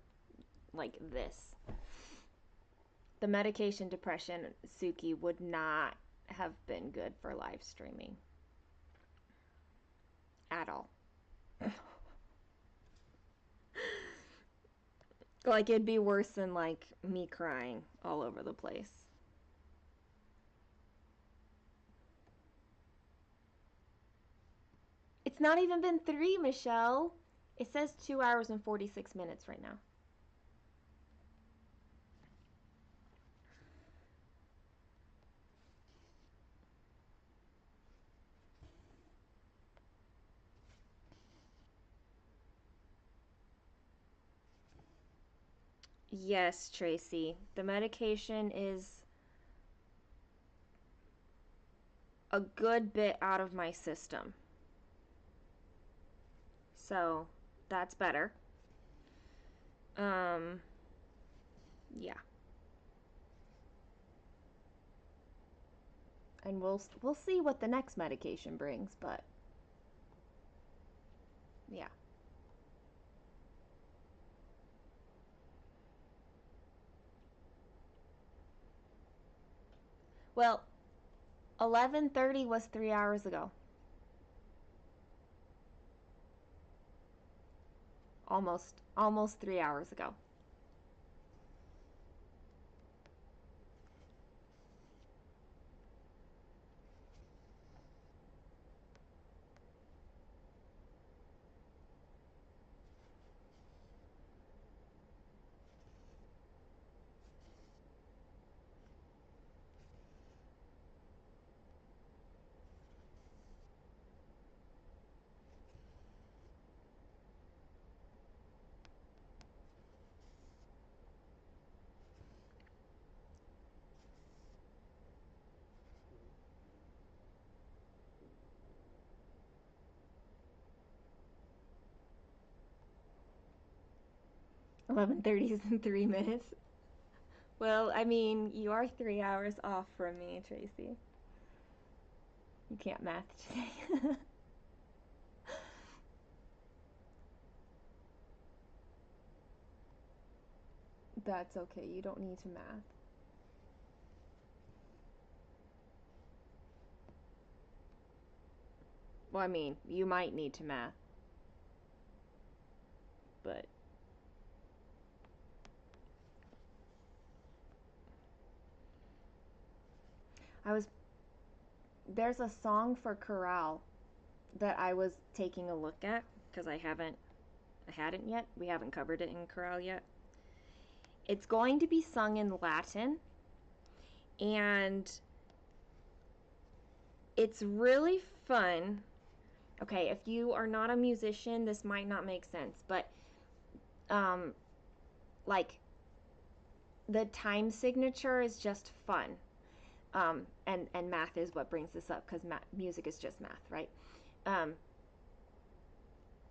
like this. The medication depression, Suki, would not have been good for live streaming at all. Like it'd be worse than like me crying all over the place. It's not even been 3, Michelle. It says 2 hours and 46 minutes right now. Yes, Tracy. The medication is a good bit out of my system. So, that's better. Yeah. And we'll see what the next medication brings, but yeah. Well, 11:30 was 3 hours ago. Almost 3 hours ago. $11:30 is in 3 minutes. Well, I mean, you are 3 hours off from me, Tracy. You can't math today. That's okay. You don't need to math. Well, I mean, you might need to math, but I was there's a song for chorale that I was taking a look at because I hadn't yet. We haven't covered it in chorale yet. It's going to be sung in Latin, and it's really fun. Okay, if you are not a musician, this might not make sense, but um, like the time signature is just fun. And math is what brings this up because music is just math, right? Um,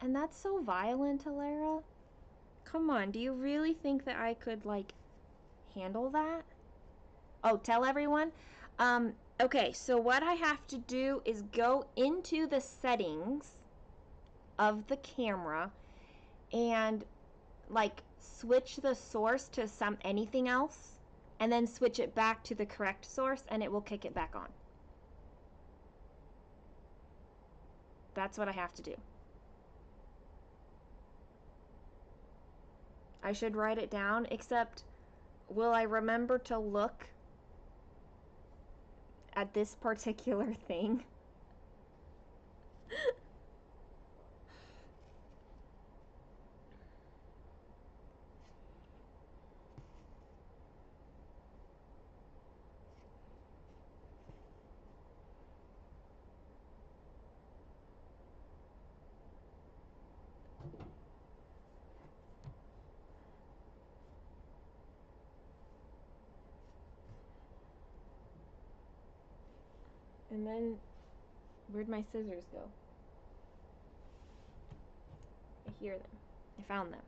And that's so violent, Alara. Come on, do you really think that I could like handle that? Oh, tell everyone. Okay, so what I have to do is go into the settings of the camera and like switch the source to some anything else and then switch it back to the correct source and it will kick it back on. That's what I have to do. I should write it down, except will I remember to look at this particular thing? And then, where'd my scissors go? I hear them. I found them.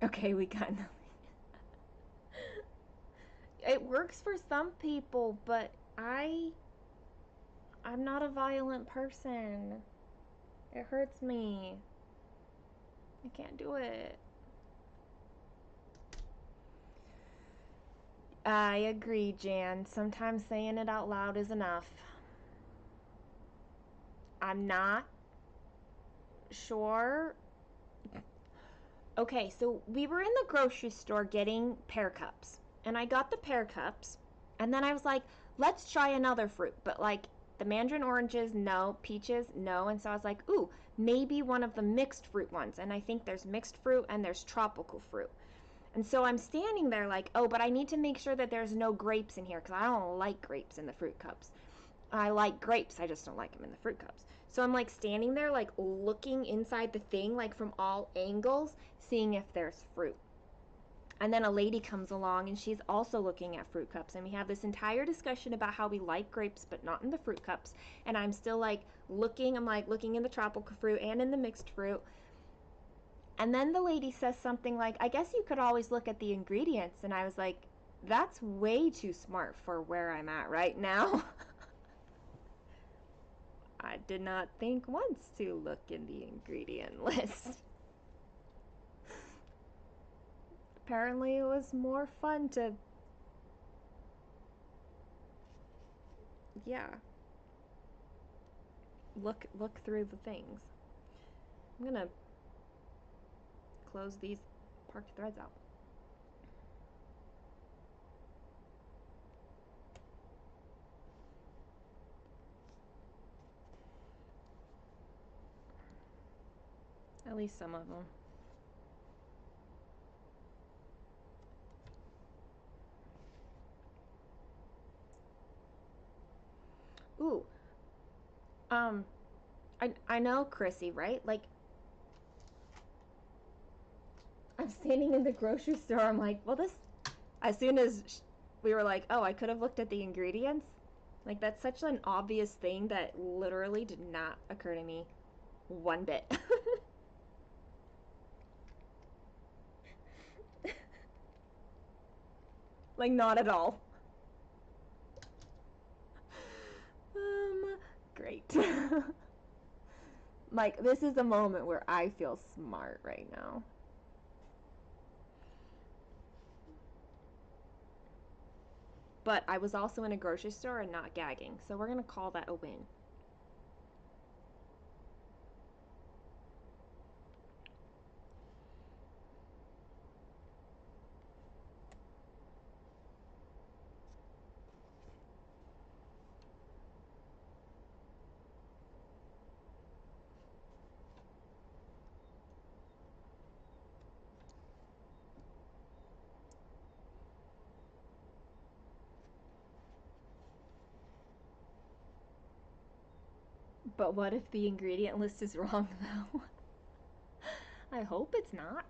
Okay, we got nothing. It works for some people, but I'm not a violent person. It hurts me. I can't do it. I agree, Jan. Sometimes saying it out loud is enough. I'm not sure. Okay, so we were in the grocery store getting pear cups. And I got the pear cups. And then I was like, let's try another fruit. But like the mandarin oranges, no. Peaches, no. And so I was like, ooh, maybe one of the mixed fruit ones. And I think there's mixed fruit and there's tropical fruit. And so I'm standing there like, oh, but I need to make sure that there's no grapes in here because I don't like grapes in the fruit cups. I like grapes, I just don't like them in the fruit cups. So I'm like standing there like looking inside the thing like from all angles, seeing if there's fruit. And then a lady comes along and she's also looking at fruit cups. And we have this entire discussion about how we like grapes but not in the fruit cups. And I'm still like looking, I'm like looking in the tropical fruit and in the mixed fruit. And then the lady says something like, I guess you could always look at the ingredients. And I was like, that's way too smart for where I'm at right now. I did not think once to look in the ingredient list. Apparently it was more fun to, yeah, look through the things. I'm gonna close these parked threads out. At least some of them. Ooh, um, I know Chrissy, right? Like, I'm standing in the grocery store. I'm like, well, this. As soon as we were like, oh, I could have looked at the ingredients. Like, that's such an obvious thing that literally did not occur to me one bit. Like, not at all. Great. Like, this is a moment where I feel smart right now. But I was also in a grocery store and not gagging, so we're gonna call that a win. But what if the ingredient list is wrong, though? I hope it's not.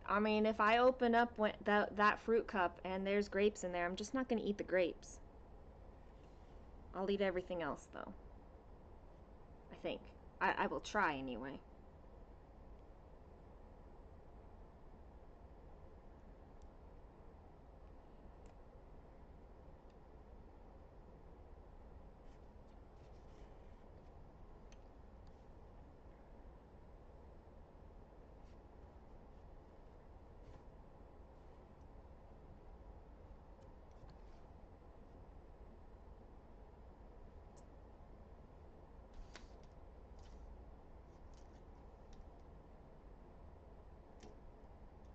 I mean, if I open up that fruit cup and there's grapes in there, I'm just not going to eat the grapes. I'll eat everything else, though. I think. I will try anyway.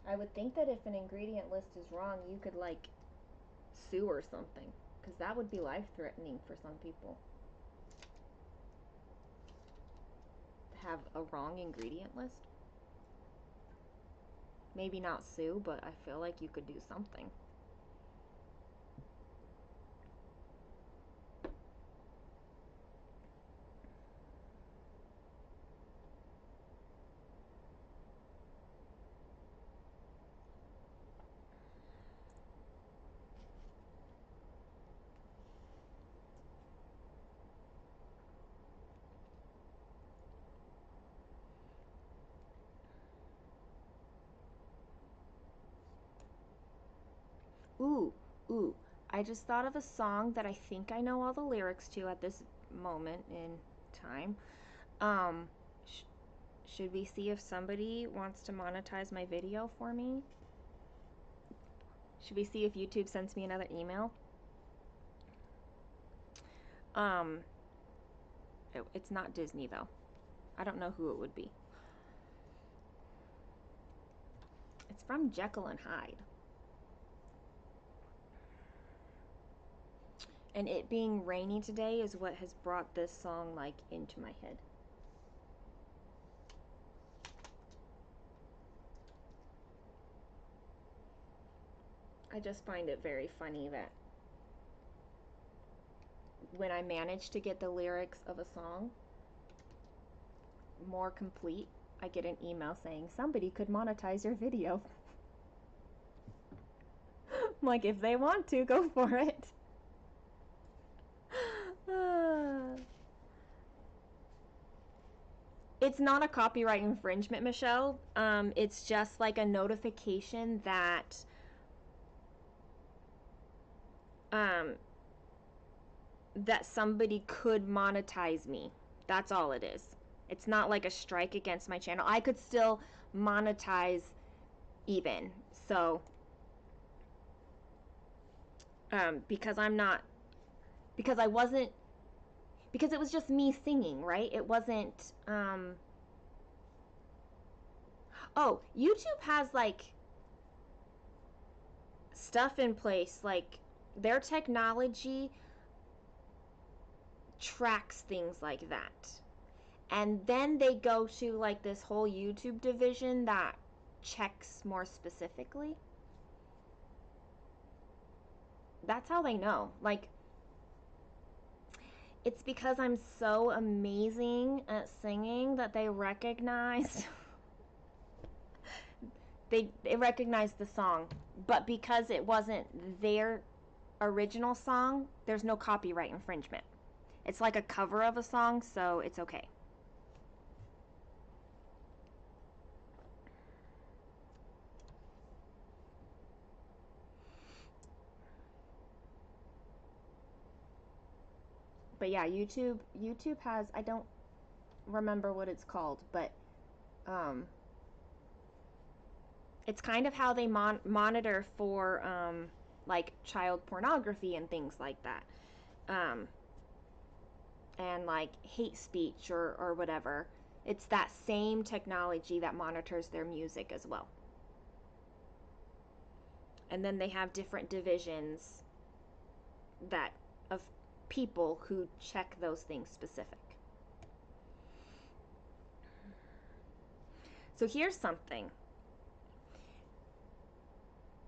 I would think that if an ingredient list is wrong, you could, like, sue or something. Because that would be life-threatening for some people. To have a wrong ingredient list. Maybe not sue, but I feel like you could do something. Ooh, ooh. I just thought of a song that I think I know all the lyrics to at this moment in time. Um, sh should we see if somebody wants to monetize my video for me? Should we see if YouTube sends me another email? Um, it's not Disney though. I don't know who it would be. It's from Jekyll and Hyde. And it being rainy today is what has brought this song, like, into my head. I just find it very funny that when I manage to get the lyrics of a song more complete, I get an email saying somebody could monetize your video. Like, if they want to, go for it. It's not a copyright infringement, Michelle. It's just like a notification that that somebody could monetize me. That's all it is. It's not like a strike against my channel. I could still monetize even. So, because I'm not, because I wasn't, because it was just me singing, right? It wasn't, oh, YouTube has, like, stuff in place, like, their technology tracks things like that. And then they go to, like, this whole YouTube division that checks more specifically. That's how they know. Like, it's because I'm so amazing at singing that they recognized they recognized the song. But because it wasn't their original song, there's no copyright infringement. It's like a cover of a song, so it's okay. But yeah, YouTube has, I don't remember what it's called, but it's kind of how they monitor for like child pornography and things like that, and like hate speech or whatever. It's that same technology that monitors their music as well. And then they have different divisions that of people who check those things specific. So here's something.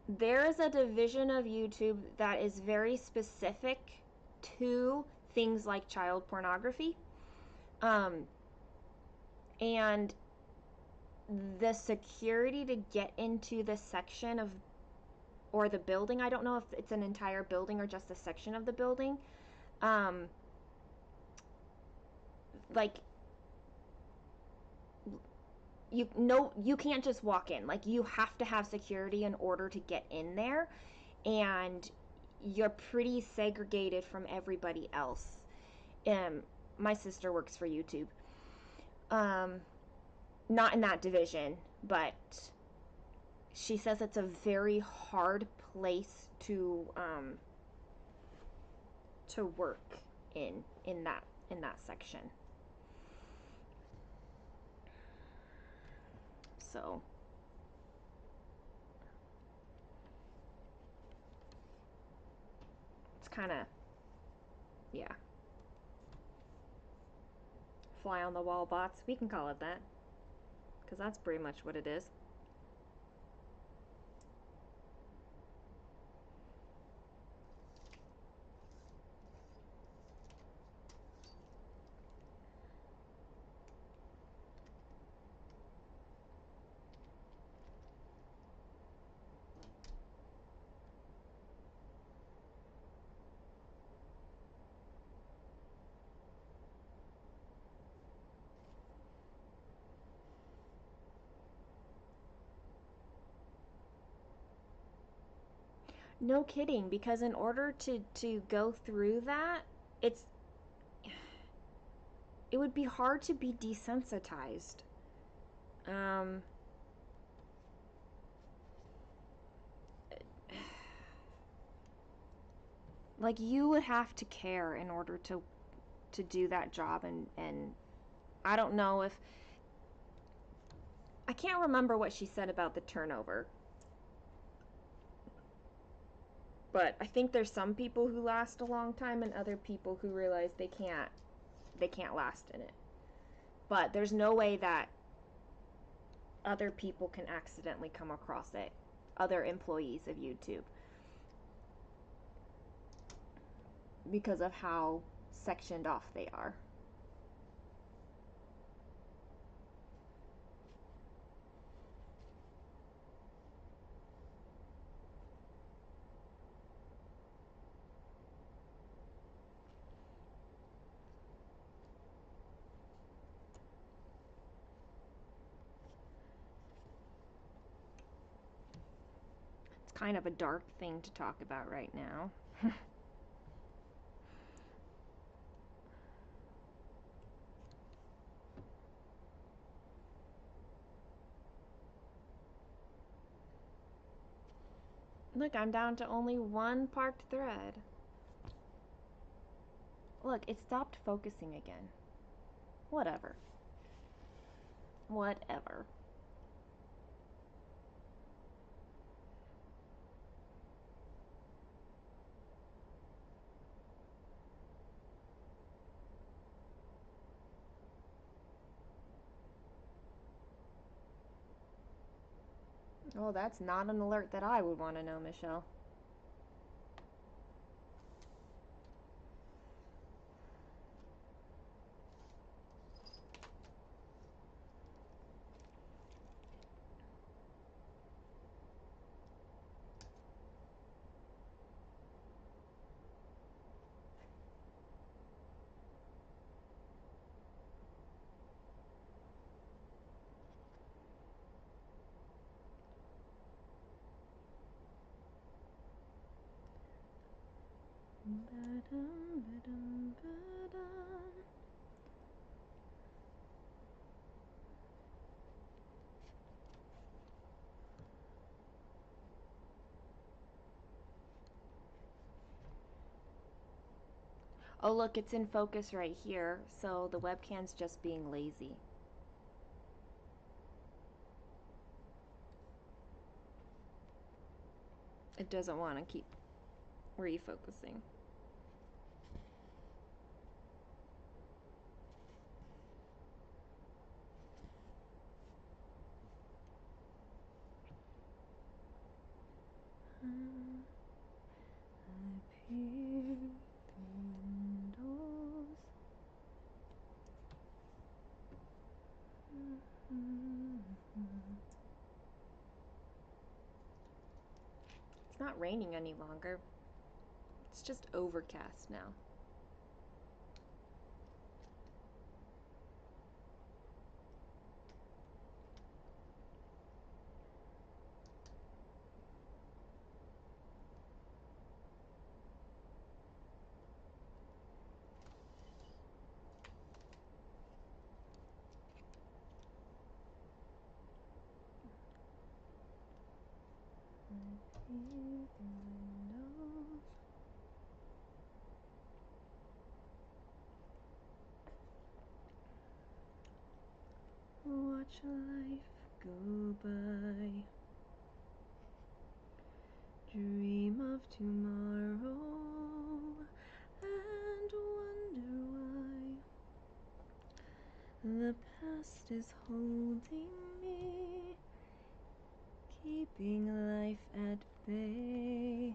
there is a division of YouTube that is very specific to things like child pornography. Um, and the security to get into the section of, or the building, I don't know if it's an entire building or just a section of the building, um, like you can't just walk in. Like, you have to have security in order to get in there, and you're pretty segregated from everybody else. My sister works for YouTube. Um, Not in that division, but she says it's a very hard place to work in that section. So it's kind of, yeah, fly on the wall bots. We can call it that, because that's pretty much what it is. No kidding, because in order to go through that, it's it would be hard to be desensitized. Um, like, you would have to care in order to do that job, and I don't know if I can't remember what she said about the turnover. But I think there's some people who last a long time and other people who realize they can't last in it. But there's no way that other people can accidentally come across it, other employees of YouTube, because of how sectioned off they are. It's kind of a dark thing to talk about right now. Look, I'm down to only one parked thread. Look, it stopped focusing again. Whatever. Whatever. Oh, that's not an alert that I would want to know, Michelle. Ba-dum, ba-dum, ba-dum. Oh, look, it's in focus right here, so the webcam's just being lazy. It doesn't want to keep refocusing. not raining any longer. It's just overcast now. Watch life go by. Dream of tomorrow and wonder why the past is holding me, keeping life at bay.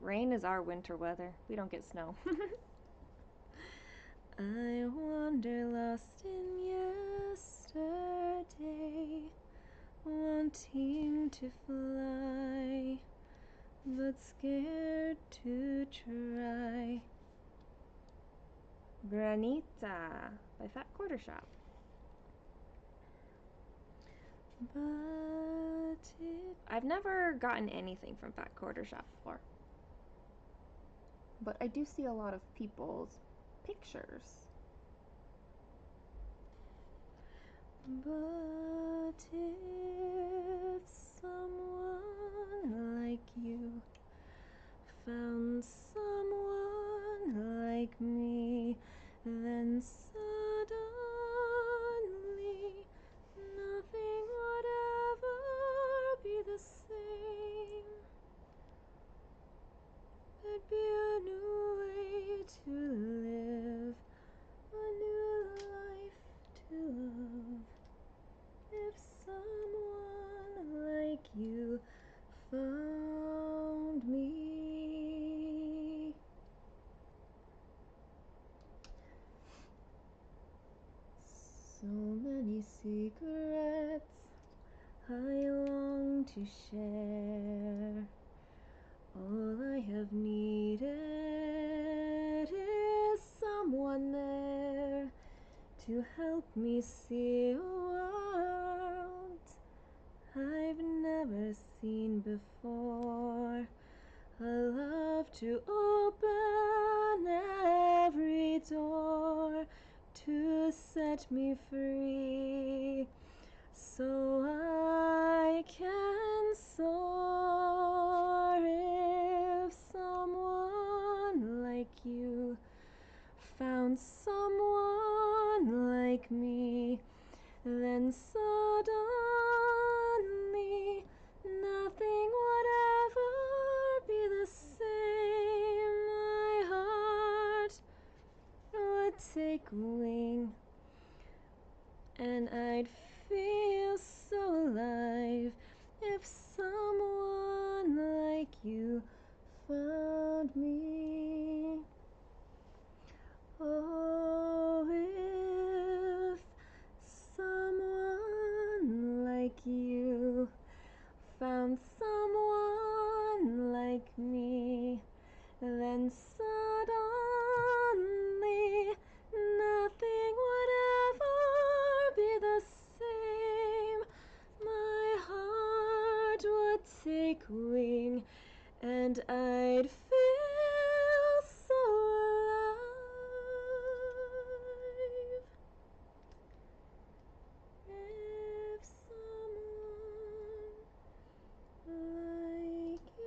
Rain is our winter weather. We don't get snow. I wander lost in yesterday, wanting to fly, but scared to try. Granita by Fat Quarter Shop. But I've never gotten anything from Fat Quarter Shop before. But I do see a lot of people's pictures. But if someone like you found someone like me, then suddenly nothing would ever be the same. There'd be a new way to live, a new life to love. If someone like you found me. So many secrets I long to share. All I have needed is someone there to help me see a world I've never seen before. A love to open every door, to set me free, so I can soar. If someone like you found someone like me, then suddenly nothing would ever be the same. My heart would take wing, and I'd feel so alive if someone like you found me. Oh, if someone like you found someone like me, then suddenly nothing would ever be the same. My heart would take wing, and I'd feel so alive. If someone like you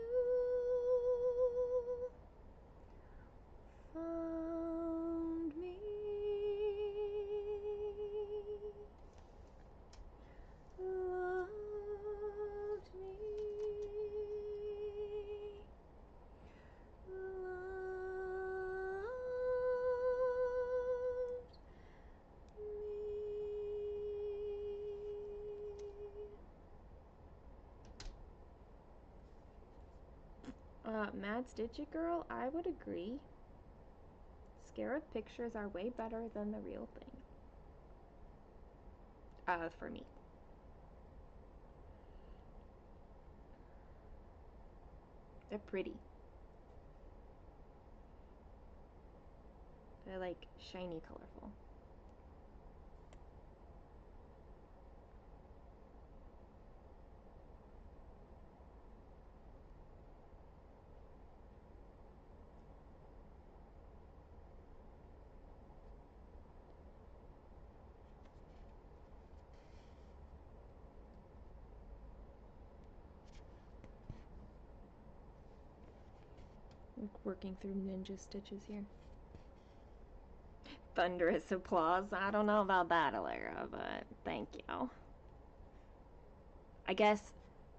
found me. Loved me. Mad Stitchy Girl, I would agree. Scarab pictures are way better than the real thing. For me. They're pretty. They're like shiny, colorful. Working through ninja stitches here. Thunderous applause. I don't know about that, Alara, but thank you. I guess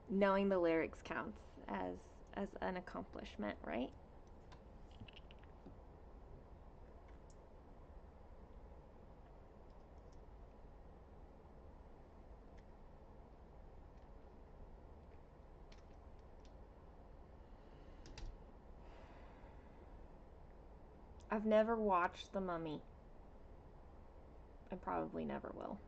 knowing the lyrics counts as an accomplishment, right? I've never watched The Mummy. I probably never will.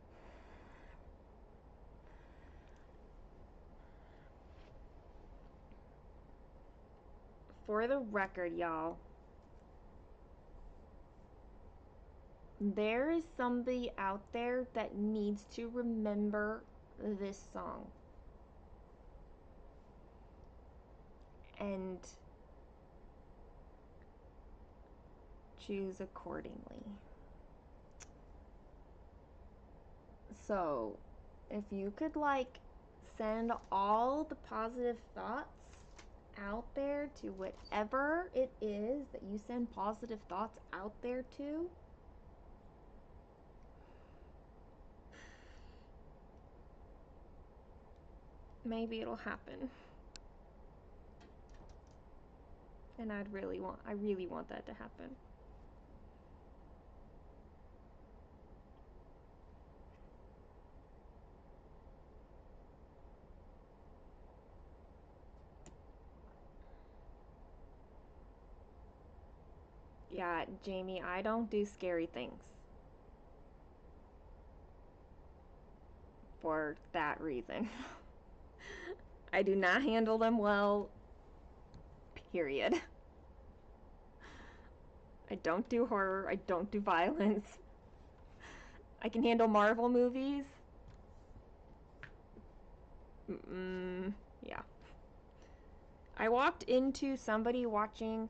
For the record, y'all, there is somebody out there that needs to remember this song and choose accordingly. So, if you could like send all the positive thoughts out there to whatever it is that you send positive thoughts out there to, maybe it'll happen. And I really want that to happen. Yeah, Jamie, I don't do scary things. For that reason. I do not handle them well, period. I don't do horror, I don't do violence. I can handle Marvel movies. Yeah. I walked into somebody watching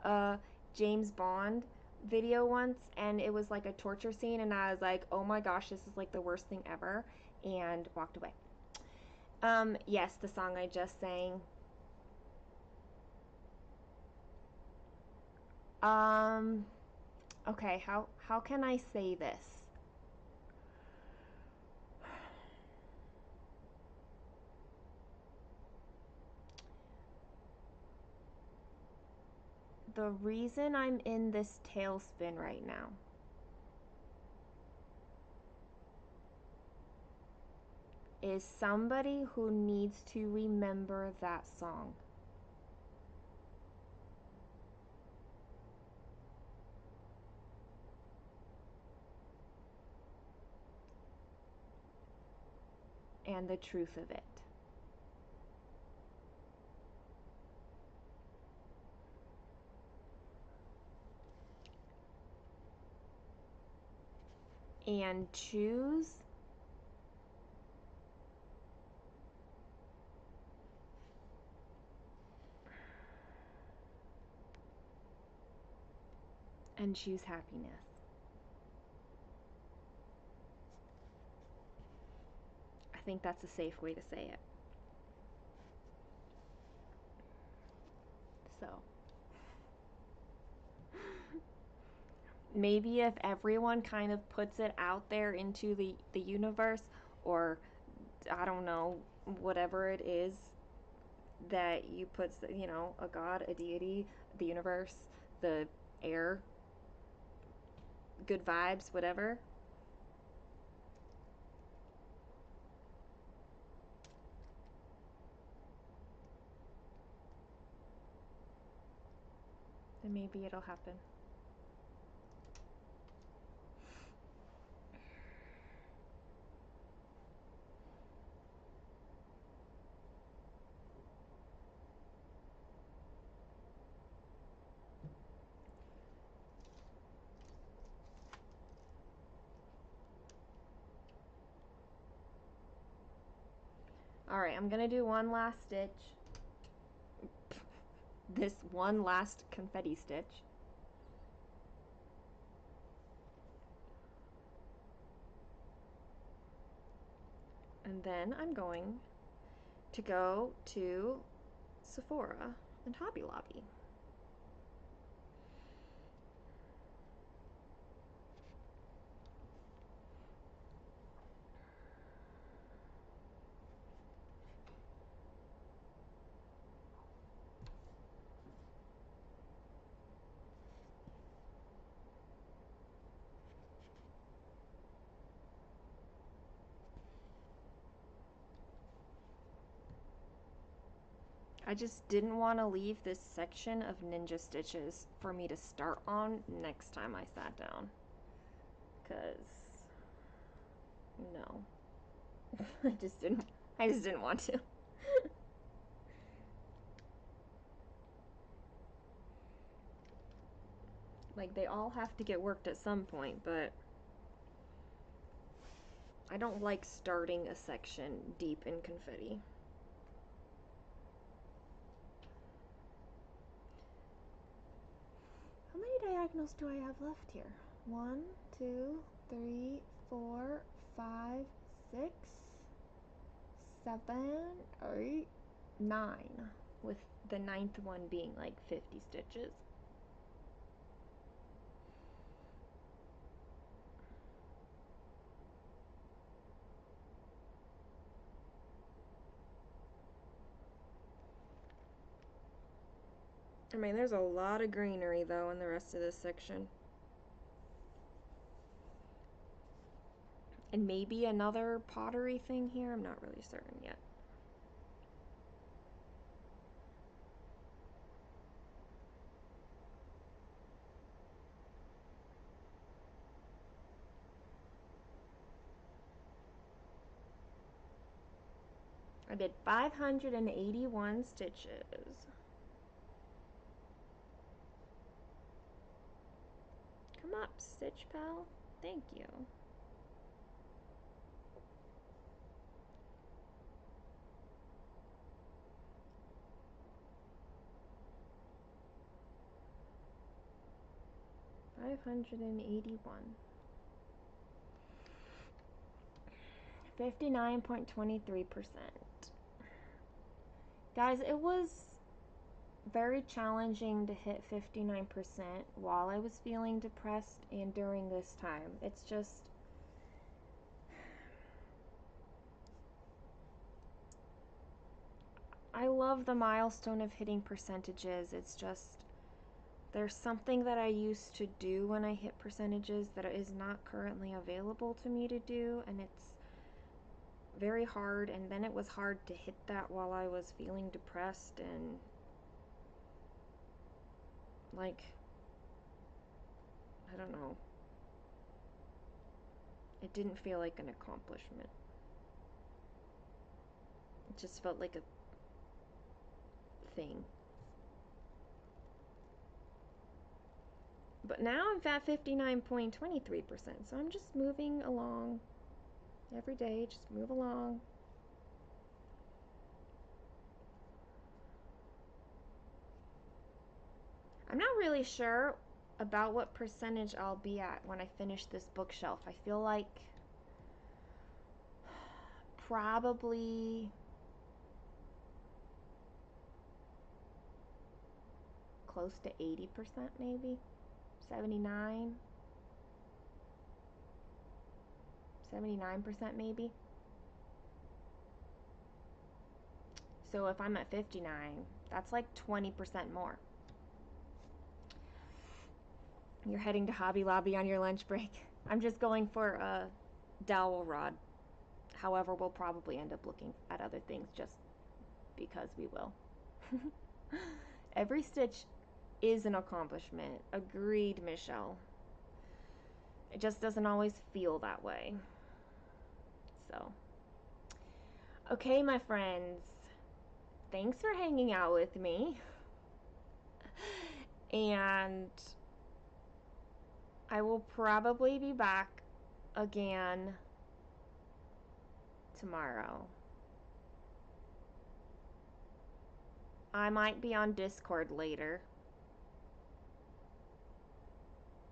a James Bond video once, and it was like a torture scene, and I was like, oh my gosh, this is like the worst thing ever, and walked away. Yes, the song I just sang. Okay, how can I say this? The reason I'm in this tailspin right now is somebody who needs to remember that song. And the truth of it. And choose happiness. I think that's a safe way to say it. So, maybe if everyone kind of puts it out there into the universe, or I don't know, whatever it is that you put, you know, a god, a deity, the universe, the air, good vibes, whatever. Then maybe it'll happen. Alright, I'm gonna do one last stitch. This one last confetti stitch. And then I'm going to go to Sephora and Hobby Lobby. I just didn't want to leave this section of ninja stitches for me to start on next time I sat down. Cause no. I just didn't want to. Like, they all have to get worked at some point, but I don't like starting a section deep in confetti. How many diagonals do I have left here? 1, 2, 3, 4, 5, 6, 7, 8, 9, with the 9th one being like 50 stitches. I mean, there's a lot of greenery though in the rest of this section. And maybe another pottery thing here, I'm not really certain yet. I did 581 stitches. Come up, Stitch Pal. Thank you. $581. 59.23%. Guys, it was very challenging to hit 59% while I was feeling depressed and during this time. It's just, I love the milestone of hitting percentages. It's just, there's something that I used to do when I hit percentages that is not currently available to me to do, and it's very hard. And then it was hard to hit that while I was feeling depressed, and like, I don't know, it didn't feel like an accomplishment. It just felt like a thing. But now I'm at 59.23%, so I'm just moving along every day, just move along. I'm not really sure about what percentage I'll be at when I finish this bookshelf. I feel like probably close to 80%, maybe 79%, maybe. So if I'm at 59, that's like 20% more. You're heading to Hobby Lobby on your lunch break. I'm just going for a dowel rod. However, we'll probably end up looking at other things just because we will. Every stitch is an accomplishment. Agreed, Michelle. It just doesn't always feel that way. So, okay, my friends. Thanks for hanging out with me. And I will probably be back again tomorrow. I might be on Discord later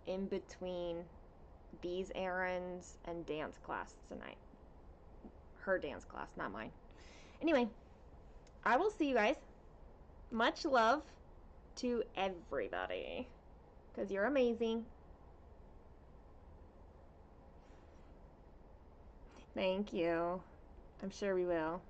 in between these errands and dance class tonight. Her dance class, not mine. Anyway, I will see you guys. Much love to everybody because you're amazing. Thank you. I'm sure we will.